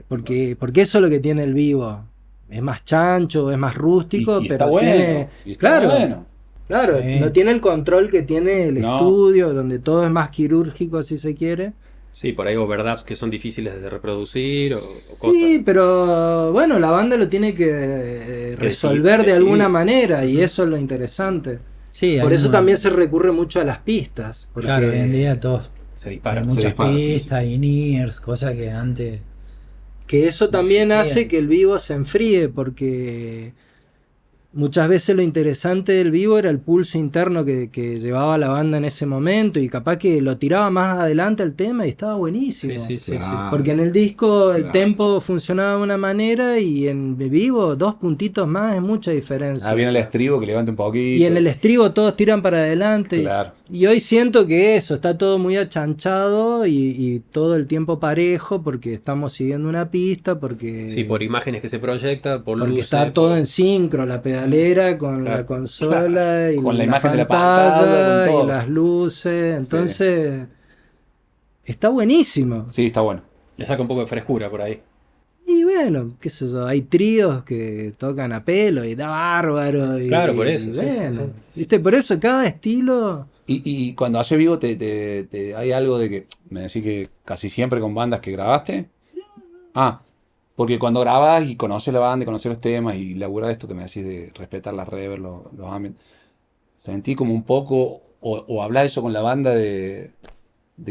Speaker 4: Porque eso es lo que tiene el vivo. Es más chancho, es más rústico,
Speaker 3: y está
Speaker 4: pero tiene...
Speaker 3: bueno, y está
Speaker 4: Claro,
Speaker 3: bueno.
Speaker 4: claro,
Speaker 2: Sí.
Speaker 4: no tiene el control que tiene el
Speaker 3: No,
Speaker 4: estudio, donde todo es más quirúrgico, si se quiere.
Speaker 5: Sí, por ahí overdubs que son difíciles de reproducir o cosas.
Speaker 4: Sí, pero bueno, la banda lo tiene que resolver de alguna
Speaker 3: decidir.
Speaker 4: manera y
Speaker 5: Ujú.
Speaker 4: eso es lo interesante.
Speaker 2: Sí,
Speaker 4: Por
Speaker 2: hay
Speaker 4: eso
Speaker 2: un...
Speaker 4: también se recurre mucho a las pistas,
Speaker 2: Claro, hoy en
Speaker 4: porque
Speaker 2: día todos
Speaker 5: Se
Speaker 2: hay
Speaker 5: dispara.
Speaker 3: Se
Speaker 2: muchas
Speaker 3: dispara, sí, sí,
Speaker 2: pistas,
Speaker 3: sí.
Speaker 2: in-ears, cosas que antes
Speaker 4: que eso
Speaker 2: no
Speaker 4: también hace
Speaker 2: existían.
Speaker 4: que el vivo se enfríe, porque muchas veces lo interesante del vivo era el pulso interno que llevaba la banda en ese momento y capaz que lo tiraba más adelante al tema y estaba
Speaker 5: Sí,
Speaker 4: buenísimo.
Speaker 5: sí, sí, sí.
Speaker 3: Claro,
Speaker 4: Porque en el disco el
Speaker 3: claro.
Speaker 4: tempo funcionaba de una manera y en vivo 2 puntitos más es mucha
Speaker 3: Ah,
Speaker 4: diferencia.
Speaker 3: viene el estribo que levanta un
Speaker 4: Y en el
Speaker 3: poquito.
Speaker 4: estribo todos tiran para adelante.
Speaker 3: Claro.
Speaker 4: Y hoy siento que eso, está todo muy achanchado y todo el tiempo parejo porque estamos siguiendo una pista,
Speaker 5: Sí, por imágenes que se proyectan, por
Speaker 4: porque
Speaker 5: luces,
Speaker 4: está todo
Speaker 5: por...
Speaker 4: en sincro, la pedalera con la
Speaker 5: Claro.
Speaker 4: consola y
Speaker 3: Con la
Speaker 4: la
Speaker 3: imagen de la pantalla, con
Speaker 4: pantalla y
Speaker 3: todo.
Speaker 4: las luces.
Speaker 3: Sí,
Speaker 4: Entonces, está buenísimo.
Speaker 3: sí, está bueno.
Speaker 5: Le saca un poco de frescura por ahí.
Speaker 4: Y bueno, qué sé yo, hay tríos que tocan a pelo y da bárbaro.
Speaker 5: Claro, por eso, sí, sí,
Speaker 4: bueno,
Speaker 5: sí.
Speaker 4: ¿viste? Por eso cada estilo.
Speaker 3: Y cuando haces vivo, hay algo de que me decís que casi siempre con bandas que grabaste. Ah, porque cuando grabás y conoces la banda, y conoces los temas y laburás esto que me decís de respetar las reverbs, los ambientes, sentí como un poco, o hablás eso con la banda de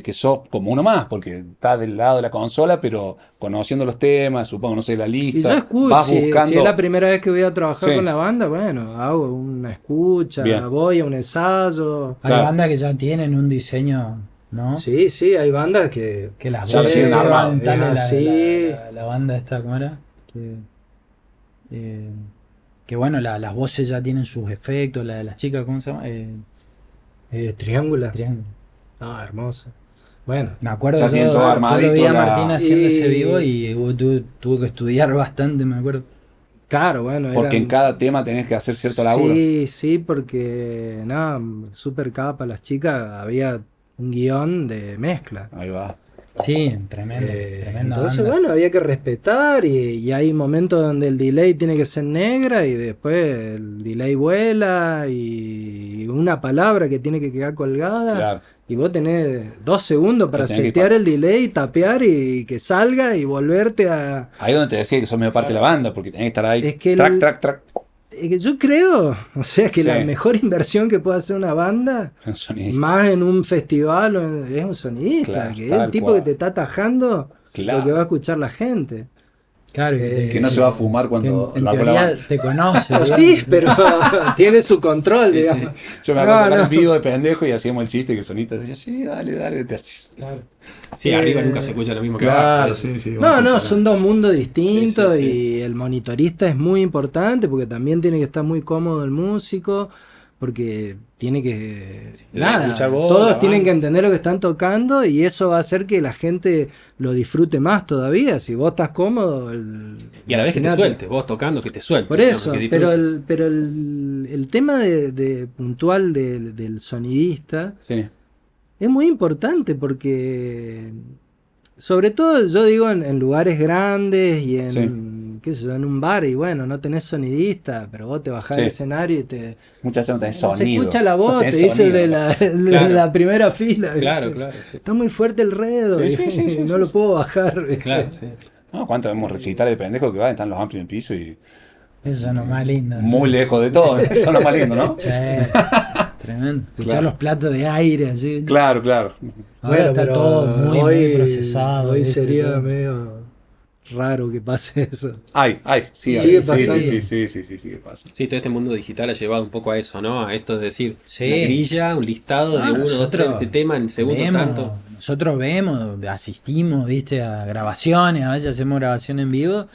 Speaker 3: que sos como uno más, porque estás del lado de la consola, pero conociendo los temas, supongo, no sé, la
Speaker 4: Y yo
Speaker 3: lista,
Speaker 4: escucho,
Speaker 3: vas
Speaker 4: si es la
Speaker 3: buscando.
Speaker 4: primera vez que voy a trabajar con
Speaker 3: Sí,
Speaker 4: la banda, bueno, hago una escucha,
Speaker 3: bien,
Speaker 4: voy a un ensayo.
Speaker 2: Hay
Speaker 3: claro,
Speaker 2: bandas que ya tienen un diseño, ¿no?
Speaker 4: Sí, sí, hay bandas que,
Speaker 2: Que las
Speaker 3: ya lo
Speaker 2: voces
Speaker 3: tienen armado.
Speaker 2: llevan
Speaker 4: es
Speaker 2: tal
Speaker 4: así.
Speaker 2: la banda esta, ¿cómo era? Eh, que bueno, las voces ya tienen sus efectos, la de las chicas, ¿cómo se llama?
Speaker 4: Triángulo.
Speaker 2: Triángulo.
Speaker 4: Ah, hermoso. Bueno,
Speaker 2: Me acuerdo,
Speaker 3: ya tienen todo
Speaker 2: yo lo vi
Speaker 3: armadito
Speaker 2: a Martín haciendo ese vivo
Speaker 4: y
Speaker 2: y tuvo que estudiar bastante, me acuerdo.
Speaker 4: claro, bueno,
Speaker 3: porque en
Speaker 4: eran.
Speaker 3: cada tema tenés que hacer cierto laburo.
Speaker 4: Sí, sí, porque nada, super capa las chicas, había un guión de mezcla.
Speaker 3: Ahí va.
Speaker 2: Sí, tremenda
Speaker 4: Entonces,
Speaker 2: banda.
Speaker 4: bueno, había que respetar y hay momentos donde el delay tiene que ser negra y después el delay vuela y una palabra que tiene que quedar colgada
Speaker 3: Claro.
Speaker 4: y vos tenés 2 segundos para
Speaker 3: Lo tenés que
Speaker 4: setear el delay, tapear y que salga y volverte a...
Speaker 3: Ahí donde te decía que sos medio parte de la banda, porque tenés que estar ahí.
Speaker 4: Es que
Speaker 3: Track, track, track.
Speaker 4: que yo creo, o sea, que
Speaker 3: Sí.
Speaker 4: la mejor inversión que puede hacer una banda,
Speaker 3: Un sonidista.
Speaker 4: más en un festival, es un sonidista,
Speaker 3: Claro,
Speaker 4: que es el
Speaker 3: tal
Speaker 4: tipo
Speaker 3: cual.
Speaker 4: que te está atajando
Speaker 3: Claro.
Speaker 4: lo que va a escuchar la gente.
Speaker 2: Claro,
Speaker 3: Que no se va a fumar
Speaker 2: que
Speaker 3: cuando
Speaker 2: en
Speaker 3: va con la
Speaker 2: teoría
Speaker 3: banda.
Speaker 2: te conoce.
Speaker 4: Pues
Speaker 2: digamos.
Speaker 4: sí, pero tiene su control,
Speaker 3: Sí, sí.
Speaker 4: digamos.
Speaker 3: Yo me acuerdo
Speaker 4: No,
Speaker 3: tocar
Speaker 4: no.
Speaker 3: en vivo de pendejo y hacíamos el chiste que sonita decía, sí, dale, dale, te haces.
Speaker 5: Sí, arriba nunca se escucha lo mismo que
Speaker 3: Claro,
Speaker 5: abajo.
Speaker 3: sí, sí.
Speaker 4: No, no, son dos mundos distintos
Speaker 3: Sí, sí, sí.
Speaker 4: y el monitorista es muy importante porque también tiene que estar muy cómodo el músico, porque tiene que...
Speaker 5: Sí, tiene que escuchar vos,
Speaker 4: todos
Speaker 5: la
Speaker 4: tienen
Speaker 5: banda.
Speaker 4: que entender lo que están tocando y eso va a hacer que la gente lo disfrute más todavía. Si vos estás cómodo...
Speaker 5: Y a la vez que te
Speaker 4: imaginate.
Speaker 5: sueltes, vos tocando que te sueltes.
Speaker 4: Por
Speaker 5: digamos,
Speaker 4: eso,
Speaker 5: que
Speaker 4: pero
Speaker 5: disfrutes.
Speaker 4: el tema de puntual del sonidista
Speaker 3: Sí.
Speaker 4: es muy importante porque, sobre todo yo digo en lugares grandes y en, qué sé yo, en un bar y bueno, no tenés sonidista, pero vos te bajás
Speaker 3: Sí.
Speaker 4: del escenario y te...
Speaker 3: Muchas veces no tenés
Speaker 4: Se
Speaker 3: sonido.
Speaker 4: escucha la
Speaker 3: No
Speaker 4: voz,
Speaker 3: tenés
Speaker 4: te dice el
Speaker 3: sonido.
Speaker 4: de
Speaker 5: Claro.
Speaker 4: la primera fila.
Speaker 5: Claro,
Speaker 4: ¿viste?
Speaker 5: claro, sí.
Speaker 4: Está muy fuerte el redo,
Speaker 3: Sí, sí, sí, sí,
Speaker 4: no
Speaker 3: sí,
Speaker 4: lo
Speaker 3: sí.
Speaker 4: puedo bajar. ¿viste?
Speaker 5: Claro, sí.
Speaker 3: No, ¿cuánto vemos recitales de pendejos que van? Están los amplios en el piso y
Speaker 2: Eso es lo más lindo.
Speaker 3: muy lejos de todo. Eso es lo más lindo, ¿no?
Speaker 2: Sí, tremendo. Escuchar
Speaker 3: Claro.
Speaker 2: los platos de aire así.
Speaker 3: Claro, claro.
Speaker 2: Ahora
Speaker 4: Bueno,
Speaker 2: está
Speaker 4: pero
Speaker 2: todo muy, muy procesado.
Speaker 4: Hoy
Speaker 2: ¿viste?
Speaker 4: sería
Speaker 2: Todo.
Speaker 4: medio raro que pase eso.
Speaker 3: Ay, sí,
Speaker 4: Sigue
Speaker 3: sí, sí,
Speaker 4: pasando.
Speaker 3: sí, sigue pasando.
Speaker 5: Sí, todo este mundo digital ha llevado un poco a eso, ¿no? A esto es decir,
Speaker 2: Sí.
Speaker 5: una grilla, un listado de
Speaker 2: No,
Speaker 5: uno, dos,
Speaker 2: nosotros
Speaker 5: tres de este tema, en el segundo
Speaker 2: vemos,
Speaker 5: tanto.
Speaker 2: Nosotros vemos, asistimos, viste, a grabaciones, a veces hacemos grabación en vivo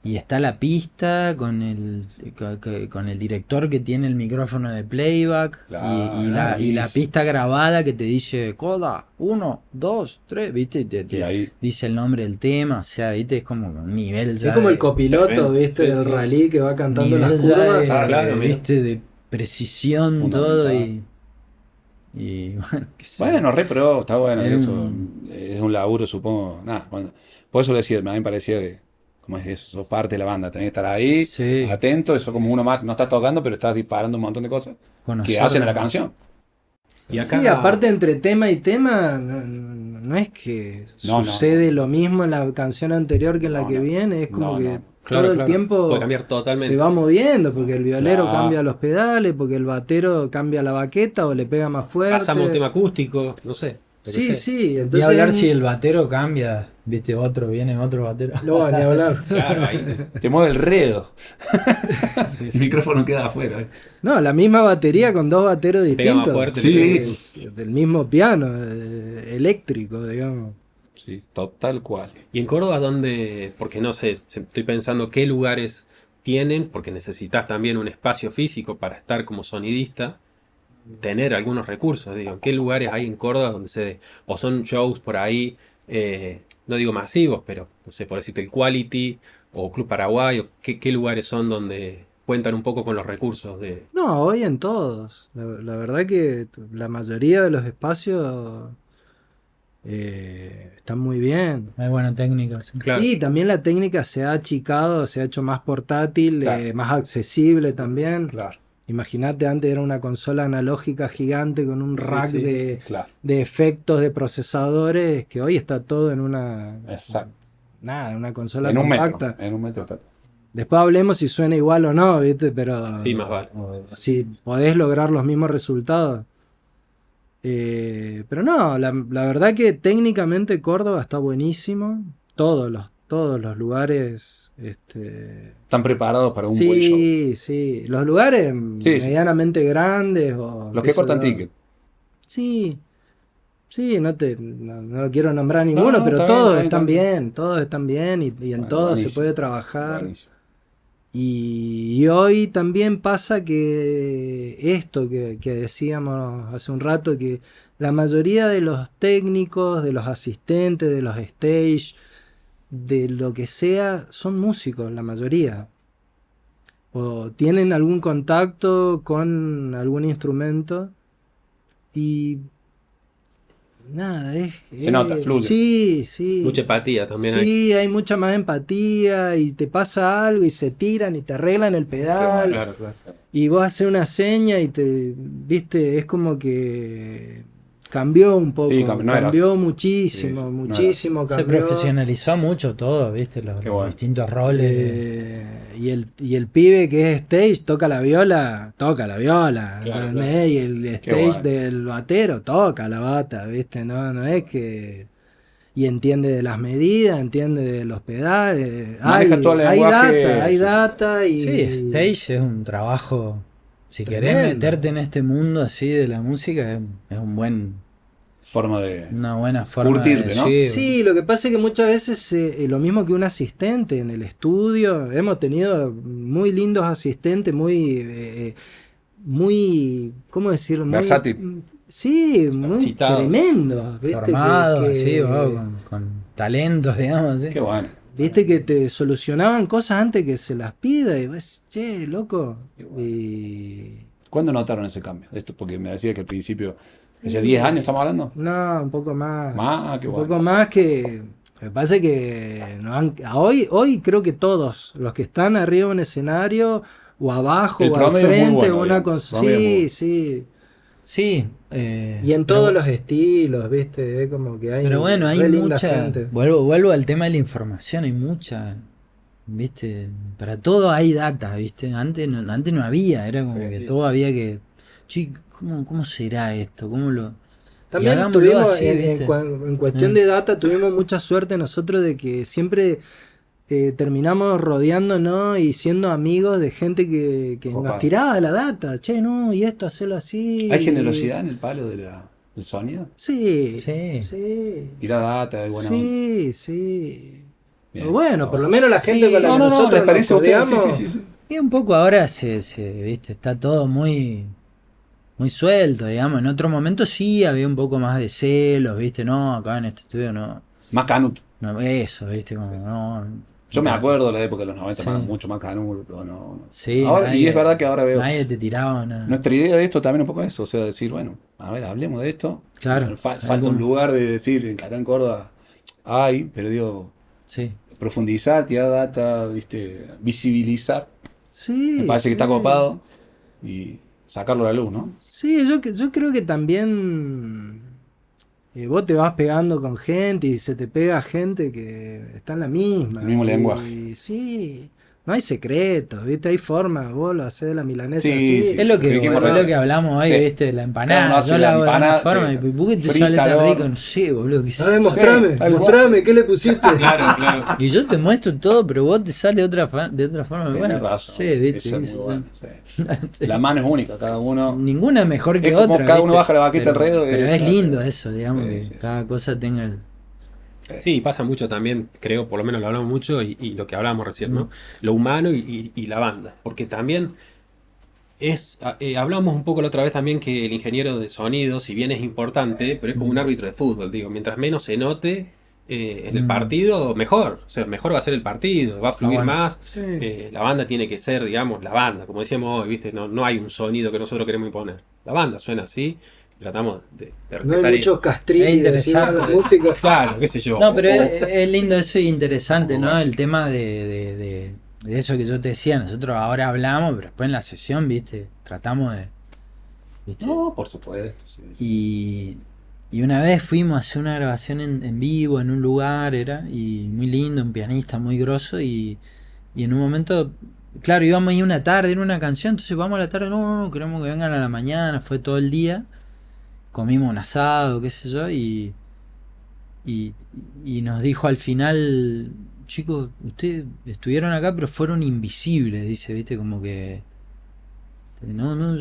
Speaker 2: y está la pista con el director que tiene el micrófono de playback
Speaker 3: Claro,
Speaker 2: y la
Speaker 3: buenísimo.
Speaker 2: pista grabada que te dice coda, 1, 2, 3, viste,
Speaker 3: Y ahí,
Speaker 2: dice el nombre del tema, o sea, viste, es como un nivel
Speaker 4: Es
Speaker 2: ya
Speaker 4: como el
Speaker 2: de-
Speaker 4: copiloto,
Speaker 5: tremendo.
Speaker 4: ¿viste?
Speaker 5: Sí,
Speaker 4: del
Speaker 5: sí.
Speaker 4: rally que va cantando
Speaker 2: nivel
Speaker 4: las
Speaker 2: ya
Speaker 4: curvas.
Speaker 2: de,
Speaker 5: claro, mira.
Speaker 2: viste, de precisión
Speaker 3: Fundamental.
Speaker 2: todo y bueno, qué sé yo.
Speaker 3: bueno, re pro, está bueno.
Speaker 2: Es
Speaker 3: Eso
Speaker 2: un-
Speaker 3: es un laburo, supongo. Nada, por eso le decía, a mí me parecía que, como es eso, sos parte de la banda, tenés que estar ahí,
Speaker 2: Sí.
Speaker 3: atento, eso como uno más, no estás tocando, pero estás disparando un montón de cosas que
Speaker 2: Conocer
Speaker 3: hacen a la
Speaker 2: la-
Speaker 3: canción.
Speaker 5: Y acá,
Speaker 4: Sí, aparte entre tema y tema, no es que
Speaker 3: No,
Speaker 4: sucede lo mismo en la canción anterior que en la
Speaker 3: No,
Speaker 4: que
Speaker 3: no.
Speaker 4: viene, es como
Speaker 3: No,
Speaker 4: que
Speaker 3: no.
Speaker 5: claro,
Speaker 4: todo el
Speaker 5: claro,
Speaker 4: tiempo
Speaker 5: puede cambiar totalmente.
Speaker 4: se va moviendo, porque el violero
Speaker 3: Claro.
Speaker 4: cambia los pedales, porque el batero cambia la baqueta o le pega más fuerte.
Speaker 5: Pasamos a un tema acústico, no sé. lo que
Speaker 4: Sí,
Speaker 5: sea.
Speaker 4: sí,
Speaker 2: Y
Speaker 4: entonces...
Speaker 2: hablar si el batero cambia, viste, viene otro batero.
Speaker 4: No, ni hablar.
Speaker 5: Claro, ahí.
Speaker 3: Te mueve el redo.
Speaker 5: Sí,
Speaker 3: El
Speaker 5: sí.
Speaker 3: micrófono queda afuera.
Speaker 4: No, la misma batería con dos bateros
Speaker 5: Pega más
Speaker 4: distintos.
Speaker 5: fuerte.
Speaker 3: Sí.
Speaker 4: Del mismo piano, eléctrico, digamos.
Speaker 3: Sí, total cual.
Speaker 5: Y en Córdoba, ¿dónde? Porque no sé, estoy pensando qué lugares tienen, porque necesitas también un espacio físico para estar como sonidista, tener algunos recursos, digo, ¿qué lugares hay en Córdoba donde se dé? O son shows por ahí, no digo masivos, pero no sé, por decirte el Quality o Club Paraguay, o qué lugares son donde cuentan un poco con los recursos de...
Speaker 4: No, hoy en todos. La verdad que la mayoría de los espacios están muy bien.
Speaker 2: Hay buena técnica. Sí.
Speaker 5: Claro.
Speaker 4: Sí, también la técnica se ha achicado, se ha hecho más portátil,
Speaker 3: Claro.
Speaker 4: más accesible también.
Speaker 3: Claro,
Speaker 4: Imagínate, antes era una consola analógica gigante con un
Speaker 5: Sí,
Speaker 4: rack
Speaker 5: sí.
Speaker 3: claro.
Speaker 4: de efectos de procesadores, que hoy está todo en una,
Speaker 3: Exacto.
Speaker 4: nada, en una consola
Speaker 3: En un
Speaker 4: compacta.
Speaker 3: metro. En un metro está.
Speaker 4: Después hablemos si suena igual o no, ¿viste? Pero
Speaker 5: Sí, más vale.
Speaker 4: si podés lograr los mismos resultados. Pero no, la verdad que técnicamente Córdoba está buenísimo. Todos los lugares.
Speaker 3: Están preparados para un buen show.
Speaker 4: Sí, sí. Los lugares
Speaker 3: Sí, sí.
Speaker 4: medianamente grandes. O
Speaker 3: Los
Speaker 4: qué
Speaker 3: que
Speaker 4: sé
Speaker 3: cortan
Speaker 4: yo.
Speaker 3: ticket.
Speaker 4: Sí. Sí, no lo quiero nombrar ninguno,
Speaker 3: No,
Speaker 4: pero
Speaker 3: está
Speaker 4: todos
Speaker 3: bien,
Speaker 4: están
Speaker 3: está bien.
Speaker 4: bien, todos están bien y en
Speaker 3: Bueno,
Speaker 4: todos se
Speaker 3: buenísimo.
Speaker 4: puede trabajar.
Speaker 3: Buenísimo.
Speaker 4: Y hoy también pasa que esto que decíamos hace un rato, que la mayoría de los técnicos, de los asistentes, de los stage, de lo que sea, son músicos, la mayoría. O tienen algún contacto con algún instrumento y nada,
Speaker 3: Se nota, fluye.
Speaker 4: Sí, sí.
Speaker 5: Mucha empatía también hay.
Speaker 4: Sí, hay mucha más empatía y te pasa algo y se tiran y te arreglan el pedal
Speaker 5: Claro, claro.
Speaker 4: y vos haces una seña y viste, es como que cambió un poco,
Speaker 3: Sí, no era
Speaker 4: cambió
Speaker 3: así.
Speaker 4: muchísimo,
Speaker 3: Sí, sí, no
Speaker 4: muchísimo
Speaker 2: Se
Speaker 4: cambió.
Speaker 2: profesionalizó mucho todo, viste, los
Speaker 3: Qué bueno.
Speaker 2: distintos roles.
Speaker 4: Y el pibe que es stage toca la viola,
Speaker 5: Claro,
Speaker 4: ¿entendés? Y el
Speaker 3: Qué
Speaker 4: stage
Speaker 3: bueno.
Speaker 4: del batero toca la bata, ¿viste? No es que... Y entiende de las medidas, entiende de los pedales.
Speaker 3: Maneja todo el lenguaje,
Speaker 4: Hay
Speaker 3: sí.
Speaker 4: data y...
Speaker 2: Sí, stage es un trabajo. Si querés
Speaker 4: Tremendo.
Speaker 2: meterte en este mundo así de la música, es
Speaker 3: Forma de.
Speaker 2: una buena forma
Speaker 3: Curtirte,
Speaker 2: de
Speaker 3: ¿no?
Speaker 4: Sí, lo que pasa es que muchas veces lo mismo que un asistente en el estudio, hemos tenido muy lindos asistentes, muy, ¿cómo decirlo? Muy,
Speaker 3: Versátil.
Speaker 4: sí, muy
Speaker 5: Capacitados.
Speaker 4: tremendos, ¿viste?
Speaker 2: formado,
Speaker 4: que-
Speaker 2: así, con talentos, digamos. ¿sí?
Speaker 3: Qué bueno.
Speaker 4: Viste que te solucionaban cosas antes que se las pida y vas, che, loco.
Speaker 3: Qué bueno.
Speaker 4: Y
Speaker 3: ¿Cuándo notaron ese cambio? Esto porque me decía que al principio ¿Hace 10 años estamos hablando?
Speaker 4: No, un poco más.
Speaker 3: Más, qué
Speaker 4: un
Speaker 3: bueno.
Speaker 4: poco más que. Me parece que hoy creo que todos los que están arriba de un escenario, o abajo,
Speaker 3: El
Speaker 4: o al
Speaker 3: promedio es muy
Speaker 4: frente,
Speaker 3: bueno,
Speaker 4: una
Speaker 3: digamos.
Speaker 4: con.
Speaker 3: Promedio es muy
Speaker 4: Sí,
Speaker 3: bueno.
Speaker 4: sí.
Speaker 2: Sí.
Speaker 4: Y en
Speaker 2: pero-
Speaker 4: todos los estilos, ¿viste? Es como que hay
Speaker 2: Pero bueno, hay
Speaker 4: re linda
Speaker 2: mucha.
Speaker 4: gente.
Speaker 2: Vuelvo al tema de la información, hay mucha. ¿Viste? Para todo hay data, ¿viste? Antes no había, era como que todo había que. Che, ¿cómo será esto? ¿Cómo lo.? Y
Speaker 4: También
Speaker 2: hagámoslo
Speaker 4: tuvimos,
Speaker 2: así, ¿viste?
Speaker 4: en cuestión de data, tuvimos mucha suerte nosotros de que siempre terminamos rodeándonos y siendo amigos de gente que nos
Speaker 3: Copado.
Speaker 4: tiraba la data. Che, no, y esto hacerlo así.
Speaker 3: ¿Hay generosidad en el palo del sonido?
Speaker 4: Sí,
Speaker 2: Sí.
Speaker 4: sí.
Speaker 3: Tira data, de buena onda.
Speaker 4: Sí, sí.
Speaker 3: Bien.
Speaker 4: O bueno, por lo menos la gente
Speaker 2: Sí.
Speaker 4: con la que
Speaker 3: No,
Speaker 4: nosotros
Speaker 3: les parece a
Speaker 4: nos
Speaker 3: ustedes.
Speaker 4: codeamos.
Speaker 3: Sí.
Speaker 2: Y un poco ahora ¿viste? Está todo muy suelto, digamos. En otro momento sí había un poco más de celos, ¿viste? No, acá en este estudio no.
Speaker 3: Más Canut.
Speaker 2: No, eso, ¿viste? Como, no.
Speaker 3: Yo me acuerdo de la época de los 90,
Speaker 2: Sí.
Speaker 3: mucho más Canut. No.
Speaker 2: Sí,
Speaker 3: Ahora, y es verdad que ahora veo.
Speaker 2: Nadie te tiraba nada.
Speaker 3: Nuestra idea de esto también un poco eso, o sea, decir, bueno, a ver, hablemos de esto.
Speaker 2: Claro.
Speaker 3: Falta
Speaker 2: Algún-
Speaker 3: un lugar de decir, acá en Córdoba hay, pero digo,
Speaker 2: Sí.
Speaker 3: profundizar, tirar data, ¿viste? Visibilizar.
Speaker 4: Sí,
Speaker 3: Me parece que está
Speaker 4: sí.
Speaker 3: copado y sacarlo a la luz, ¿no?
Speaker 4: Sí, yo creo que también vos te vas pegando con gente y se te pega gente que está en la misma.
Speaker 3: El mismo
Speaker 4: Y
Speaker 3: lenguaje.
Speaker 4: sí, no hay secretos, ¿viste? Hay formas, vos lo hacés de la milanesa
Speaker 3: Sí,
Speaker 4: así.
Speaker 3: sí.
Speaker 2: Es lo que,
Speaker 3: Dijimos
Speaker 2: es lo
Speaker 3: recién.
Speaker 2: que hablamos hoy,
Speaker 3: Sí.
Speaker 2: ¿viste? La
Speaker 3: Cada uno
Speaker 2: empanada.
Speaker 3: hace
Speaker 2: Yo
Speaker 3: la
Speaker 2: la hago de una
Speaker 3: empanada,
Speaker 2: forma.
Speaker 3: sí.
Speaker 2: ¿Y por qué te
Speaker 3: Frita
Speaker 2: sale
Speaker 3: al
Speaker 2: tan
Speaker 3: horno.
Speaker 2: rico? No sé, boludo.
Speaker 4: A ver, mostrame,
Speaker 3: tal
Speaker 4: mostrame, ¿qué le pusiste?
Speaker 5: Claro.
Speaker 2: Y yo te muestro todo, pero vos te sale de otra forma.
Speaker 3: Tenés
Speaker 2: Bueno,
Speaker 3: razón.
Speaker 2: sí, ¿viste?
Speaker 3: Eso es
Speaker 2: Sí,
Speaker 3: muy
Speaker 2: sí.
Speaker 3: bueno, sí.
Speaker 2: Sí.
Speaker 3: La mano es única, cada uno.
Speaker 2: Ninguna mejor que
Speaker 3: Es como
Speaker 2: otra.
Speaker 3: cada uno
Speaker 2: ¿viste?
Speaker 3: baja la baqueta
Speaker 2: Pero-
Speaker 3: alrededor,
Speaker 2: Pero es
Speaker 3: claro.
Speaker 2: lindo eso, digamos,
Speaker 3: Sí,
Speaker 2: que
Speaker 3: sí,
Speaker 2: cada cosa tenga el.
Speaker 5: Sí, pasa mucho también, creo, por lo menos lo hablamos mucho y lo que hablábamos recién, ¿no? Lo humano y la banda. Porque también hablamos un poco la otra vez también que el ingeniero de sonido, si bien es importante, pero es como un árbitro de fútbol, digo, mientras menos se note en el partido, mejor. O sea, mejor va a ser el partido, va a fluir
Speaker 2: bueno.
Speaker 5: más. La banda tiene que ser, digamos, la banda. Como decíamos hoy, ¿viste? No hay un sonido que nosotros queremos imponer. La banda suena así. Tratamos de
Speaker 4: No
Speaker 5: respetar
Speaker 4: hay muchos
Speaker 5: eso.
Speaker 4: castrillos
Speaker 2: Es interesante.
Speaker 4: encima de la música.
Speaker 5: Claro, qué sé yo.
Speaker 2: No, pero
Speaker 5: O-
Speaker 2: es lindo eso y interesante, ¿no?
Speaker 3: Bueno.
Speaker 2: El tema de eso que yo te decía. Nosotros ahora hablamos, pero después en la sesión, ¿viste? Tratamos de. ¿Viste?
Speaker 3: No, por supuesto. Sí.
Speaker 2: Y una vez fuimos a hacer una grabación en vivo en un lugar, y muy lindo, un pianista muy grosso, y en un momento, claro, íbamos a ir una tarde en una canción, entonces vamos a la tarde, no, queremos que vengan a la mañana, fue todo el día, comimos un asado, qué sé yo, y nos dijo al final, chicos, ustedes estuvieron acá pero fueron invisibles, dice, viste, como que yo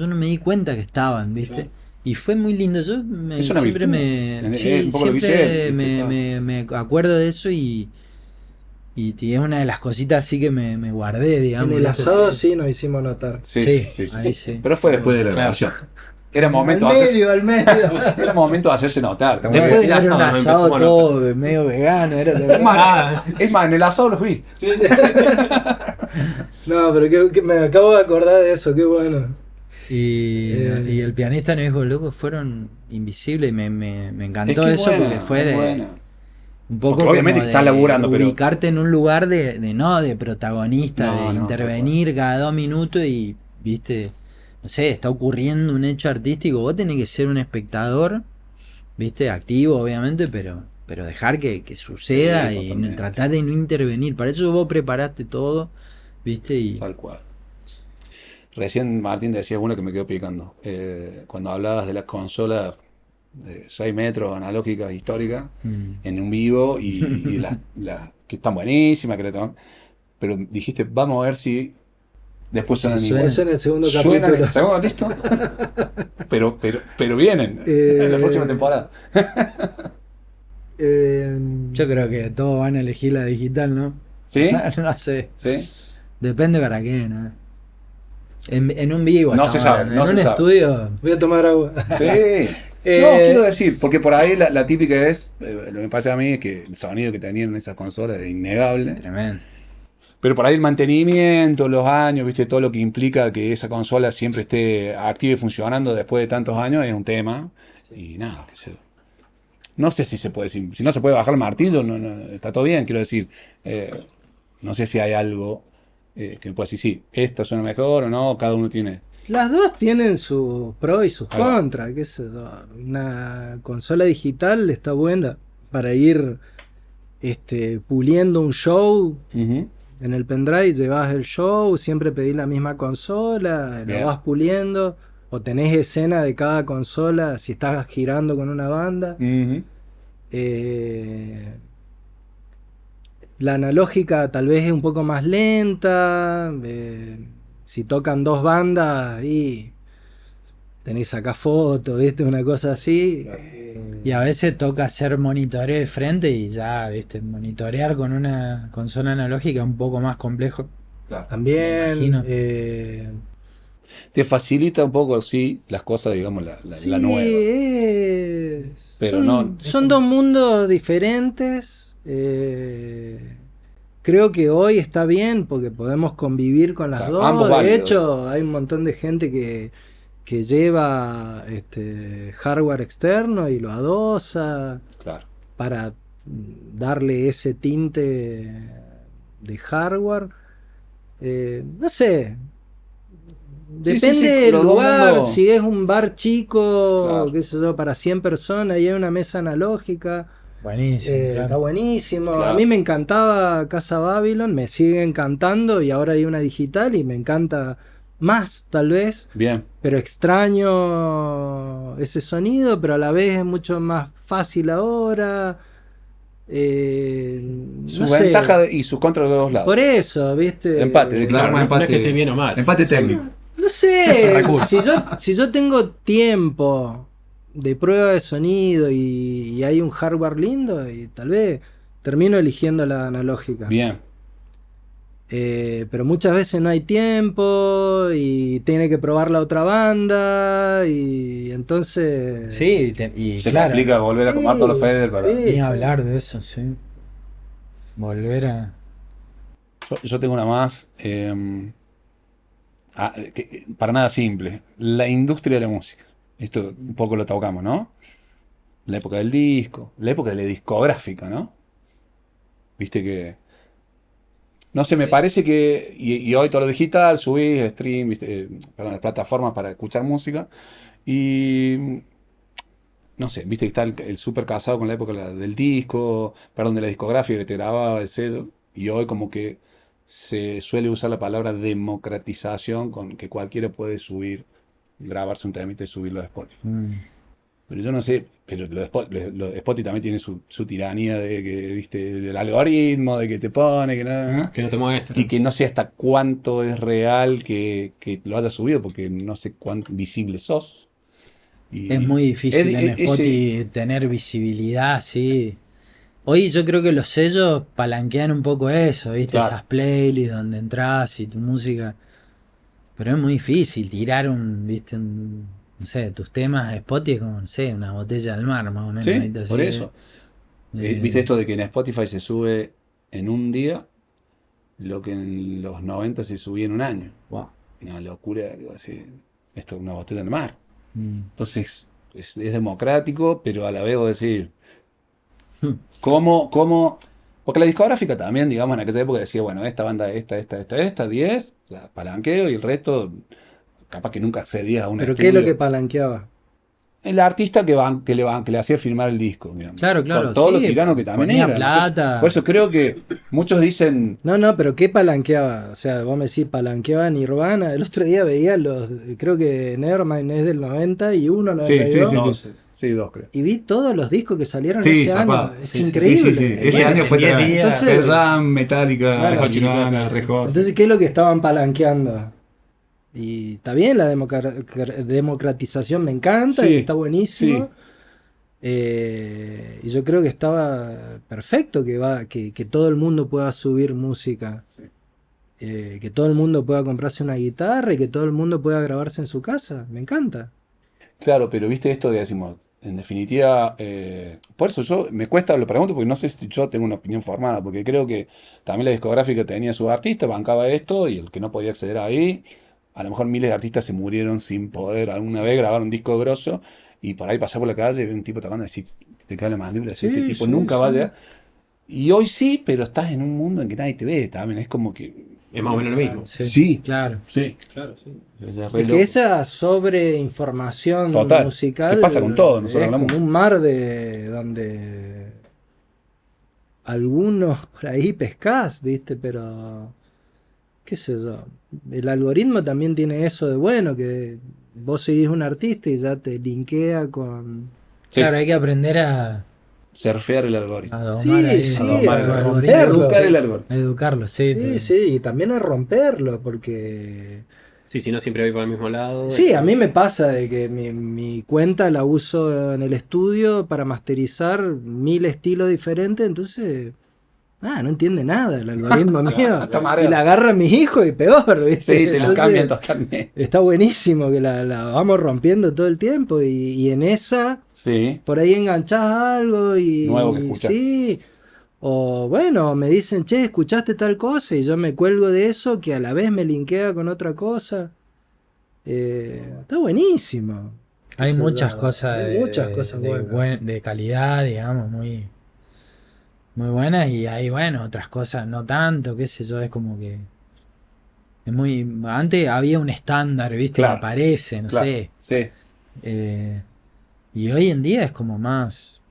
Speaker 2: no me di cuenta que estaban, viste.
Speaker 5: Sí.
Speaker 2: Y fue muy lindo. Yo
Speaker 3: Es una
Speaker 2: siempre
Speaker 3: virtud.
Speaker 2: sí,
Speaker 3: Un poco lo que
Speaker 2: siempre
Speaker 3: dice él, ¿viste?
Speaker 2: me acuerdo de eso y es una de las cositas así que me guardé, digamos.
Speaker 4: En el
Speaker 2: ¿viste?
Speaker 4: asado sí nos hicimos notar.
Speaker 2: Sí, ahí sí.
Speaker 3: Pero fue después de la
Speaker 5: Claro.
Speaker 3: grabación. Era momento
Speaker 4: Al
Speaker 3: de hacerse,
Speaker 4: medio, al medio.
Speaker 3: era momento de hacerse notar.
Speaker 5: Después
Speaker 2: Después
Speaker 5: del
Speaker 2: era un
Speaker 5: asado nos
Speaker 2: asado
Speaker 5: empezamos a
Speaker 2: todo medio vegano, era
Speaker 3: Es más, en el asado los vi.
Speaker 4: No, pero me acabo de acordar de eso, qué bueno.
Speaker 2: y el pianista nos dijo, loco, fueron invisibles y me encantó
Speaker 3: Es que
Speaker 2: eso
Speaker 3: buena,
Speaker 2: porque fue
Speaker 3: es buena.
Speaker 2: un poco
Speaker 3: Porque obviamente
Speaker 2: como
Speaker 3: que estás laburando, pero-
Speaker 2: ubicarte en un lugar de protagonista,
Speaker 3: No,
Speaker 2: de
Speaker 3: no,
Speaker 2: intervenir cada 2 minutos y, viste, no sé, está ocurriendo un hecho artístico, vos tenés que ser un espectador, viste, activo obviamente, pero dejar que suceda
Speaker 3: Sí,
Speaker 2: y
Speaker 3: totalmente.
Speaker 2: tratar de no intervenir. Para eso vos preparaste todo, viste, y
Speaker 3: Tal cual. Recién Martín decía uno que me quedó picando. Cuando hablabas de las consolas de 6 metros analógicas históricas en un vivo y las que están buenísimas, que le toman. Pero dijiste, vamos a ver si después suenan
Speaker 2: Sí,
Speaker 3: igual.
Speaker 4: Eso en el segundo
Speaker 3: Suenan
Speaker 4: capítulo.
Speaker 3: el segundo, ¿listo? pero vienen en la próxima temporada.
Speaker 2: yo creo que todos van a elegir la digital, ¿no?
Speaker 3: ¿Sí?
Speaker 2: No sé,
Speaker 3: ¿Sí?
Speaker 2: depende para qué, ¿no? En un vivo,
Speaker 3: No
Speaker 2: estamos
Speaker 3: se sabe,
Speaker 2: hablando.
Speaker 3: no
Speaker 2: en
Speaker 3: se
Speaker 2: un
Speaker 3: sabe.
Speaker 2: estudio.
Speaker 4: Voy a tomar agua.
Speaker 3: Sí. No, quiero decir, porque por ahí la típica es, lo que me parece a mí es que el sonido que tenían esas consolas es innegable.
Speaker 2: Tremendo.
Speaker 3: Pero por ahí el mantenimiento, los años, viste, todo lo que implica que esa consola siempre esté activa y funcionando después de tantos años es un tema. Y nada, qué sé yo. No sé si se puede, si no se puede bajar el martillo, está todo bien, quiero decir. No sé si hay algo que me pueda decir, sí, esta suena mejor o no, cada uno tiene.
Speaker 4: Las dos tienen sus pros y sus
Speaker 3: Ahí va.
Speaker 4: contras, qué sé yo. Una consola digital está buena para ir puliendo un show.
Speaker 3: Ujú.
Speaker 4: En el pendrive llevas el show, siempre pedís la misma consola, la
Speaker 3: Bien.
Speaker 4: vas puliendo, o tenés escena de cada consola si estás girando con una banda.
Speaker 3: Ujú.
Speaker 4: Eh, la analógica tal vez es un poco más lenta. Si tocan dos bandas y tenés acá fotos, ¿viste? Una cosa así.
Speaker 2: Y a veces toca hacer monitoreo de frente y ya, viste, monitorear con una consola analógica es un poco más complejo.
Speaker 3: Claro.
Speaker 2: Me
Speaker 4: También
Speaker 2: imagino.
Speaker 3: Te facilita un poco, sí, las cosas, digamos,
Speaker 4: sí,
Speaker 3: la nueva. Pero
Speaker 4: son,
Speaker 3: no.
Speaker 4: son dos mundos diferentes. Creo que hoy está bien porque podemos convivir con las
Speaker 3: Claro, ambos
Speaker 4: dos. De
Speaker 3: válidos.
Speaker 4: hecho, hay un montón de gente que lleva hardware externo y lo adosa
Speaker 3: Claro.
Speaker 4: para darle ese tinte de hardware. No sé,
Speaker 3: Sí, sí,
Speaker 4: depende
Speaker 3: sí,
Speaker 4: del
Speaker 3: los dos
Speaker 4: lugar,
Speaker 3: mundos.
Speaker 4: si es un bar chico,
Speaker 3: Claro.
Speaker 4: qué sé yo, para 100 personas y hay una mesa analógica,
Speaker 2: Buenísimo,
Speaker 4: está
Speaker 2: claro.
Speaker 4: buenísimo. A
Speaker 3: Claro.
Speaker 4: mí me encantaba Casa Babylon, me sigue encantando y ahora hay una digital y me encanta más tal vez,
Speaker 3: Bien.
Speaker 4: pero extraño ese sonido, pero a la vez es mucho más fácil ahora. No
Speaker 3: Sus
Speaker 4: sé,
Speaker 3: ventajas y sus contras de los dos lados.
Speaker 4: por eso, ¿viste?
Speaker 3: Empate, declaramos
Speaker 5: Claro, no es
Speaker 3: empate.
Speaker 5: que esté bien o mal.
Speaker 3: Empate técnico.
Speaker 4: No
Speaker 5: Son
Speaker 4: sé,
Speaker 5: recursos.
Speaker 4: si yo tengo tiempo de prueba de sonido y hay un hardware lindo, y tal vez termino eligiendo la analógica.
Speaker 3: Bien.
Speaker 4: Pero muchas veces no hay tiempo y tiene que probar la otra banda y entonces...
Speaker 2: Sí, y
Speaker 3: Se
Speaker 2: claro,
Speaker 3: complica volver a acomodar todos los faders para.
Speaker 4: sí,
Speaker 2: ni
Speaker 4: sí.
Speaker 2: hablar de eso, sí. Volver a...
Speaker 3: Yo tengo una más. Para nada simple. La industria de la música. Esto un poco lo tocamos, ¿no? La época del disco, la época de la discográfica, ¿no? Viste que. No sé, me parece que. Y hoy todo lo digital, subís, stream, ¿viste? Perdón, las plataformas para escuchar música. Y. No sé, viste que está el súper casado con la época del disco, perdón, de la discográfica que te grababa el sello. Y hoy como que se suele usar la palabra democratización, con que cualquiera puede subir, grabarse un temita y subirlo a Spotify. Pero yo no sé, pero lo de Spotify también tiene su tiranía de que, viste, el algoritmo, de que te pone, que no.
Speaker 5: Que no te muestra.
Speaker 3: Y que no sé hasta cuánto es real que lo haya subido, porque no sé cuánto visible sos. Y
Speaker 2: Es muy difícil en
Speaker 3: ese-
Speaker 2: Spotify tener visibilidad, sí. Hoy yo creo que los sellos palanquean un poco eso, ¿viste?
Speaker 3: Claro.
Speaker 2: Esas playlists donde entras y tu música. Pero es muy difícil tirar ¿viste? No sé, tus temas a Spotify es como, no sé, una botella del mar, más o menos.
Speaker 3: Sí,
Speaker 2: ¿viste? Así
Speaker 3: por
Speaker 2: que,
Speaker 3: eso.
Speaker 2: eh,
Speaker 3: ¿Viste esto de que en Spotify se sube en un día lo que en los 90 se subía en un año?
Speaker 2: wow.
Speaker 3: Una locura, digo, así, esto es una botella del mar.
Speaker 2: Mm.
Speaker 3: Entonces, es democrático, pero a la vez vos decís, ¿cómo? Porque la discográfica también, digamos, en aquella época decía, bueno, esta banda, esta, 10, la palanqueo y el resto, capaz que nunca accedías a un
Speaker 4: Pero ¿qué es lo que
Speaker 3: estudio.
Speaker 4: palanqueaba?
Speaker 3: El artista que le hacía firmar el disco, digamos.
Speaker 2: Claro, claro,
Speaker 3: Con todo lo
Speaker 2: sí,
Speaker 3: tirano que también
Speaker 2: ponía
Speaker 3: era. ¿no?
Speaker 2: plata.
Speaker 3: Por eso creo que muchos dicen,
Speaker 4: No, pero ¿qué palanqueaba? O sea, vos me decís palanqueaba Nirvana. El otro día veía creo que Nevermind es del 91,
Speaker 3: sí,
Speaker 4: 92.
Speaker 3: sí, dos creo.
Speaker 4: Y vi todos los discos que salieron
Speaker 3: Sí,
Speaker 4: ese
Speaker 3: zapado.
Speaker 4: año. Es
Speaker 3: Sí, sí,
Speaker 4: increíble.
Speaker 3: sí, sí. Ese
Speaker 2: Bueno,
Speaker 3: año fue
Speaker 2: en 10
Speaker 3: tremendo.
Speaker 2: días.
Speaker 4: Entonces-
Speaker 3: Pearl Jam, Metallica,
Speaker 4: Claro.
Speaker 3: Nirvana, Red Hot.
Speaker 4: Entonces, ¿qué es lo que estaban palanqueando? Y está bien, la democratización me encanta
Speaker 3: Sí,
Speaker 4: y está buenísimo.
Speaker 3: sí.
Speaker 4: Y yo creo que estaba perfecto que todo el mundo pueda subir música.
Speaker 3: Sí.
Speaker 4: Que todo el mundo pueda comprarse una guitarra y que todo el mundo pueda grabarse en su casa. Me encanta.
Speaker 3: Claro, pero viste esto que decimos, en definitiva, por eso me cuesta, lo pregunto, porque no sé si yo tengo una opinión formada, porque creo que también la discográfica tenía sus artistas, bancaba esto, y el que no podía acceder ahí, a lo mejor miles de artistas se murieron sin poder alguna vez grabar un disco grosso, y por ahí pasar por la calle y ver un tipo tocando y decir, te cae la mandíbula,
Speaker 4: Sí,
Speaker 3: este tipo
Speaker 4: sí,
Speaker 3: nunca va a
Speaker 4: sí.
Speaker 3: llegar. Y hoy sí, pero estás en un mundo en que nadie te ve también, es como que...
Speaker 5: Es más o menos lo mismo.
Speaker 3: Sí,
Speaker 2: Claro.
Speaker 3: sí.
Speaker 5: Claro, sí.
Speaker 3: Es re
Speaker 4: Es
Speaker 3: loco.
Speaker 4: que esa sobreinformación
Speaker 3: Total,
Speaker 4: musical
Speaker 3: que pasa con todo, no solo
Speaker 4: es
Speaker 3: con la
Speaker 4: como
Speaker 3: música.
Speaker 4: un mar de donde algunos por ahí pescás, ¿viste? Pero qué sé yo. El algoritmo también tiene eso de bueno, que vos seguís un artista y ya te linkea con...
Speaker 3: Sí,
Speaker 2: Claro, hay que aprender a
Speaker 3: surfear el algoritmo.
Speaker 2: domar ahí
Speaker 4: Sí,
Speaker 3: A
Speaker 4: sí,
Speaker 3: domar
Speaker 2: tu
Speaker 4: a
Speaker 2: algoritmo.
Speaker 4: romperlo.
Speaker 3: Educar el algoritmo.
Speaker 2: A educarlo, sí.
Speaker 4: Sí, sí, y también a romperlo, porque...
Speaker 5: Sí, si no siempre voy por el mismo lado.
Speaker 4: Sí, a mí me pasa de que mi cuenta la uso en el estudio para masterizar 1000 estilos diferentes, entonces, no entiende nada el algoritmo mío.
Speaker 3: Está
Speaker 4: Y
Speaker 3: mareado.
Speaker 4: la agarra a mis hijos y peor, ¿viste?
Speaker 3: Sí, te lo
Speaker 4: Entonces,
Speaker 3: cambian totalmente.
Speaker 4: está buenísimo que la vamos rompiendo todo el tiempo y en esa,
Speaker 3: Sí,
Speaker 4: por ahí enganchás algo
Speaker 3: nuevo que
Speaker 4: y
Speaker 3: escuchar.
Speaker 4: sí. O bueno, me dicen, che, escuchaste tal cosa y yo me cuelgo de eso que a la vez me linkea con otra cosa. Está buenísimo. Qué
Speaker 2: Hay
Speaker 4: sé
Speaker 2: muchas
Speaker 4: yo,
Speaker 2: cosas
Speaker 4: hay muchas cosas buenas.
Speaker 2: de calidad, digamos, muy, muy buenas, y hay, bueno, otras cosas no tanto, qué sé yo, es como que es muy... Antes había un estándar, ¿viste?
Speaker 3: Claro,
Speaker 2: Me parece, no
Speaker 3: claro.
Speaker 2: sé.
Speaker 3: Sí.
Speaker 2: Y hoy en día es como más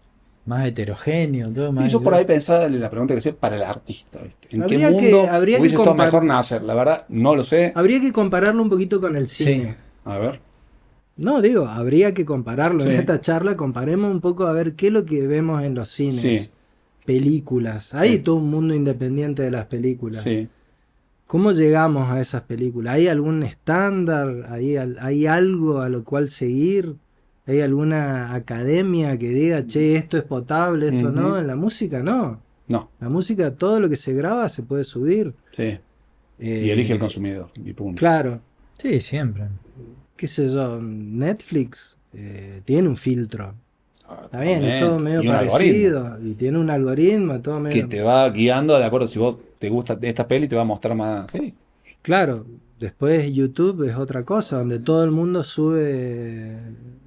Speaker 2: heterogéneo, todo
Speaker 3: Sí,
Speaker 2: más
Speaker 3: yo por ahí
Speaker 2: diverso.
Speaker 3: pensaba en la pregunta que hacía para el artista, ¿viste? ¿En qué
Speaker 4: Habría que-
Speaker 3: mundo
Speaker 4: habría que
Speaker 3: hubiese estado
Speaker 4: compar-
Speaker 3: mejor nacer? La verdad, no lo sé.
Speaker 4: Habría que compararlo un poquito con el
Speaker 2: Sí.
Speaker 4: cine.
Speaker 3: A ver.
Speaker 4: No, digo, habría que compararlo. En
Speaker 3: Sí.
Speaker 4: esta charla comparemos un poco a ver qué es lo que vemos en los cines.
Speaker 3: Sí.
Speaker 4: Películas. Hay
Speaker 3: Sí.
Speaker 4: todo un mundo independiente de las películas.
Speaker 3: Sí.
Speaker 4: ¿Cómo llegamos a esas películas? ¿Hay algún estándar? ¿Hay algo a lo cual seguir? ¿Hay alguna academia que diga, che, esto es potable, esto no?
Speaker 3: Ujú.
Speaker 4: En la música no.
Speaker 3: No.
Speaker 4: La música, todo lo que se graba se puede subir.
Speaker 3: Sí. Y
Speaker 4: Eh,
Speaker 3: elige el consumidor. Y punto.
Speaker 4: Claro,
Speaker 2: Sí, siempre.
Speaker 4: qué sé yo, Netflix tiene un filtro.
Speaker 3: Ah,
Speaker 4: Está bien, es
Speaker 3: totalmente.
Speaker 4: todo medio
Speaker 3: Y un algoritmo
Speaker 4: parecido. Y tiene un algoritmo, todo
Speaker 3: que
Speaker 4: medio...
Speaker 3: te va guiando de acuerdo si vos te gusta esta peli, te va a mostrar más. Sí.
Speaker 4: Claro, después YouTube es otra cosa, donde todo el mundo sube...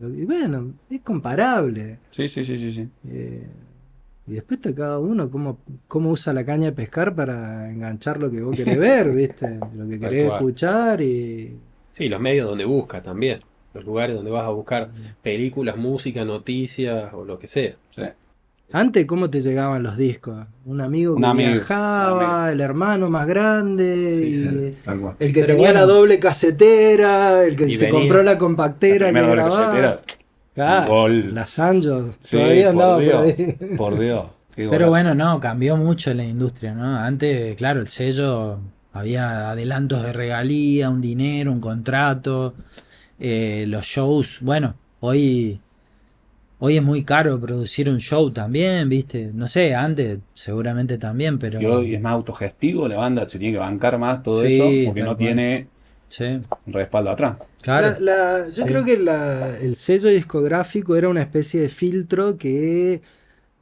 Speaker 4: Y bueno, es comparable.
Speaker 3: Sí, sí, sí, sí, sí.
Speaker 4: Y después está cada uno cómo usa la caña de pescar para enganchar lo que vos querés ver, ¿viste? Lo que
Speaker 3: Tal
Speaker 4: querés
Speaker 3: cual.
Speaker 4: escuchar y...
Speaker 5: Sí, los medios donde buscas también. Los lugares donde vas a buscar películas, música, noticias o lo que sea.
Speaker 3: Sí.
Speaker 4: Antes, ¿cómo te llegaban los discos? Un amigo
Speaker 3: Un
Speaker 4: que
Speaker 3: amigo,
Speaker 4: viajaba, el hermano más grande,
Speaker 3: Sí,
Speaker 4: y
Speaker 3: sí, tal cual.
Speaker 4: el que
Speaker 2: Pero
Speaker 4: tenía
Speaker 2: bueno.
Speaker 4: la doble casetera, el que
Speaker 5: Y
Speaker 4: se
Speaker 5: venía.
Speaker 4: compró la
Speaker 3: La
Speaker 4: compactera que
Speaker 3: primera doble
Speaker 4: grababa.
Speaker 3: casetera.
Speaker 4: Ah,
Speaker 3: Gol.
Speaker 4: la Sanyo,
Speaker 3: Sí,
Speaker 4: todavía andaba
Speaker 3: por
Speaker 4: por
Speaker 3: Dios.
Speaker 4: ahí.
Speaker 3: Por Dios. Qué
Speaker 2: Pero
Speaker 3: golazo.
Speaker 2: bueno, no, cambió mucho la industria, ¿no? Antes, claro, el sello, había adelantos de regalía, un dinero, un contrato, los shows, bueno, hoy es muy caro producir un show también, ¿viste? No sé, antes seguramente también, pero
Speaker 3: Y hoy es más autogestivo, la banda se tiene que bancar más todo
Speaker 2: Sí,
Speaker 3: eso porque
Speaker 2: tal
Speaker 3: no
Speaker 2: cual.
Speaker 3: tiene
Speaker 2: sí,
Speaker 3: un respaldo atrás.
Speaker 2: claro.
Speaker 4: Yo
Speaker 2: Sí.
Speaker 4: creo que el sello discográfico era una especie de filtro que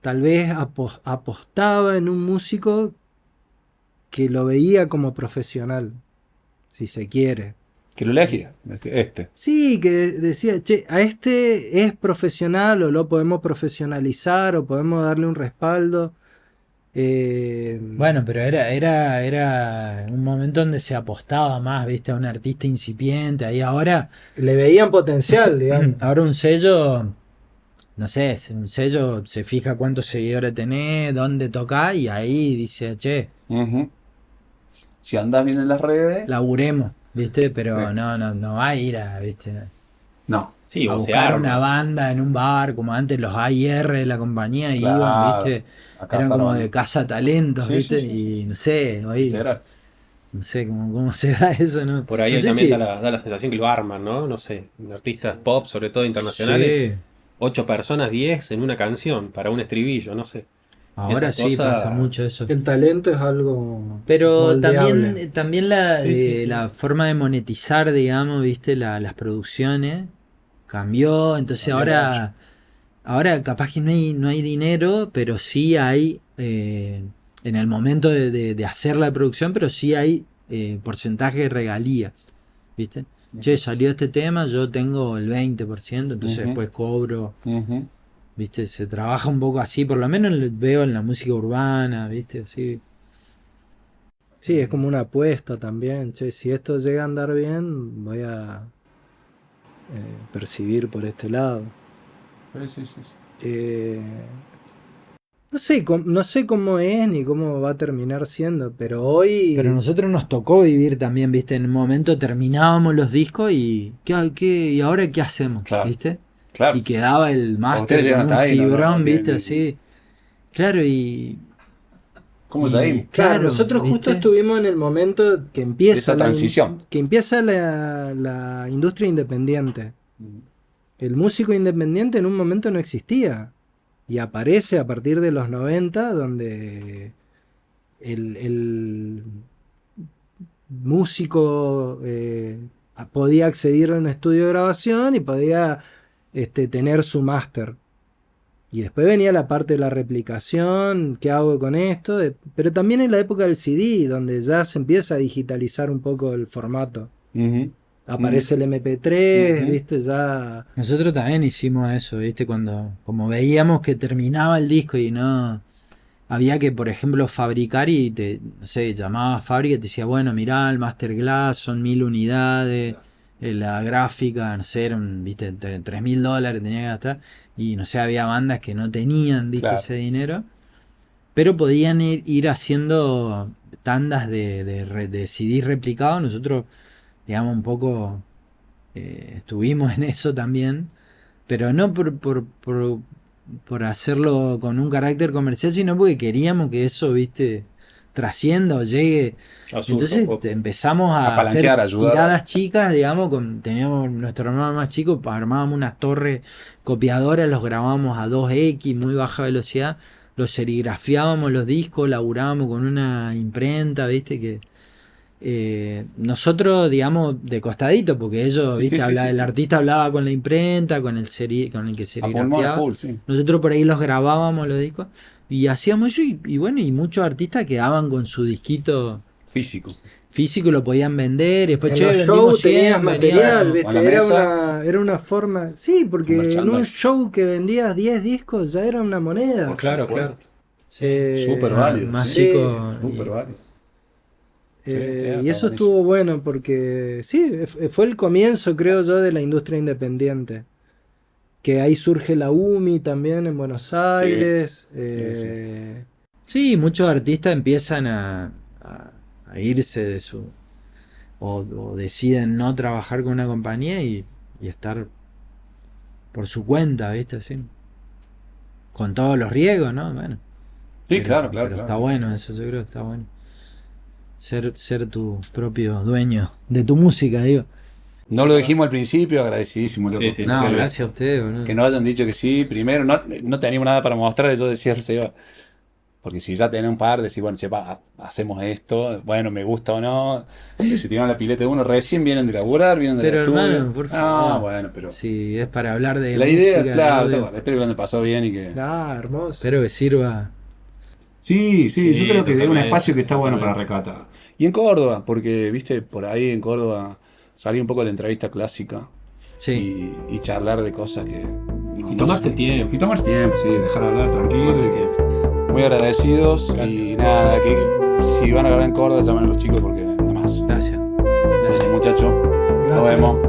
Speaker 4: tal vez apostaba en un músico que lo veía como profesional, si se quiere.
Speaker 3: Que lo elegía, este.
Speaker 4: Sí, que decía, che, a este es profesional o lo podemos profesionalizar o podemos darle un respaldo.
Speaker 2: Bueno, pero era un momento donde se apostaba más, ¿viste? A un artista incipiente, ahí ahora...
Speaker 4: Le veían potencial, digamos.
Speaker 2: Ahora un sello, no sé, un sello se fija cuántos seguidores tenés, dónde tocás, y ahí dice, che,
Speaker 3: Ujú. Si andás bien en las redes,
Speaker 2: laburemos, ¿viste? Pero
Speaker 3: Sí.
Speaker 2: no va a ir a, ¿viste?
Speaker 3: no.
Speaker 5: Sí,
Speaker 2: A
Speaker 5: o se
Speaker 2: buscar
Speaker 5: arma.
Speaker 2: una banda en un bar, como antes los AIR de la compañía iban,
Speaker 3: Claro,
Speaker 2: ¿viste?
Speaker 3: a cazar
Speaker 2: Eran como
Speaker 3: bandas.
Speaker 2: de casa talentos,
Speaker 3: Sí,
Speaker 2: ¿viste?
Speaker 3: sí, sí, sí.
Speaker 2: Y no sé, hoy,
Speaker 3: Literal.
Speaker 2: no sé cómo se da eso, ¿no?
Speaker 5: Por ahí
Speaker 2: No
Speaker 5: hoy
Speaker 2: sé
Speaker 5: también
Speaker 2: si-
Speaker 5: da la sensación que lo arman, ¿no? No sé, artistas pop, sobre todo internacionales.
Speaker 2: Sí,
Speaker 5: 8 personas, 10 en una canción para un estribillo, no sé.
Speaker 2: ahora
Speaker 5: Esa
Speaker 2: sí
Speaker 5: cosa-
Speaker 2: pasa mucho eso.
Speaker 4: El talento es algo
Speaker 2: Pero
Speaker 4: moldeable.
Speaker 2: también
Speaker 5: Sí, sí, sí.
Speaker 2: la forma de monetizar, digamos, viste, las producciones cambió. Entonces
Speaker 3: Cambió
Speaker 2: ahora capaz que no hay dinero, pero sí hay, en el momento de hacer la producción, pero sí hay porcentaje de regalías. ¿viste? Che, salió este tema, yo tengo el 20%, entonces
Speaker 3: Ujú.
Speaker 2: después cobro,
Speaker 3: Ujú.
Speaker 2: ¿viste? Se trabaja un poco así, por lo menos lo veo en la música urbana, ¿viste? Así.
Speaker 4: Sí, es como una apuesta también. Che, si esto llega a andar bien, voy a percibir por este lado.
Speaker 3: Sí, sí, sí.
Speaker 4: Eh, no sé cómo es ni cómo va a terminar siendo, pero hoy...
Speaker 2: Pero a nosotros nos tocó vivir también, ¿viste? En un momento terminábamos los discos y ¿y ahora qué hacemos?
Speaker 3: Claro.
Speaker 2: ¿Viste?
Speaker 3: Claro.
Speaker 2: Y quedaba el
Speaker 3: Ustedes
Speaker 2: máster
Speaker 3: llegan
Speaker 2: con un
Speaker 3: hasta ahí,
Speaker 2: fibrón,
Speaker 3: no
Speaker 2: ¿viste?
Speaker 3: tienen-
Speaker 2: Así. Claro,
Speaker 3: ¿Cómo seguimos?
Speaker 4: Claro, nosotros justo
Speaker 2: ¿viste?
Speaker 4: estuvimos en el momento que empieza
Speaker 3: Esa transición.
Speaker 4: que empieza la industria independiente. El músico independiente en un momento no existía. Y aparece a partir de los 90, donde el músico podía acceder a un estudio de grabación y podía tener su máster. Y después venía la parte de la replicación, ¿qué hago con esto? Pero también en la época del CD, donde ya se empieza a digitalizar un poco el formato.
Speaker 3: Ujú.
Speaker 4: Aparece el MP3,
Speaker 3: Ujú.
Speaker 4: ¿viste? Ya...
Speaker 2: Nosotros también hicimos eso, ¿viste? Cuando, como veíamos que terminaba el disco y no... Había que, por ejemplo, fabricar y no sé, llamaba a fábrica y te decía, bueno, mirá, el Masterglass son 1000 unidades, la gráfica, no sé, eran, viste, $3000 tenía que gastar, y no sé, había bandas que no tenían, viste,
Speaker 3: Claro.
Speaker 2: ese dinero, pero podían ir haciendo tandas de CD replicados. Nosotros, digamos, un poco estuvimos en eso también, pero no por hacerlo con un carácter comercial, sino porque queríamos que eso, viste, trascienda o llegue. Entonces empezamos a
Speaker 3: Apalanquear,
Speaker 2: hacer
Speaker 3: ayudar.
Speaker 2: tiradas chicas, digamos, teníamos nuestro hermano más chico, armábamos unas torres copiadoras, los grabábamos a 2x, muy baja velocidad, los serigrafiábamos los discos, laburábamos con una imprenta, viste, que nosotros, digamos, de costadito, porque ellos,
Speaker 3: Sí,
Speaker 2: viste,
Speaker 3: sí, sí,
Speaker 2: el
Speaker 3: sí.
Speaker 2: artista hablaba con la imprenta, con el que
Speaker 3: A pulmón a
Speaker 2: serigrafiaba.
Speaker 3: full, sí.
Speaker 2: Nosotros por ahí los grabábamos los discos y hacíamos eso y bueno, y muchos artistas quedaban con su disquito
Speaker 3: Físico.
Speaker 2: físico, lo podían vender, y después,
Speaker 4: En
Speaker 2: che,
Speaker 4: los
Speaker 2: vendimos
Speaker 4: shows tenías
Speaker 2: 100,
Speaker 4: material,
Speaker 2: veníamos...
Speaker 3: a la
Speaker 4: ¿viste?
Speaker 3: mesa.
Speaker 4: Era una forma... Sí, porque
Speaker 3: Un
Speaker 4: en un
Speaker 3: merchandise.
Speaker 4: show que vendías 10 discos ya era una moneda.
Speaker 5: Claro, claro.
Speaker 3: Súper válido.
Speaker 2: más
Speaker 3: sí.
Speaker 2: chico.
Speaker 3: Súper válido. Sí,
Speaker 4: Y
Speaker 3: está
Speaker 4: eso
Speaker 3: buenísimo.
Speaker 4: estuvo bueno porque sí, fue el comienzo, creo yo, de la industria independiente. Que ahí surge la UMI también en Buenos Aires.
Speaker 2: Sí, muchos artistas empiezan a irse de su... O deciden no trabajar con una compañía y estar por su cuenta, ¿viste? Así. Con todos los riesgos, ¿no? Bueno.
Speaker 3: Sí,
Speaker 2: Pero-
Speaker 3: claro, claro.
Speaker 2: pero
Speaker 3: claro,
Speaker 2: está
Speaker 3: sí,
Speaker 2: bueno
Speaker 3: sí.
Speaker 2: eso, yo creo que está bueno. Ser tu propio dueño de tu música, digo.
Speaker 3: No lo dijimos al principio, agradecidísimo. Loco,
Speaker 5: Sí, sí,
Speaker 3: que
Speaker 2: No,
Speaker 3: se-
Speaker 2: gracias a ustedes, boludo.
Speaker 3: Que nos hayan dicho que sí. Primero, no teníamos nada para mostrar. Yo decía al Seba, porque si ya tenés un par, decís, bueno, chepa, hacemos esto. Bueno, me gusta o no. Pero si tienen la pileta de uno, recién vienen de laburar, vienen del
Speaker 2: Pero
Speaker 3: estudio.
Speaker 2: hermano, por favor.
Speaker 3: Ah, bueno, pero.
Speaker 2: Si es para hablar de
Speaker 3: La
Speaker 2: música,
Speaker 3: idea,
Speaker 2: de
Speaker 3: claro,
Speaker 2: audio,
Speaker 3: está bueno, espero que lo hayan pasado bien y que.
Speaker 4: Hermoso.
Speaker 2: espero que sirva.
Speaker 3: Sí,
Speaker 5: Sí,
Speaker 3: yo creo que es un
Speaker 5: totalmente,
Speaker 3: espacio que está bueno para
Speaker 5: totalmente.
Speaker 3: rescatar. Y en Córdoba, porque, viste, por ahí en Córdoba salí un poco de la entrevista clásica
Speaker 2: Sí.
Speaker 3: y charlar de cosas que.
Speaker 5: Y tomarse el tiempo.
Speaker 3: Y tomarse tiempo, sí, dejar hablar tranquilo.
Speaker 5: Tomarse el tiempo.
Speaker 3: Muy agradecidos
Speaker 5: Gracias.
Speaker 3: y nada, que si van a grabar en Córdoba, llamen a los chicos porque nada más.
Speaker 2: Gracias.
Speaker 3: Gracias, muchachos. Nos
Speaker 4: Gracias.
Speaker 3: vemos.